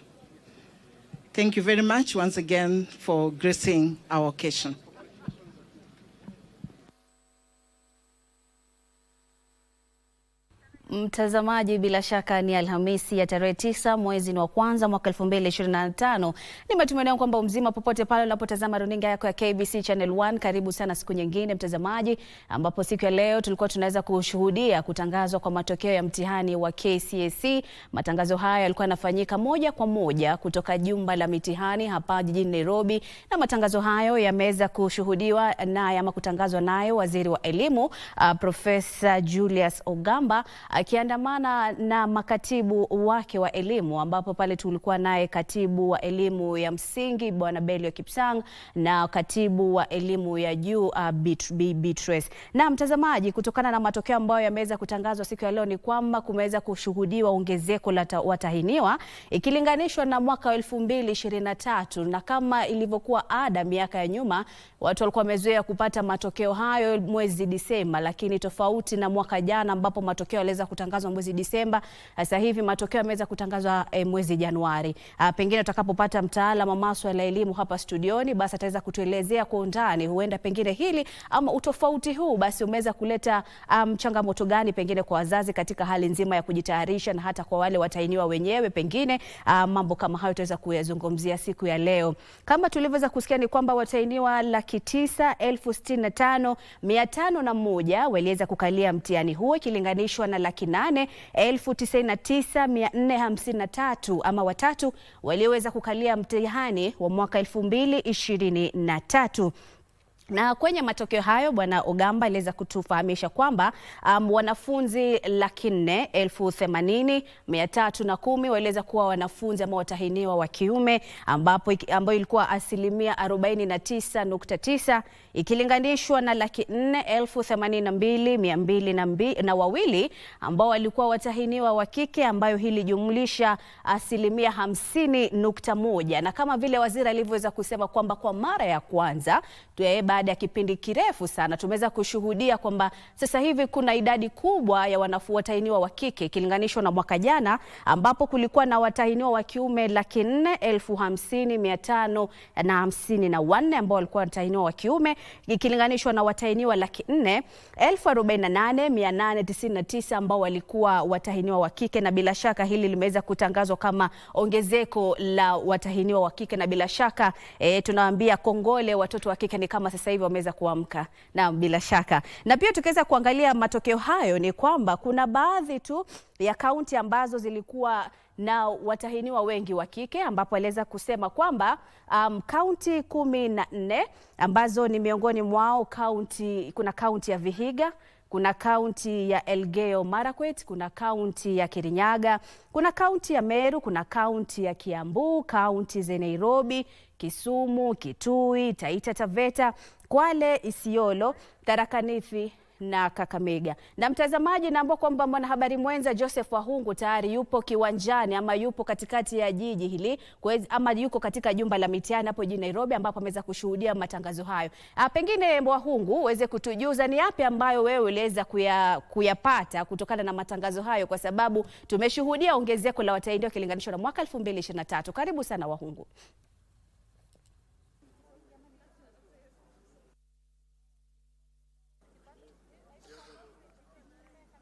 Thank you very much once again for gracing our occasion. Mtazamaji, bila shaka ni Alhamisi ya tarehe 9 mwezi wa kwanza mwaka 2025. Ni matumaini yangu kwamba mzima popote pale unapotazama runinga yako ya KBC Channel 1. Karibu sana siku nyingine mtazamaji, ambapo siku ya leo tulikuwa tunaweza kushuhudia kutangazwa kwa matokeo ya mtihani wa KCSE. Matangazo haya yalikuwa yanafanyika moja kwa moja kutoka jumba la mitihani hapa jijini Nairobi, na matangazo hayo yameweza kushuhudiwa naye ama kutangazwa naye Waziri wa Elimu Profesa Julius Ogamba akiandamana na makatibu wake wa elimu, ambapo pale tulikuwa naye katibu wa elimu ya msingi Bwana Belio Kipsang na katibu wa elimu ya juu Beatrice. Na mtazamaji, kutokana na matokeo ambayo yameweza kutangazwa siku ya leo ni kwamba kumeweza kushuhudiwa ongezeko la watahiniwa ikilinganishwa na mwaka 2023, na kama ilivyokuwa ada miaka ya nyuma watu walikuwa wamezoea kupata matokeo hayo mwezi Disemba, lakini tofauti na mwaka jana ambapo matokeo yaliweza kutangazwa mwezi Disemba, sasa hivi matokeo yameweza kutangazwa mwezi Januari. Pengine tutakapopata mtaalamu wa masuala ya elimu hapa studioni, basi ataweza kutuelezea kwa undani huenda pengine hili ama utofauti huu basi umeweza kuleta changamoto gani pengine kwa wazazi katika hali nzima ya kujitayarisha, na hata kwa wale watahiniwa wenyewe pengine mambo kama hayo tutaweza kuyazungumzia siku ya leo. Kama tulivyoweza kusikia ni kwamba watahiniwa 9,65,501 waliweza kukalia mtihani huo ikilinganishwa na 8,99,453 ama watatu walioweza kukalia mtihani wa mwaka 2023. Na kwenye matokeo hayo Bwana Ogamba aliweza kutufahamisha kwamba wanafunzi 480,310 waliweza kuwa wanafunzi ama watahiniwa wa kiume, ambayo ilikuwa asilimia 49.9 ikilinganishwa na 482,202 ambao walikuwa watahiniwa wa kike, ambayo hili jumlisha asilimia 50.1. Na kama vile waziri alivyoweza kusema kwamba kwa mara ya kwanza baada ya kipindi kirefu sana tumeweza kushuhudia kwamba sasa hivi kuna idadi kubwa ya watahiniwa wa kike ikilinganishwa na mwaka jana ambapo kulikuwa na watahiniwa wa kiume 450,554 ambao walikuwa watahiniwa wa kiume ikilinganishwa na watahiniwa 448,899 ambao walikuwa watahiniwa wa kike. Na bila shaka hili limeweza kutangazwa kama ongezeko la watahiniwa wa kike, na bila shaka tunawaambia kongole watoto wa kike, ni kama sasa hivi wameweza kuamka. Na bila shaka, na pia tukiweza kuangalia matokeo hayo ni kwamba kuna baadhi tu ya kaunti ambazo zilikuwa na watahiniwa wengi wa kike, ambapo aliweza kusema kwamba kaunti 14 ambazo ni miongoni mwao kuna kaunti ya Vihiga, kuna kaunti ya Elgeyo Marakwet, kuna kaunti ya Kirinyaga, kuna kaunti ya Meru, kuna kaunti ya Kiambu, kaunti za Nairobi, Kisumu, Kitui, Taita Taveta, Kwale, Isiolo, Tharaka Nithi na Kakamega. Na mtazamaji, naomba kwamba mwanahabari mwenza Joseph Wahungu tayari yupo kiwanjani ama yupo katikati ya jiji hili ama yuko katika jumba la mitihani hapo jijini Nairobi ambapo ameweza kushuhudia matangazo hayo. Pengine Wahungu uweze kutujuza ni yapi ambayo wewe uliweza kuyapata kutokana na matangazo hayo, kwa sababu tumeshuhudia ongezeko la watahiniwa ikilinganishwa na mwaka 2023. Karibu sana Wahungu.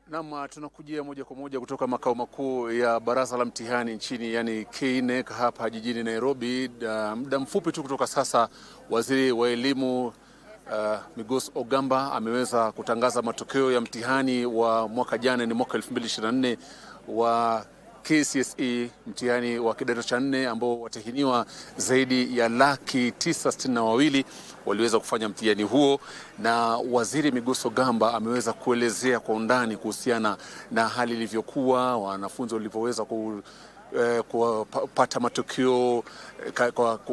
Naam, tunakujia moja kwa moja kutoka makao makuu ya Baraza la Mtihani nchini, yani KNEC hapa jijini Nairobi. Muda mfupi tu kutoka sasa, Waziri wa Elimu Migos Ogamba ameweza kutangaza matokeo ya mtihani wa mwaka jana, ni mwaka 2024 wa KCSE, mtihani wa kidato cha 4 ambao watahiniwa zaidi ya 962,000 waliweza kufanya mtihani huo, na Waziri Migos Ogamba ameweza kuelezea kwa undani kuhusiana na hali ilivyokuwa, wanafunzi walivyoweza kupata matokeo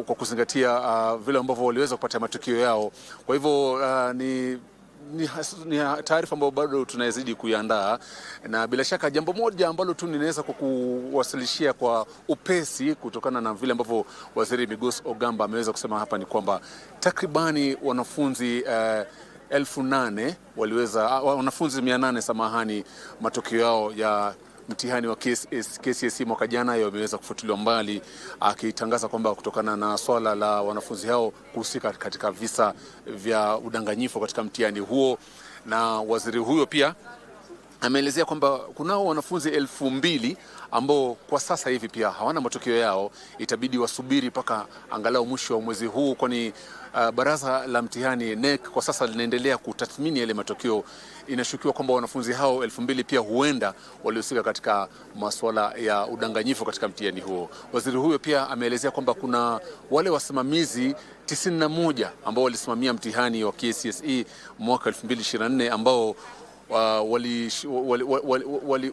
kwa kuzingatia vile ambavyo waliweza kupata matokeo yao. Kwa hivyo ni taarifa ambayo bado tunazidi kuiandaa, na bila shaka jambo moja ambalo tu ninaweza kukuwasilishia kwa upesi kutokana na vile ambavyo Waziri Migos Ogamba ameweza kusema hapa ni kwamba takribani wanafunzi 8,000 wanafunzi 800 matokeo yao ya mtihani wa KCSE mwaka jana yameweza kufutiliwa mbali, akitangaza kwamba kutokana na swala la wanafunzi hao kuhusika katika visa vya udanganyifu katika mtihani huo. Na waziri huyo pia ameelezea kwamba kunao wanafunzi 2000 ambao kwa sasa hivi pia hawana matokeo yao, itabidi wasubiri mpaka angalau mwisho wa mwezi huu, kwani baraza la mtihani KNEC kwa sasa linaendelea kutathmini yale matokeo. Inashukiwa kwamba wanafunzi hao 2000 pia huenda walihusika katika masuala ya udanganyifu katika mtihani huo. Waziri huyo pia ameelezea kwamba kuna wale wasimamizi 91 ambao walisimamia mtihani wa KCSE mwaka 2024 ambao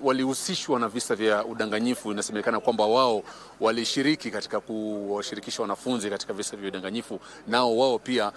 walihusishwa na visa vya udanganyifu. Inasemekana kwamba wao walishiriki katika kuwashirikisha wanafunzi katika visa vya udanganyifu, nao wao pia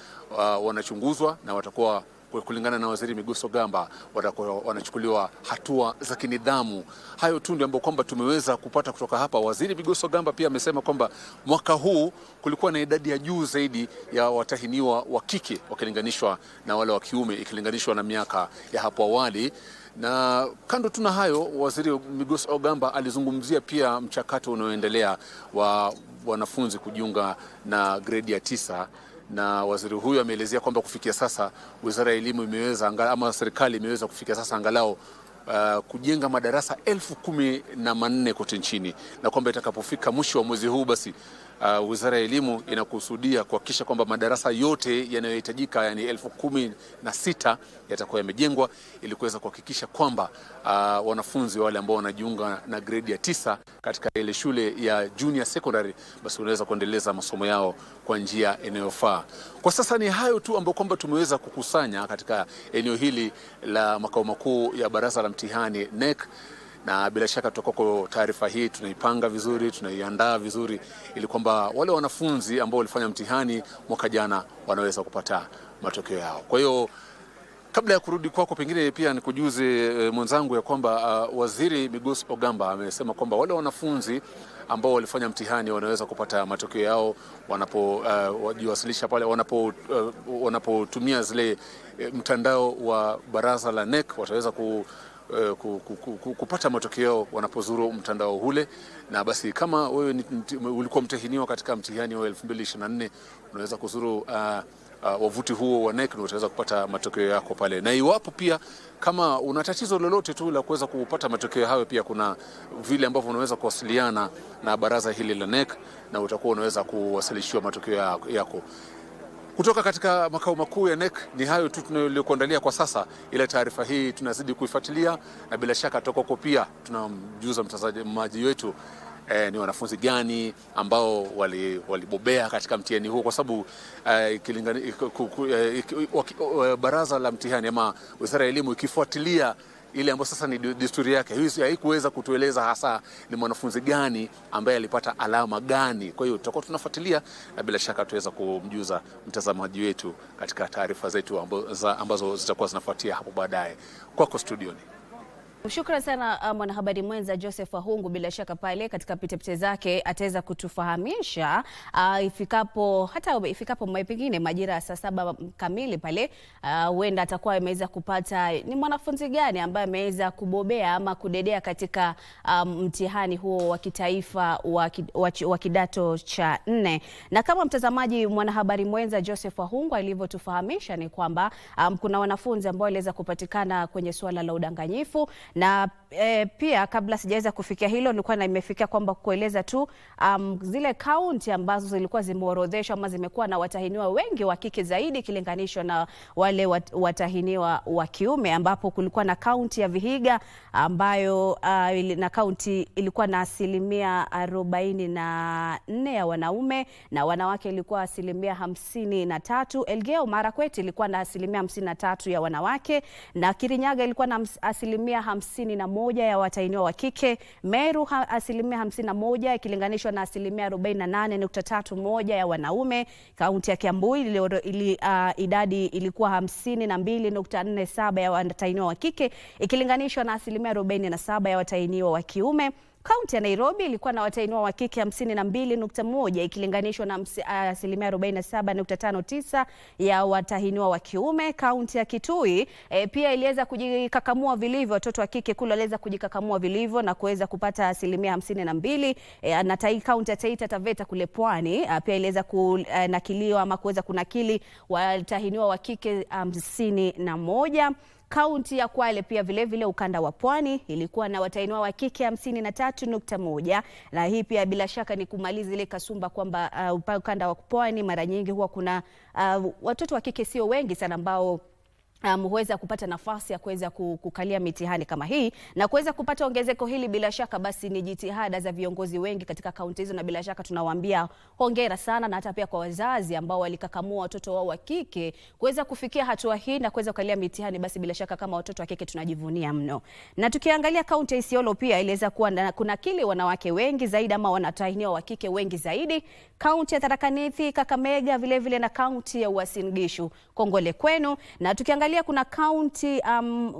wanachunguzwa na watakuwa, kulingana na Waziri Migoso Gamba, watakuwa wanachukuliwa hatua za kinidhamu. Hayo tu ndio ambayo kwamba tumeweza kupata kutoka hapa. Waziri Migoso Gamba pia amesema kwamba mwaka huu kulikuwa na idadi ya juu zaidi ya watahiniwa wa kike wakilinganishwa na wale wa kiume ikilinganishwa na miaka ya hapo awali. Na kando tuna hayo, Waziri Migoso Gamba alizungumzia pia mchakato unaoendelea wa wanafunzi kujiunga na gredi ya 9. Na waziri huyu ameelezea kwamba kufikia sasa Wizara ya Elimu imeweza ama serikali imeweza kufikia sasa angalau kujenga madarasa 14,000 kote nchini, na kwamba itakapofika mwisho wa mwezi huu basi Wizara ya Elimu inakusudia kuhakikisha kwamba madarasa yote yanayohitajika, yani 16,000 yatakuwa yamejengwa ili kuweza kuhakikisha kwamba wanafunzi wale ambao wanajiunga na grade ya 9 katika ile shule ya junior secondary basi wanaweza kuendeleza masomo yao kwa njia inayofaa. Kwa sasa ni hayo tu ambayo kwamba tumeweza kukusanya katika eneo hili la makao makuu ya baraza la mtihani KNEC, na bila shaka tutakuwa taarifa hii tunaipanga vizuri, tunaiandaa vizuri ili kwamba wale wanafunzi ambao walifanya mtihani mwaka jana wanaweza kupata matokeo yao. Kwa hiyo kabla ya kurudi kwako, pengine pia nikujuze mwenzangu ya kwamba Waziri Migoso Gamba amesema kwamba wale wanafunzi ambao walifanya mtihani wanaweza kupata matokeo yao wanapojiwasilisha pale, wanapotumia zile mtandao wa baraza la KNEC, wataweza kupata matokeo wanapozuru mtandao ule. Na basi kama wewe ulikuwa mtahiniwa katika mtihani wa 2024 unaweza kuzuru wavuti huo wa KNEC na utaweza kupata matokeo yako pale. Na iwapo pia kama una tatizo lolote tu la kuweza kupata matokeo hayo, pia kuna vile ambavyo unaweza kuwasiliana na baraza hili la KNEC na utakuwa unaweza kuwasilishiwa matokeo yako. Kutoka katika makao makuu ya KNEC ni hayo tu tunayokuandalia kwa sasa, ila taarifa hii tunazidi kuifuatilia na bila shaka tokoko pia tunamjuza mtazamaji wetu ni wanafunzi gani ambao walibobea katika mtihani huu, kwa sababu baraza la mtihani ama Wizara ya Elimu ikifuatilia ile ambayo sasa ni desturi yake, hiyo haikuweza kutueleza hasa ni mwanafunzi gani ambaye alipata alama gani. Kwa hiyo tutakuwa tunafuatilia na bila shaka tuweza kumjuza mtazamaji wetu katika taarifa zetu ambazo zitakuwa zinafuatia hapo baadaye. Kwako studioni. Shukrani sana mwanahabari mwenza Joseph Wahungu. Bila shaka pale katika pitepite zake ataweza kutufahamisha ifikapo pengine majira ya saa 7 kamili pale, huenda atakuwa ameweza kupata ni mwanafunzi gani ambaye ameweza kubobea ama kudedea katika mtihani huo wa kitaifa wa kidato cha 4. Na kama mtazamaji mwanahabari mwenza Joseph Wahungu alivyotufahamisha ni kwamba kuna wanafunzi ambao waliweza kupatikana kwenye suala la udanganyifu. Na pia kabla sijaweza kufikia hilo, nilikuwa nimefikia kwamba kueleza tu zile kaunti ambazo zilikuwa zimeorodheshwa ama zimekuwa na watahiniwa wengi wa kike zaidi ikilinganishwa na wale watahiniwa wa kiume, ambapo kulikuwa na kaunti ya Vihiga ambayo na kaunti ilikuwa na 44% ya wanaume na wanawake ilikuwa 53%. Elgeyo Marakwet ilikuwa na 53% ya wanawake na Kirinyaga ilikuwa na 51% ya watahiniwa wa kike. Meru 51% ikilinganishwa na 48.31% ya wanaume. Kaunti ya Kiambu idadi ilikuwa 52.47% ya watahiniwa wa kike ikilinganishwa na 47% ya watahiniwa wa kiume. Kaunti ya Nairobi ilikuwa na watahiniwa wa kike 52.1% ikilinganishwa na 47.59% ya watahiniwa wa kiume. Kaunti ya Kitui pia iliweza kujikakamua vilivyo, watoto wa kike kule waliweza kujikakamua vilivyo na kuweza kupata 52%. Na kaunti ya Taita Taveta kule Pwani pia iliweza kunakiliwa ama kuweza kunakili watahiniwa wa kike 51. Kaunti ya Kwale pia vile ukanda wa Pwani ilikuwa na watahiniwa wa kike 53.1, na hii pia bila shaka ni kumaliza ile kasumba kwamba ukanda wa Pwani mara nyingi huwa kuna watoto wa kike sio wengi sana ambao huweza kupata nafasi ya kuweza kukalia mitihani kama hii, na kuweza kupata ongezeko hili bila shaka basi ni jitihada za viongozi wengi katika kaunti hizo, na bila shaka tunawaambia hongera sana, na hata pia kwa wazazi ambao walikakamua watoto wao wa kike kuweza kufikia hatua hii na kuweza kukalia mitihani. Basi bila shaka kama watoto wa kike tunajivunia mno. Na tukiangalia kaunti ya Isiolo pia iliweza kuwa kuna kile wanawake wengi zaidi ama wanatahiniwa wa kike wengi zaidi. Kaunti ya Tharaka Nithi, Kakamega vile na kaunti ya Uasin Gishu. Kongole kwenu. Na tukiangalia kuna kaunti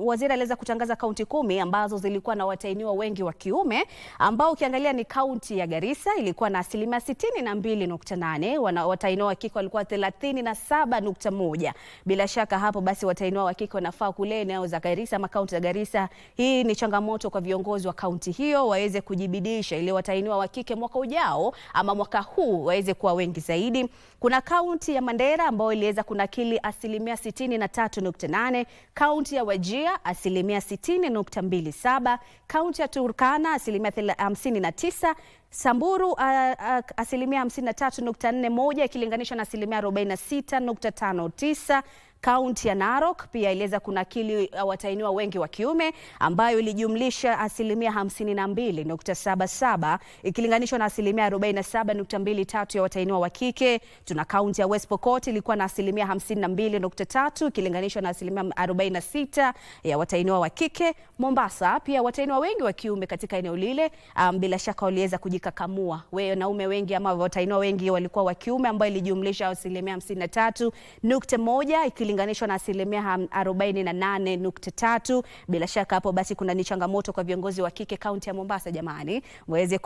waziri aliweza kutangaza kaunti 10 ambazo zilikuwa na watahiniwa wengi wa kiume, ambao ukiangalia ni kaunti ya Garissa ilikuwa na 62.8, watahiniwa wa kike walikuwa 37.1. Bila shaka hapo basi watahiniwa wa kike wanafaa kule eneo za Garissa ama kaunti za Garissa. Hii ni changamoto kwa viongozi wa kaunti hiyo waweze kujibidisha ili watahiniwa wa kike mwaka ujao ama mwaka huu waweze kuwa wengi zaidi. Kuna kaunti ya Mandera ambayo iliweza kunakili 63.8, kaunti ya Wajir 60.27, kaunti ya Turkana 59, Samburu 53.41 ikilinganishwa na 46.59. Kaunti ya Narok pia iliweza kunakili watahiniwa wengi wa kiume ambayo ilijumlisha 52.77 ikilinganishwa na 47.23 ya watahiniwa wa kike. Tuna kaunti ya West Pokot ilikuwa na 52.3 ikilinganishwa na 46 ya watahiniwa wa kike. Mombasa pia watahiniwa wengi wa kiume katika eneo lile, bila shaka waliweza kujikakamua. Wanaume wengi ama watahiniwa wengi walikuwa wa kiume ambayo ilijumlisha 53.1 ikilinganishwa na 48.3. Bila shaka hapo basi kuna ni changamoto kwa viongozi wa kike kaunti ya Mombasa. Jamani, waweze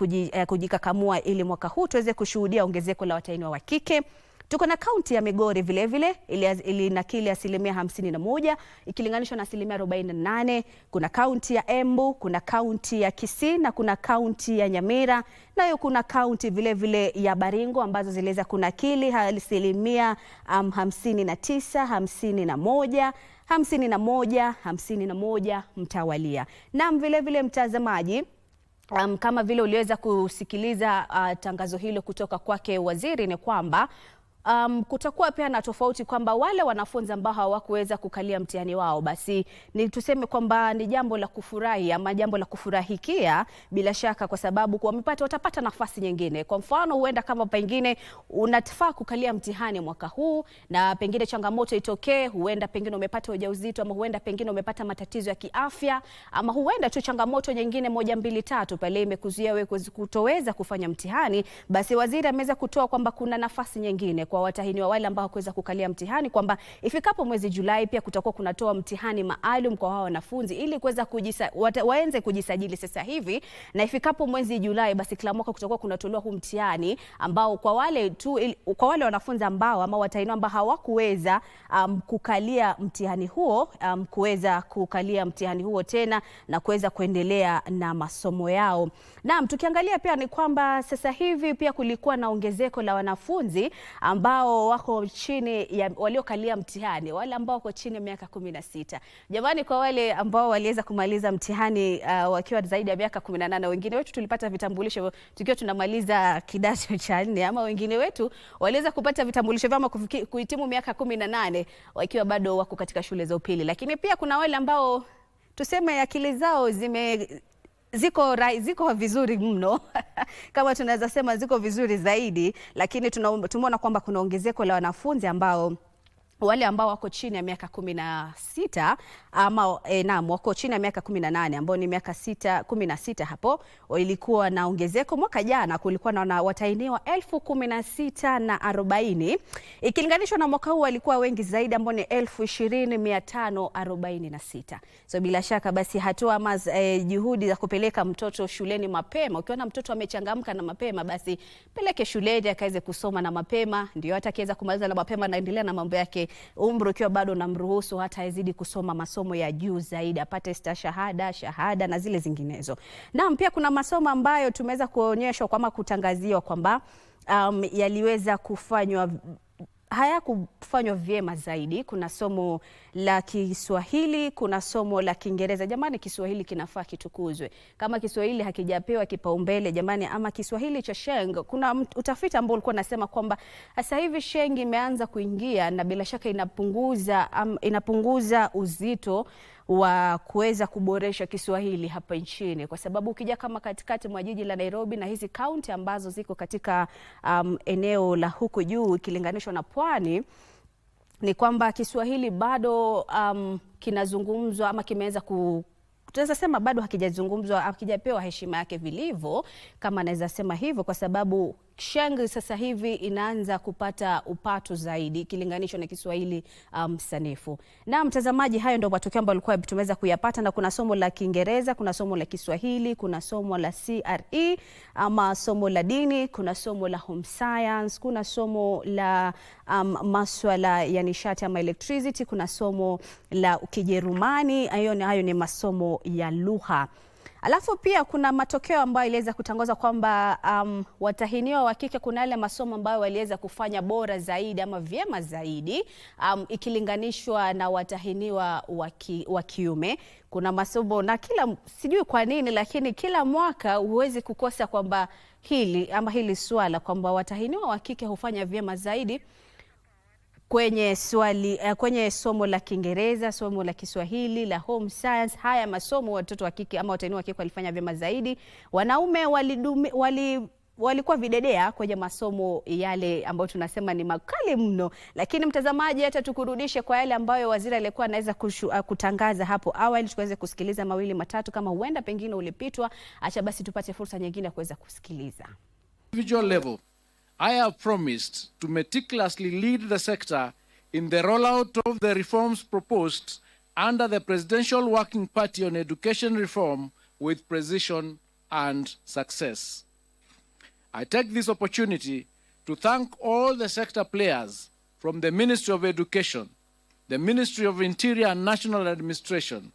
kujikakamua ili mwaka huu tuweze kushuhudia ongezeko la watahiniwa wa kike. Tuko na kaunti ya Migori vile ilinakili 51 ikilinganishwa na 48. Kuna kaunti ya Embu, kuna kaunti ya Kisii na kuna kaunti ya Nyamira, nayo kuna kaunti vile ya Baringo ambazo ziliweza kunakili 59, 51, 51 mtawalia. Na vile mtazamaji, kama vile uliweza kusikiliza tangazo hilo kutoka kwake waziri, ni kwamba kutakuwa pia na tofauti kwamba wale wanafunzi ambao hawakuweza kukalia mtihani wao, basi ni tuseme kwamba ni jambo la kufurahi ama jambo la kufurahikia bila shaka, kwa sababu watapata nafasi nyingine. Kwa mfano, huenda kama pengine unataka kukalia mtihani mwaka huu na pengine changamoto itokee, huenda pengine umepata ujauzito ama huenda pengine umepata matatizo ya kiafya ama huenda tu changamoto nyingine 1, 2, 3 pale imekuzuia wewe kutoweza kufanya mtihani, basi waziri ameweza kutoa kwamba kuna nafasi nyingine kwa watahiniwa wale ambao hawakuweza kukalia mtihani, kwamba ifikapo mwezi Julai pia kutakuwa kunatoa mtihani maalum kwa hao wanafunzi ili kuweza waanze kujisajili sasa hivi, na ifikapo mwezi Julai basi kila mwaka kutakuwa kunatolewa huu mtihani ambao kwa wale wanafunzi ambao ama watahiniwa ambao hawakuweza kukalia mtihani huo kuweza kukalia mtihani huo tena na kuweza kuendelea na masomo yao. Naam, tukiangalia pia ni kwamba sasa hivi pia kulikuwa na ongezeko la wanafunzi ambao wako chini ya waliokalia mtihani, wale ambao wako chini ya miaka 16. Jamani, kwa wale ambao waliweza kumaliza mtihani wakiwa zaidi ya miaka 18, wengine wetu tulipata vitambulisho tukiwa tunamaliza kidato cha 4, ama wengine wetu waliweza kupata vitambulisho vyao kuhitimu miaka 18 wakiwa bado wako katika shule za upili. Lakini pia kuna wale ambao tuseme akili zao ziko vizuri mno kama tunaweza sema ziko vizuri zaidi, lakini tumeona kwamba kuna ongezeko la wanafunzi ambao wale ambao wako chini ya miaka 16 ama wako chini ya miaka 18 ambao ni miaka 16 hapo, ilikuwa na ongezeko. Mwaka jana kulikuwa na watahiniwa 16,040 ikilinganishwa na mwaka huu walikuwa wengi zaidi ambao ni 20,546. So bila shaka basi hatua ama juhudi za kupeleka mtoto shuleni mapema. Ukiona mtoto amechangamka na mapema, basi peleke shuleni akaweze kusoma na mapema, ndio hata akiweza kumaliza na mapema naendelea na mambo yake, umri ukiwa bado namruhusu hata azidi kusoma masomo ya juu zaidi, apate shahada na zile zinginezo. Na pia kuna masomo ambayo tumeweza kuonyeshwa kama kutangaziwa kwamba yaliweza kufanywa hayakufanywa vyema zaidi. Kuna somo la Kiswahili, kuna somo la Kiingereza. Jamani, Kiswahili kinafaa kitukuzwe. Kama Kiswahili hakijapewa kipaumbele jamani, ama Kiswahili cha Sheng, kuna utafiti ambao ulikuwa unasema kwamba sasa hivi Sheng imeanza kuingia na bila shaka inapunguza uzito wa kuweza kuboresha Kiswahili hapa nchini, kwa sababu ukija kama katikati mwa jiji la Nairobi na hizi kaunti ambazo ziko katika eneo la huko juu ikilinganishwa na pwani, ni kwamba Kiswahili bado kinazungumzwa ama kimeweza tunaweza sema bado hakijazungumzwa, hakijapewa heshima yake vilivyo, kama naweza sema hivyo, kwa sababu Sheng sasa hivi inaanza kupata upato zaidi ikilinganishwa na Kiswahili sanifu. Na mtazamaji, hayo ndio matokeo ambayo tulikuwa tumeweza kuyapata, na kuna somo la Kiingereza, kuna somo la Kiswahili, kuna somo la CRE ama somo la dini, kuna somo la home science, kuna somo la masuala ya nishati ama electricity, kuna somo la Kijerumani. Hayo ni masomo ya lugha. Alafu pia kuna matokeo ambayo iliweza kutangaza kwamba watahiniwa wa kike, kuna yale masomo ambayo waliweza kufanya bora zaidi ama vyema zaidi ikilinganishwa na watahiniwa wa kiume. Kuna masomo na sijui kwa nini, lakini kila mwaka huwezi kukosa kwamba hili swala kwamba watahiniwa wa kike hufanya vyema zaidi kwenye somo la Kiingereza, somo la Kiswahili, la home science. Haya masomo watoto wa kike ama watahiniwa wa kike walifanya vyema zaidi. Wanaume walikuwa videdea kwenye masomo yale ambayo tunasema ni makali mno. Lakini mtazamaji, hata tukurudishe kwa yale ambayo waziri alikuwa anaweza kutangaza hapo awali, tuweze kusikiliza mawili matatu. Kama huenda pengine ulipitwa, acha basi tupate fursa nyingine ya kuweza kusikiliza. Individual level, I have promised to meticulously lead the sector in the rollout of the reforms proposed under the Presidential Working Party on Education Reform with precision and success. I take this opportunity to thank all the sector players from the Ministry of Education, the Ministry of Interior and National Administration,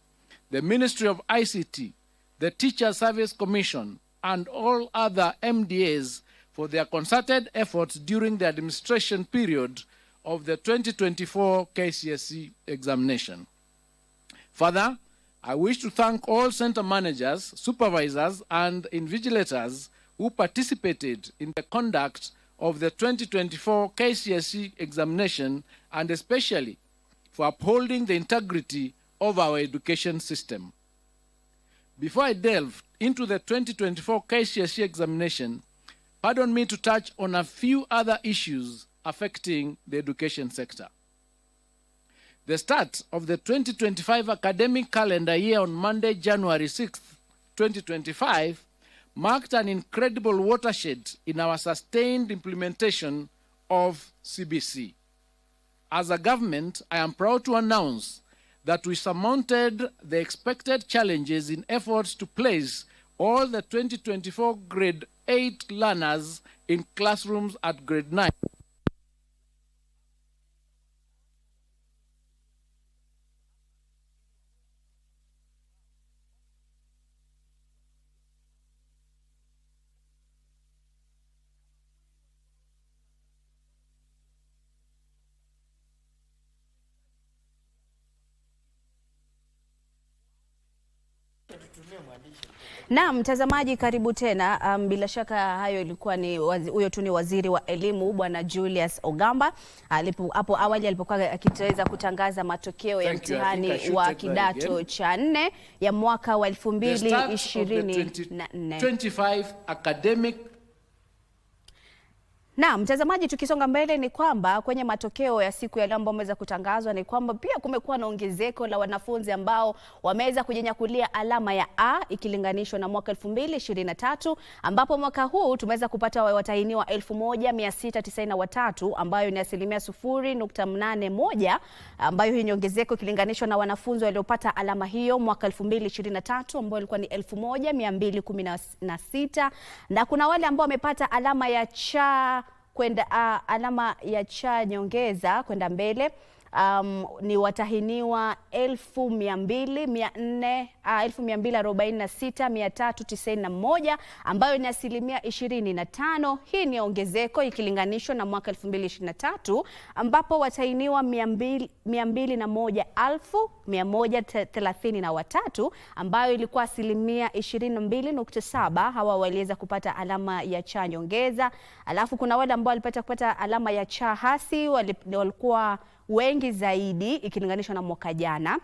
the Ministry of ICT, the Teacher Service Commission, and all other MDAs for their concerted efforts during the administration period of the 2024 KCSE examination. Further, I wish to thank all center managers, supervisors, and invigilators who participated in the conduct of the 2024 KCSE examination, and especially for upholding the integrity of our education system. Before I delve into the 2024 KCSE examination, pardon me to touch on a few other issues affecting the education sector. The start of the 2025 academic calendar year on Monday, January 6th, 2025, marked an incredible watershed in our sustained implementation of CBC. As a government, I am proud to announce that we surmounted the expected challenges in efforts to place all the 2024 grade 8 learners in classrooms at grade 9. Na mtazamaji, karibu tena. Bila shaka hayo ilikuwa ni huyo tu ni waziri wa elimu Bwana Julius Ogamba hapo awali alipokuwa akitaweza kutangaza matokeo ya mtihani wa kidato cha 4 ya mwaka wa 2024. academic. Na mtazamaji, tukisonga mbele ni kwamba kwenye matokeo ya siku ya leo ambayo wameweza kutangazwa ni kwamba pia kumekuwa na ongezeko la wanafunzi ambao wameweza kujinyakulia alama ya A ikilinganishwa na mwaka 2023, ambapo mwaka huu tumeweza kupata watahiniwa 1693 ambayo ni 0.81%, ambayo hii ni ongezeko ikilinganishwa na wanafunzi waliopata alama hiyo mwaka 2023 ambao ilikuwa ni 1216, na kuna wale ambao wamepata alama ya cha alama ya cha nyongeza kwenda mbele ni watahiniwa 246,391 ambayo ni asilimia 25. Hii ni ongezeko ikilinganishwa na mwaka 2023 ambapo watahiniwa 201,133 ambayo ilikuwa asilimia 22.7. Hawa waliweza kupata alama ya cha nyongeza. Alafu kuna wale ambao walipata kupata alama ya cha hasi walikuwa wengi zaidi ikilinganishwa na mwaka jana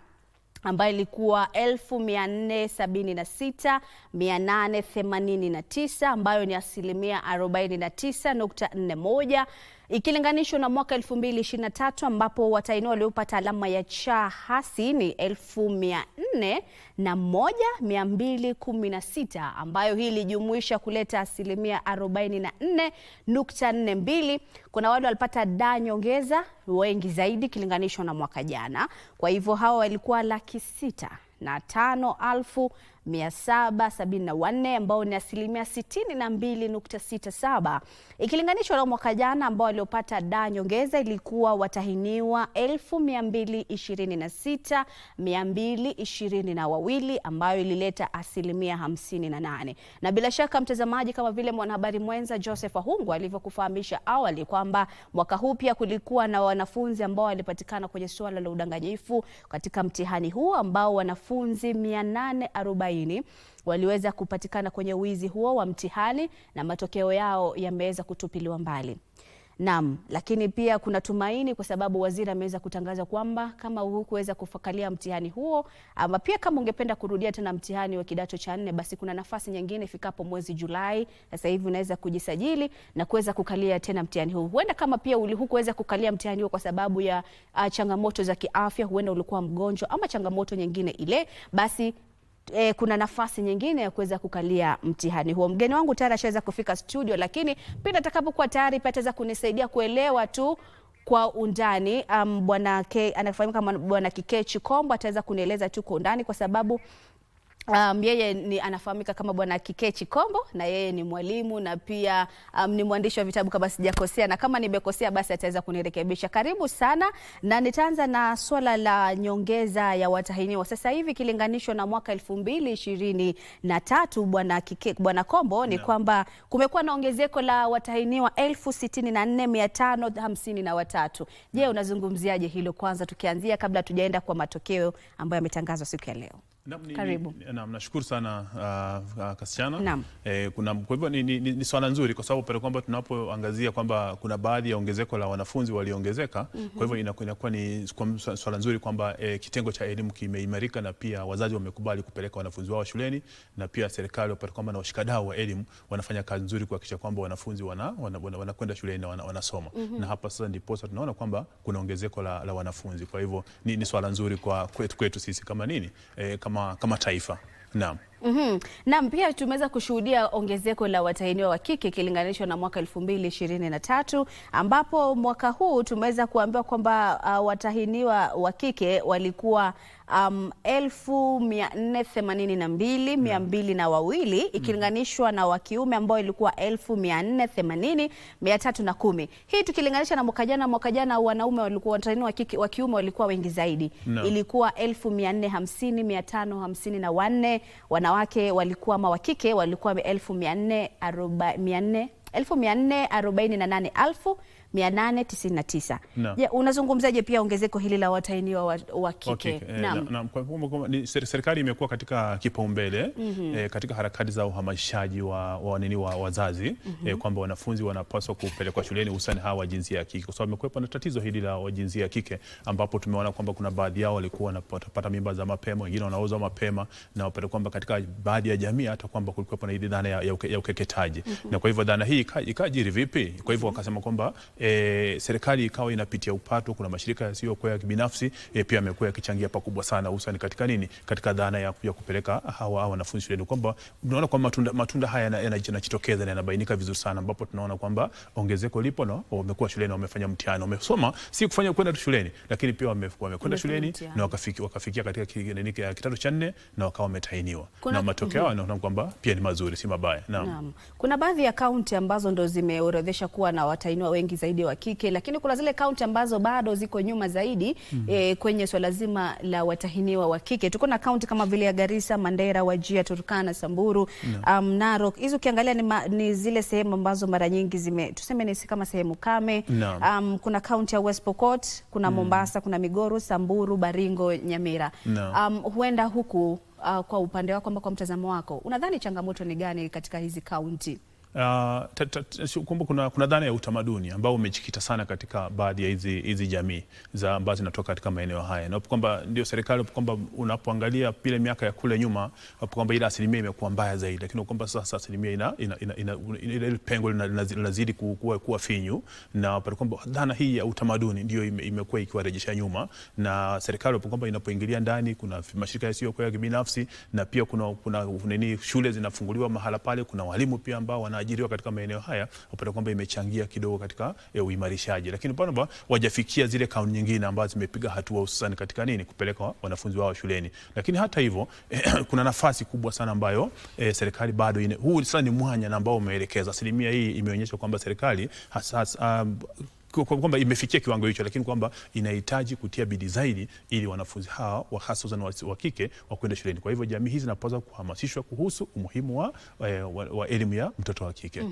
ambayo ilikuwa 476,889 ambayo ni asilimia 49.41 ikilinganishwa na mwaka 2023 ambapo watahiniwa waliopata alama ya cha hasi ni 401,216 ambayo hii ilijumuisha kuleta asilimia 44.42. Kuna wale walipata da nyongeza wengi zaidi ikilinganishwa na mwaka jana. Kwa hivyo hawa walikuwa 605,774 ambao ni asilimia 62.67 ikilinganishwa na mwaka jana ambao waliopata da nyongeza ilikuwa watahiniwa 226,222 ambayo ilileta asilimia 58. Na bila shaka mtazamaji, kama vile mwanahabari mwenza Joseph Ahungu alivyokufahamisha awali kwamba mwaka huu pia kulikuwa na wanafunzi ambao walipatikana kwenye suala la udanganyifu katika mtihani huu ambao wanafunzi 840 waliweza kupatikana kwenye wizi huo wa mtihani na matokeo yao yameweza kutupiliwa mbali. Naam, lakini pia kuna tumaini kwa sababu waziri ameweza kutangaza kwamba kama hukuweza kufakalia mtihani huo ama pia kama ungependa kurudia tena mtihani wa kidato cha 4 basi kuna nafasi nyingine ifikapo mwezi Julai. Sasa hivi unaweza kujisajili na kuweza kukalia tena mtihani huu. Huenda kama pia hukuweza kukalia mtihani huo kwa sababu ya changamoto za kiafya, huenda ulikuwa mgonjwa ama changamoto nyingine ile, basi kuna nafasi nyingine ya kuweza kukalia mtihani huo. Mgeni wangu tayari ashaweza kufika studio, lakini pia atakapokuwa tayari pia ataweza kunisaidia kuelewa tu kwa undani. Bwana anafahamika kama Bwana Kikechi Kombo ataweza kunieleza tu kwa undani kwa sababu yeye anafahamika kama Bwana Kikechi Kombo na yeye ni mwalimu na pia ni mwandishi wa vitabu kama sijakosea, na kama nimekosea basi ataweza kunirekebisha. Karibu sana, na nitaanza na swala la nyongeza ya watahiniwa. Sasa hivi kilinganishwa na mwaka 2023 Bwana Kombo ni kwamba kumekuwa na ongezeko la watahiniwa 64,553. Je, unazungumziaje hilo kwanza tukianzia kabla tujaenda kwa matokeo ambayo yametangazwa siku ya leo? Karibu. Nashukuru sana Kasichana. Kwa hivyo ni swala nzuri kwa sababu pale kwamba tunapoangazia kwamba kuna baadhi ya ongezeko la wanafunzi waliongezeka. Kwa hivyo inakuwa ni swala nzuri kwamba kitengo cha elimu kimeimarika na pia wazazi wamekubali kupeleka wanafunzi wao shuleni, na pia serikali pale kwamba na washikadau wa elimu wanafanya kazi nzuri kuhakikisha kwamba wanafunzi wanakwenda shuleni na wanasoma. Na hapa sasa ndipo tunaona kwamba kuna ongezeko la wanafunzi. Kwa hivyo ni swala nzuri kwa kwetu sisi kama nini kama taifa. Naam. Naam, pia tumeweza kushuhudia ongezeko la watahiniwa wa kike ikilinganishwa na mwaka 2023 ambapo mwaka huu tumeweza kuambiwa kwamba watahiniwa wa kike walikuwa 482,202 ikilinganishwa na wa kiume ambao ilikuwa 480,310. Hii tukilinganisha na mwaka jana wanaume walikuwa watahiniwa wa kiume walikuwa wengi zaidi. Ilikuwa 450,554. Wanawake walikuwa wa kike walikuwa 448,899. Je, unazungumzaje pia ongezeko hili la watahiniwa wa kike? Naam. Serikali imekuwa katika kipaumbele katika harakati za uhamasishaji wa wazazi kwamba wanafunzi wanapaswa kupelekwa shuleni hususan hawa wa jinsia ya kike, kwa sababu imekuwa na tatizo hili la jinsia ya kike ambapo tumeona kwamba kuna baadhi yao walikuwa wanapata mimba za mapema, wengine wanaozwa mapema, na pale kwamba katika baadhi ya jamii hata kwamba kulikuwa na hili dhana ya ukeketaji. Na kwa hivyo dhana hii ikajiri vipi? Kwa hivyo wakasema kwamba serikali ikawa inapitia upato. Kuna mashirika yasiyokuwa ya kibinafsi pia yamekuwa yakichangia pakubwa sana hususan katika dhana ya kupeleka hawa wanafunzi shuleni, kwamba tunaona kwamba matunda haya yanajitokeza na yanabainika vizuri sana, ambapo tunaona kwamba ongezeko lipo na wamekuwa shuleni, wamefanya mtihani, wamesoma, si kufanya kwenda tu shuleni, lakini pia wamekwenda shuleni na wakafikia katika kidato cha 4 na wakawa wametahiniwa na matokeo yao naona kwamba pia ni mazuri, si mabaya. Naam. Kuna baadhi ya kaunti ambazo ndo zimeorodhesha kuwa na watahiniwa wengi zaidi zaidi wa kike, lakini kuna zile kaunti ambazo bado ziko nyuma zaidi kwenye swala zima la watahiniwa wa kike. Tuko na kaunti kama vile ya Garissa, Mandera, Wajir, Turkana, Samburu, Narok. Hizo ukiangalia ni zile sehemu ambazo mara nyingi tuseme ni kama sehemu kame. Kuna kaunti ya West Pokot, kuna Mombasa, kuna Migoro, Samburu, Baringo, Nyamira. Huenda huku kwa upande wako kwamba kwa mtazamo wako unadhani changamoto ni gani katika hizi kaunti? Kuna dhana ya utamaduni ambao umejikita sana katika baadhi ya hizi jamii ambazo zinatoka katika maeneo haya, na kwamba ndio serikali kwamba unapoangalia pile miaka ya kule nyuma kwamba ile asilimia imekuwa mbaya zaidi, lakini kwamba sasa asilimia ile pengo linazidi kuwa finyu, na kwamba dhana hii ya utamaduni ndio imekuwa ikiwarejesha nyuma, na serikali kwamba inapoingilia ndani, kuna mashirika yasiyokuwa ya kibinafsi, na pia kuna shule zinafunguliwa mahala pale, kuna walimu pia ambao wanaajiriwa katika maeneo haya, upata kwamba imechangia kidogo katika uimarishaji, lakini bado wajafikia zile kaunti nyingine ambazo zimepiga hatua hususan katika kupeleka wanafunzi wao shuleni. Lakini hata hivyo kuna nafasi kubwa sana ambayo serikali bado huu sasa ni mwanya na ambao umeelekeza. Asilimia hii imeonyesha kwamba serikali hasa kwamba imefikia kiwango hicho, lakini kwamba inahitaji kutia bidii zaidi ili wanafunzi hawa hasa wa kike wakwenda shuleni. Kwa hivyo jamii hizi zinapaswa kuhamasishwa kuhusu umuhimu wa elimu ya mtoto wa kike.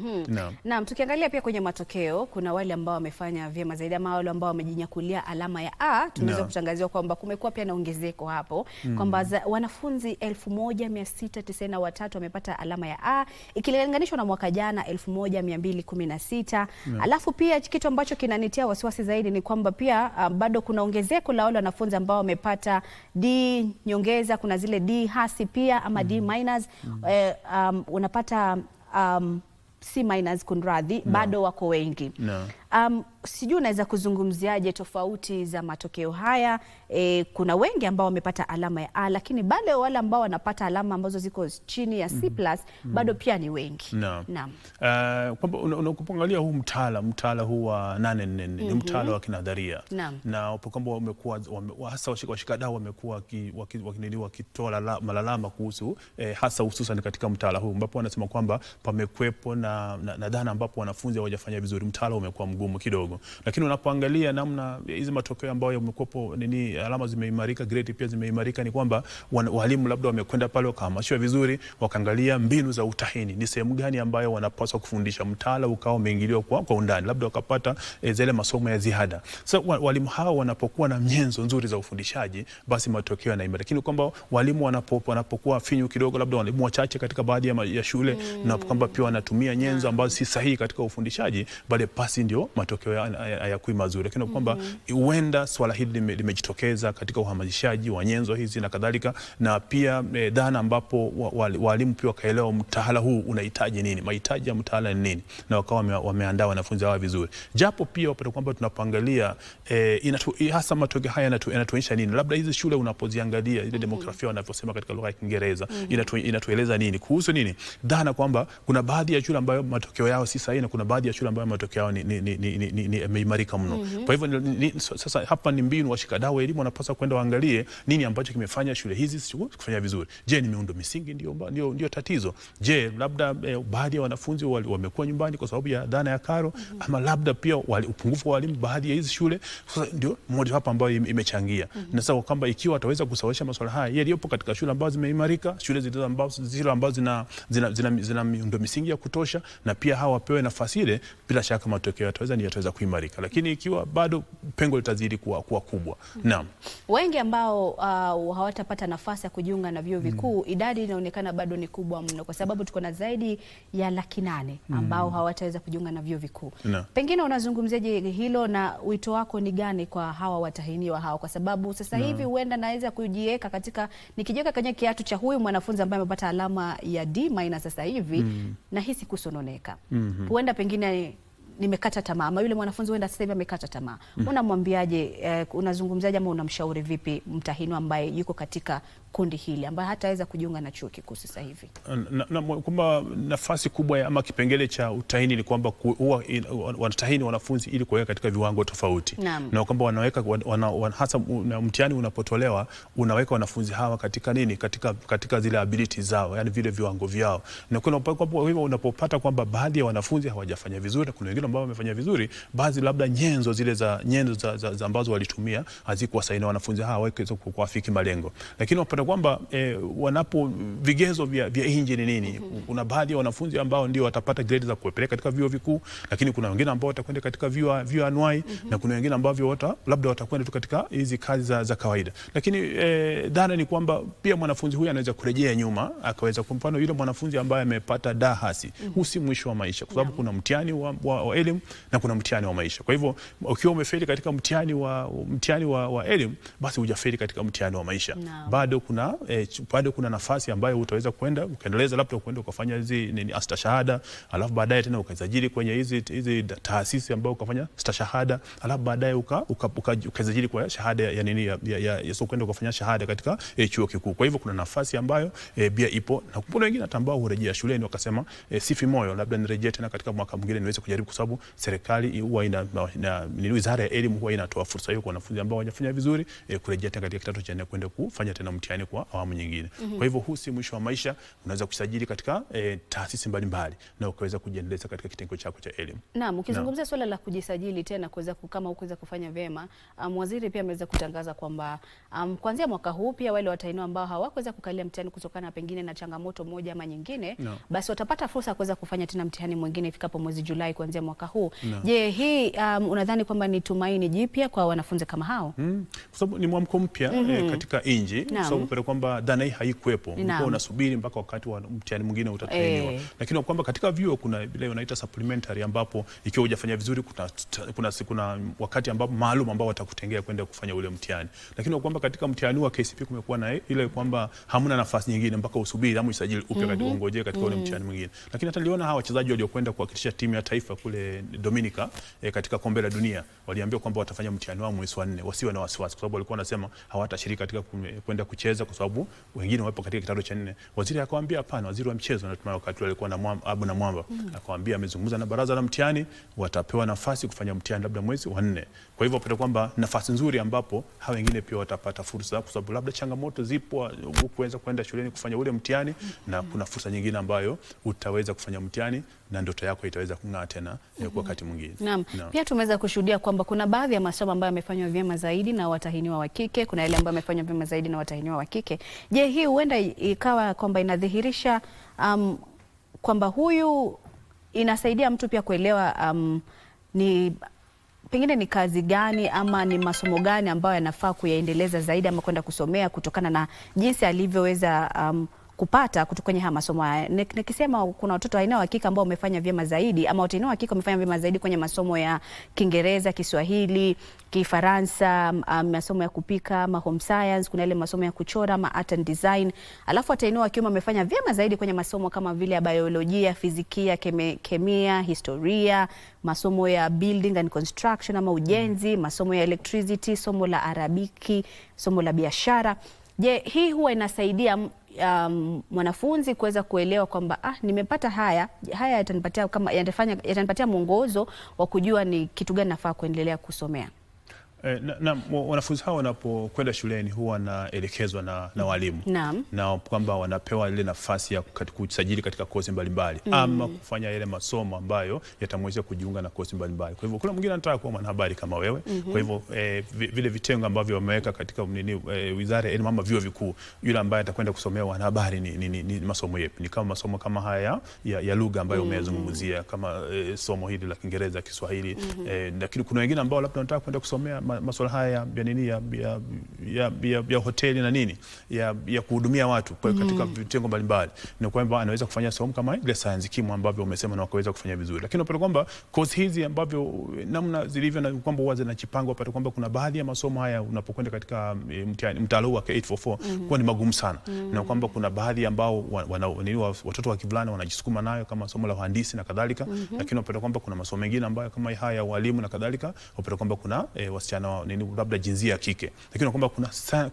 Naam, tukiangalia pia kwenye matokeo, kuna wale ambao wamefanya vyema zaidi ama wale ambao wamejinyakulia alama ya A. Tunaweza kutangaziwa kwamba kumekuwa pia na ongezeko hapo kwamba wanafunzi 1693 wamepata alama ya A ikilinganishwa na mwaka jana 1216. Alafu pia kitu ambacho kinanitia wasiwasi zaidi ni kwamba pia bado kuna ongezeko la wale wanafunzi ambao wamepata D nyongeza, kuna zile D hasi pia ama D minus, unapata C minus kunradhi, bado wako wengi. Sijui unaweza kuzungumziaje tofauti za matokeo haya? Kuna wengi ambao wamepata alama ya A, lakini bado wale ambao wanapata alama ambazo ziko chini ya C+ bado pia ni wengi. Naam. Kwamba unapoangalia huu mtaala huu wa 844 ni mtaala wa kinadharia, na kwamba wamekuwa hasa washikadau wamekuwa wakitoa malalama kuhusu hasa hususan katika mtaala huu ambapo wanasema kwamba pamekwepo na dhana ambapo wanafunzi hawajafanya vizuri, mtaala umekuwa mgumu kidogo. Lakini unapoangalia namna hizi matokeo ambayo yamekuwepo alama zimeimarika, grade pia zimeimarika, ni kwamba walimu labda wamekwenda pale wakahamasishwa vizuri, wakaangalia mbinu za utahini, ni sehemu gani ambayo wanapaswa kufundisha, mtaala ukao umeingiliwa kwa undani, labda wakapata zile masomo ya ziada. Sasa walimu hao wanapokuwa na nyenzo nzuri za ufundishaji, basi matokeo yanaimarika. Lakini kwamba walimu wanapokuwa finyu kidogo, labda walimu wachache katika baadhi ya shule, na kwamba pia wanatumia nyenzo ambazo si sahihi katika ufundishaji, bali pasi ndio matokeo hayakui mazuri. Lakini kwamba huenda swala hili limejitokeza katika uhamasishaji wa nyenzo hizi na kadhalika, na pia dhana ambapo walimu pia wakaelewa mtaala huu unahitaji nini, mahitaji ya mtaala ni nini, na wakawa wameandaa wanafunzi wao vizuri. Japo pia wapata kwamba tunapoangalia hasa matokeo haya yanatuonyesha nini, labda hizi shule unapoziangalia ile demografia wanavyosema katika lugha ya Kiingereza, inatueleza nini kuhusu nini, dhana kwamba kuna baadhi ya shule ambayo matokeo yao si sahihi na kuna baadhi ya shule ambayo matokeo yao ni yameimarika mno. Kwa hivyo sasa hapa ni mbinu washikadau elimu wanapaswa kwenda waangalie nini ambacho kimefanya shule hizi kufanya vizuri. Je, ni miundo misingi ndio tatizo? Je, labda baadhi ya wanafunzi wamekuwa nyumbani kwa sababu ya dhana ya karo, ama labda pia upungufu wa walimu baadhi ya hizi shule? Sasa ndio mmoja hapa ambayo imechangia. Na sasa kwamba ikiwa wataweza kusawisha masuala haya yaliyopo katika shule ambazo zimeimarika, shule zile ambazo zina miundo misingi ya kutosha, na pia hawa wapewe nafasi ile, bila shaka matokeo yataweza kuimarika. Lakini ikiwa bado pengo litazidi kuwa kubwa. Naam. Wengi ambao hawatapata nafasi ya kujiunga na vyuo vikuu, idadi inaonekana bado ni kubwa mno, kwa sababu tuko na zaidi ya 800,000 ambao hawataweza kujiunga na vyuo vikuu. Pengine unazungumziaje hilo, na wito wako ni gani kwa hawa watahiniwa hao? Kwa sababu sasa hivi huenda naweza kujiweka nikijiweka kwenye kiatu cha huyu mwanafunzi ambaye amepata alama ya D- sasa hivi, na hisi kusononeka. Huenda pengine nimekata tamaa, ama yule mwanafunzi huenda sasa hivi amekata tamaa. Unamwambiaje, unazungumzaje ama unamshauri vipi mtahiniwa ambaye yuko katika kundi hili ambaye hataweza kujiunga na chuo kikuu sasa hivi? Kwamba nafasi kubwa ama kipengele cha utahini ni kwamba wanatahini wanafunzi ili kuweka katika viwango tofauti, na kwamba wanaweka hasa mtihani unapotolewa unaweka wanafunzi hawa katika nini, katika zile ability zao, yani vile viwango vyao, na kwa hivyo unapopata kwamba baadhi ya wanafunzi hawajafanya vizuri na kuna wengine ambao wamefanya vizuri, baadhi labda nyenzo za ambazo walitumia hazikuwasaini wanafunzi hawa waweze kuafiki malengo, lakini unapata kwamba wanapo vigezo vya nje ni nini, kuna baadhi ya wanafunzi ambao ndio watapata grade za kuwapeleka katika vyuo vikuu, lakini kuna wengine ambao watakwenda katika vyuo anuai, na kuna wengine ambao labda watakwenda tu katika hizi kazi za kawaida. Lakini dhana ni kwamba pia mwanafunzi huyu anaweza kurejea nyuma, akaweza, kwa mfano yule mwanafunzi ambaye amepata dahasi, si mwisho wa maisha, kwa sababu kuna mtihani wa elimu na kuna mtihani wa maisha. Kwa hivyo ukiwa umefeli katika mtihani wa elimu, basi hujafeli katika mtihani wa maisha. Bado kuna nafasi ambayo utaweza kwenda ukaendeleza, labda kwenda ukafanya hizi astashahada, alafu baadaye tena ukasajili kwenye hizi taasisi ambayo ukafanya stashahada, alafu baadaye ukasajili kwa shahada ya kwenda ukafanya shahada katika chuo kikuu. Kwa hivyo kuna nafasi ambayo pia ipo, na kuna wengine ambao hurejea shuleni wakasema sifi moyo, labda nirejee tena katika mwaka mwingine niweze kujaribu, kwa sababu serikali huwa ni wizara ya elimu huwa inatoa fursa hiyo kwa wanafunzi ambao hawajafanya vizuri kurejea tena katika kidato cha 4 kwenda kufanya tena mtihani kwa awamu nyingine. Kwa hivyo huu si mwisho wa maisha, unaweza kusajili katika taasisi mbalimbali na ukaweza kujiendeleza katika kitengo chako cha elimu. Naam, ukizungumzia swala la kujisajili tena kama ukuweza kufanya vyema, waziri pia ameweza kutangaza kwamba kuanzia mwaka huu pia wale watahiniwa ambao hawakuweza kukalia mtihani kutokana pengine na changamoto moja ama nyingine, basi watapata fursa ya kuweza kufanya tena mtihani mwingine ifikapo mwezi Julai kuanzia mwaka huu. Je, hii unadhani kwamba ni tumaini jipya kwa wanafunzi kama hao? Kwa sababu ni mwamko mpya katika nchi, kwa sababu pale kwamba dhana hii haikuepo, ulikuwa unasubiri mpaka wakati wa mtihani mwingine utatahiniwa. Lakini kwamba katika vyuo kuna vile unaita supplementary, ambapo ikiwa hujafanya vizuri kuna wakati ambapo maalum ambao watakutengea kwenda kufanya ule mtihani. Lakini kwamba katika mtihani wa KCPE kumekuwa na ile kwamba hamna nafasi nyingine mpaka usubiri ama usajili upya katika ungojee katika ule mtihani mwingine. Lakini hata niliona hawa wachezaji waliokwenda kuwakilisha timu ya taifa kule Dominica katika kombe la dunia, waliambiwa kwamba watafanya mtihani wao mwezi wa 4, wasiwe na wasiwasi, kwa sababu walikuwa wanasema hawatashiriki katika kwenda kucheza kwa sababu wengine wapo katika kidato cha 4. Waziri akamwambia hapana, waziri wa mchezo natumai wakati alikuwa na Abu na Mwamba akamwambia amezungumza na baraza la mtihani, watapewa nafasi kufanya mtihani labda mwezi wa 4. Kwa hivyo pata kwamba nafasi nzuri ambapo hawa wengine pia watapata fursa, kwa sababu labda changamoto zipo kuweza kwenda shuleni kufanya ule mtihani, na kuna fursa nyingine ambayo utaweza kufanya mtihani na ndoto yako itaweza kung'aa tena kwa wakati mwingine. Naam. Pia tumeweza kushuhudia kwamba kuna baadhi ya masomo ambayo yamefanywa vyema zaidi na watahiniwa wa kike, kuna yale ambayo yamefanywa vyema zaidi na watahiniwa wa kike. Je, hii huenda ikawa kwamba inadhihirisha kwamba huyu inasaidia mtu pia kuelewa ni pengine ni kazi gani ama ni masomo gani ambayo yanafaa kuyaendeleza zaidi ama kwenda kusomea kutokana na jinsi alivyoweza kupata kutoka kwenye haya masomo haya. Nikisema kuna watoto aina wa kike ambao wamefanya vyema zaidi ama watahiniwa wa kike wamefanya vyema zaidi kwenye masomo ya Kiingereza, Kiswahili, Kifaransa, masomo ya kupika ama home science, kuna ile masomo ya kuchora ama art and design. Alafu watahiniwa wa kiume wamefanya vyema zaidi kwenye masomo kama vile ya biolojia, fizikia, kemia, historia, masomo ya building and construction ama ujenzi, masomo ya electricity, somo la Arabiki, somo la biashara. Je, hii huwa inasaidia mwanafunzi kuweza kuelewa kwamba nimepata haya yatanipatia mwongozo wa kujua ni kitu gani nafaa kuendelea kusomea? Na wanafunzi hao wanapokwenda shuleni huwa wanaelekezwa na walimu, na kwamba wanapewa ile nafasi ya kusajili katika kozi mbalimbali ama kufanya yale masomo ambayo yatamwezesha kujiunga na kozi mbalimbali. Kwa hivyo kuna mwingine anataka kuwa mwanahabari kama wewe. Kwa hivyo vile vitengo ambavyo wameweka katika wizara ya elimu ama vyuo vikuu, yule ambaye atakwenda kusomea wanahabari ni masomo yapi? Ni kama masomo kama haya ya lugha ambayo umezungumzia, kama somo hili la Kiingereza, Kiswahili. Lakini kuna wengine ambao labda wanataka kwenda kusomea masuala haya ya hoteli na ya kuhudumia watu katika vitengo mbalimbali, na kwamba anaweza kufanya somo kama ile science kimo ambavyo umesema na wakaweza kufanya vizuri. Lakini unapata kwamba course hizi ambavyo namna zilivyo na kwamba huwa zinachipangwa, unapata kwamba kuna baadhi ya masomo haya unapokwenda katika mtaala wa K844 kwa ni magumu sana, na kwamba kuna baadhi ambao watoto wa kivulana wanajisukuma nayo kama somo la uhandisi na kadhalika. Lakini unapata kwamba kuna masomo mengine ambayo kama haya ya walimu na kadhalika, unapata kwamba kuna wasichana na labda jinsia ya kike, lakini kwamba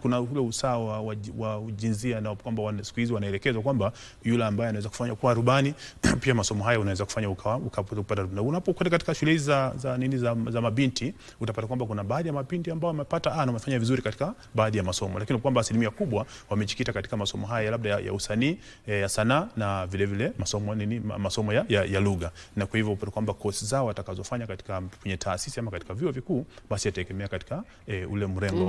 kuna ule usawa wa jinsia, na kwamba siku hizi wanaelekezwa kwamba yule ambaye anaweza kufanya kuwa rubani pia masomo haya unaweza kufanya ukapata. Unapokwenda katika shule za mabinti utapata kwamba kuna baadhi ya mabinti ambao wamepata na wamefanya vizuri katika baadhi ya masomo, lakini kwamba asilimia kubwa wamejikita katika masomo haya labda ya usanii, ya sanaa na vile vile masomo ya lugha, na kwa hivyo kwamba kozi zao watakazofanya katika kwenye taasisi ama katika vyuo vikuu basi yategemea katika ule mrengo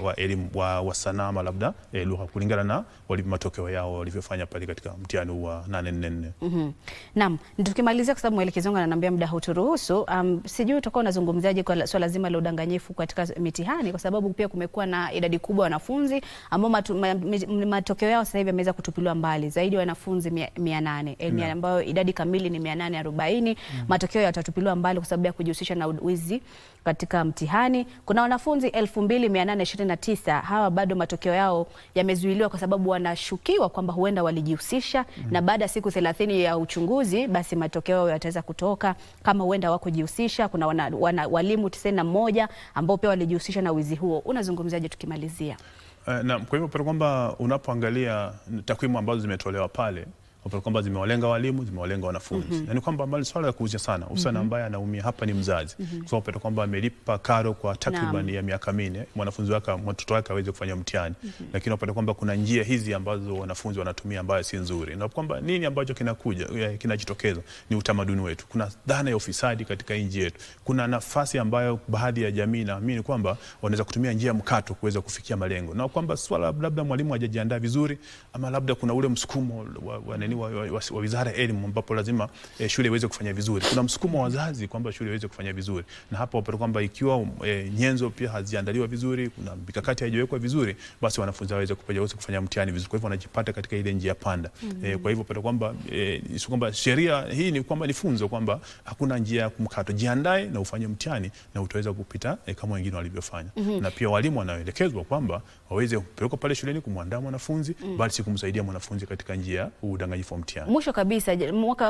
wa elimu wa sanaa ama labda lugha kulingana na matokeo yao walivyofanya pale katika mtihani wa 844. Naam, tukimalizia kwa sababu mwelekezo wangu ananiambia muda hauturuhusu, sijui utakuwa unazungumziaje kwa swala zima la udanganyifu katika mitihani, kwa sababu pia kumekuwa na idadi kubwa ya wanafunzi ambao matokeo yao sasa hivi yameweza kutupiliwa mbali, zaidi ya wanafunzi 800 ambao idadi kamili ni 840. Matokeo yatatupiliwa mbali kwa sababu ya kujihusisha na wizi katika mtihani. Kuna wanafunzi 2829 hawa bado matokeo yao yamezuiliwa kwa sababu wanashukiwa kwamba huenda walijihusisha, na baada ya siku 30 ya uchunguzi basi matokeo yao yataweza kutoka kama huenda wako jihusisha. Kuna walimu 91 ambao pia walijihusisha na wizi huo. Unazungumziaje tukimalizia? Na kwa hivyo kwamba unapoangalia takwimu ambazo zimetolewa pale kwamba zimewalenga walimu, zimewalenga wanafunzi. Na ni kwamba mbali swala la kuuzia sana, usana ambaye anaumia hapa ni mzazi. Kwa sababu kwamba amelipa karo kwa takriban ya miaka 4 mwanafunzi wake, mtoto wake aweze kufanya mtihani. Lakini unapata kwamba kuna njia hizi ambazo wanafunzi wanatumia ambayo si nzuri. Na kwamba nini ambacho kinajitokeza ni utamaduni wetu. Kuna dhana ya ufisadi katika nchi yetu. Kuna nafasi ambayo baadhi ya jamii naamini kwamba wanaweza kutumia njia mkato kuweza kufikia malengo. Na kwamba swala labda mwalimu hajajiandaa vizuri, ama labda kuna ule msukumo wa Wizara ya Elimu ambapo lazima shule iweze kufanya vizuri. Kuna msukumo wa wazazi kwamba shule iweze kufanya vizuri. Na hapo wapata kwamba ikiwa nyenzo pia haziandaliwa vizuri, kuna mikakati haijawekwa vizuri, basi wanafunzi waweze kufanya mtihani vizuri. Kwa hivyo wanajipata katika ile njia panda. Kwa hivyo wapata kwamba sheria hii ni kwamba ni funzo kwamba hakuna njia ya kumkato. Jiandae na ufanye mtihani na utaweza kupita kama wengine walivyofanya. Na pia walimu wanaelekezwa kwamba waweze kupeleka pale shuleni kumwandaa mwanafunzi, bali si kumsaidia mwanafunzi katika njia udanganyifu wa mtihani. Mwisho kabisa,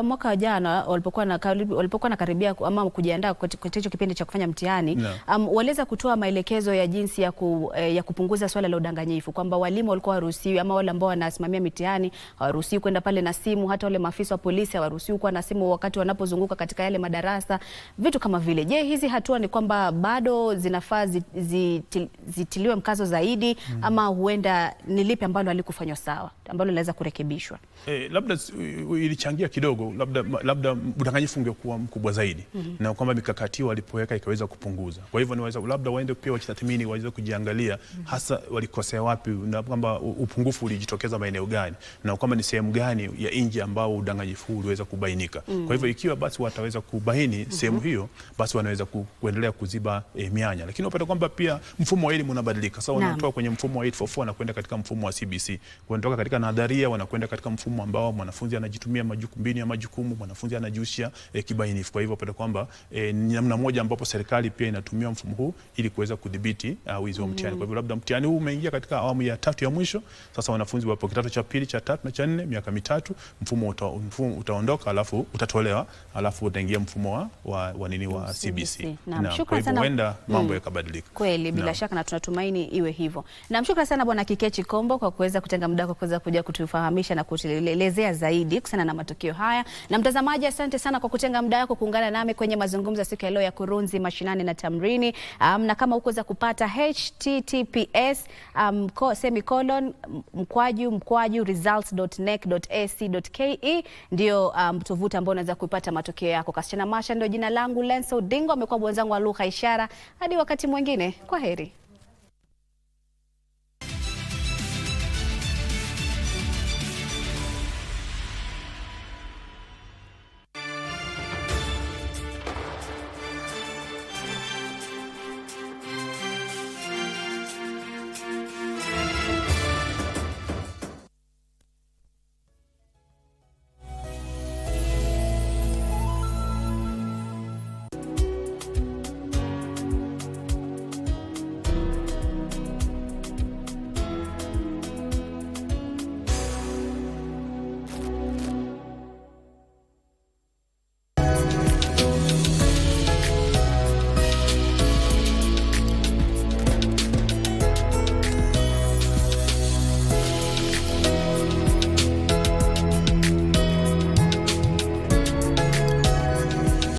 mwaka jana walipokuwa nakaribia ama kujiandaa kwa hicho kipindi cha kufanya mtihani, waliweza kutoa maelekezo ya jinsi ya kupunguza swala la udanganyifu, kwamba walimu walikuwa hawaruhusiwi ama wale ambao wanasimamia mitihani hawaruhusiwi kwenda pale na simu, hata wale maafisa wa polisi hawaruhusiwi kuwa na simu wakati wanapozunguka katika yale madarasa, vitu kama vile. Je, hizi hatua ni kwamba bado zinafaa zitiliwe mkazo zaidi, ama huenda ni lipi ambalo halikufanywa sawa ambalo linaweza kurekebishwa? Labda ilichangia kidogo, labda udanganyifu ungekuwa mkubwa zaidi, na kwamba mikakati walipoweka ikaweza kupunguza. Kwa hivyo niweza labda waende pia wajitathmini, waweze kujiangalia hasa walikosea wapi, na kwamba upungufu ulijitokeza maeneo gani, na kwamba ni sehemu gani ya nje ambao udanganyifu uliweza kubainika. Kwa hivyo ikiwa basi wataweza kubaini sehemu hiyo, basi wanaweza kuendelea kuziba mianya. Lakini unapata kwamba pia mfumo wa elimu unabadilika. Sasa wanatoka kwenye mfumo wa 844 wanakwenda katika mfumo wa CBC. Wanatoka katika nadharia wanakwenda katika mfumo ambao mwanafunzi anajitumia majukumu ya majukumu, mwanafunzi anajihusisha kibainifu. Kwa hivyo pata kwamba ni namna moja ambapo serikali pia inatumia mfumo huu ili kuweza kudhibiti wizi wa mtihani. Kwa hivyo labda mtihani huu umeingia katika awamu ya 3 ya mwisho. Sasa wanafunzi wapo kidato cha pili, cha 3 na cha 4, miaka 3, mfumo utaondoka, alafu utatolewa, alafu utaingia mfumo wa CBC. Na kwa hivyo huenda mambo yakabadilika. Kweli, bila shaka, na tunatumaini iwe hivyo. Na mshukuru sana Bwana Kikechi Kombo kwa kuweza kutenga muda kuweza kuja kutufahamisha na kutuelezea zaidi kuhusiana na matukio haya. Na mtazamaji, asante sana kwa kutenga muda wako kuungana nami kwenye mazungumzo siku ya leo ya Kurunzi Mashinani na Tamrini. Na kama ukuweza kupata https://results.nec.ac.ke ndio tovuti ambao unaweza kupata matokeo yako. Kasichana Masha ndio jina langu. Lenso Dingo amekuwa mwenzangu wa lugha ishara. Hadi wakati mwingine, kwaheri.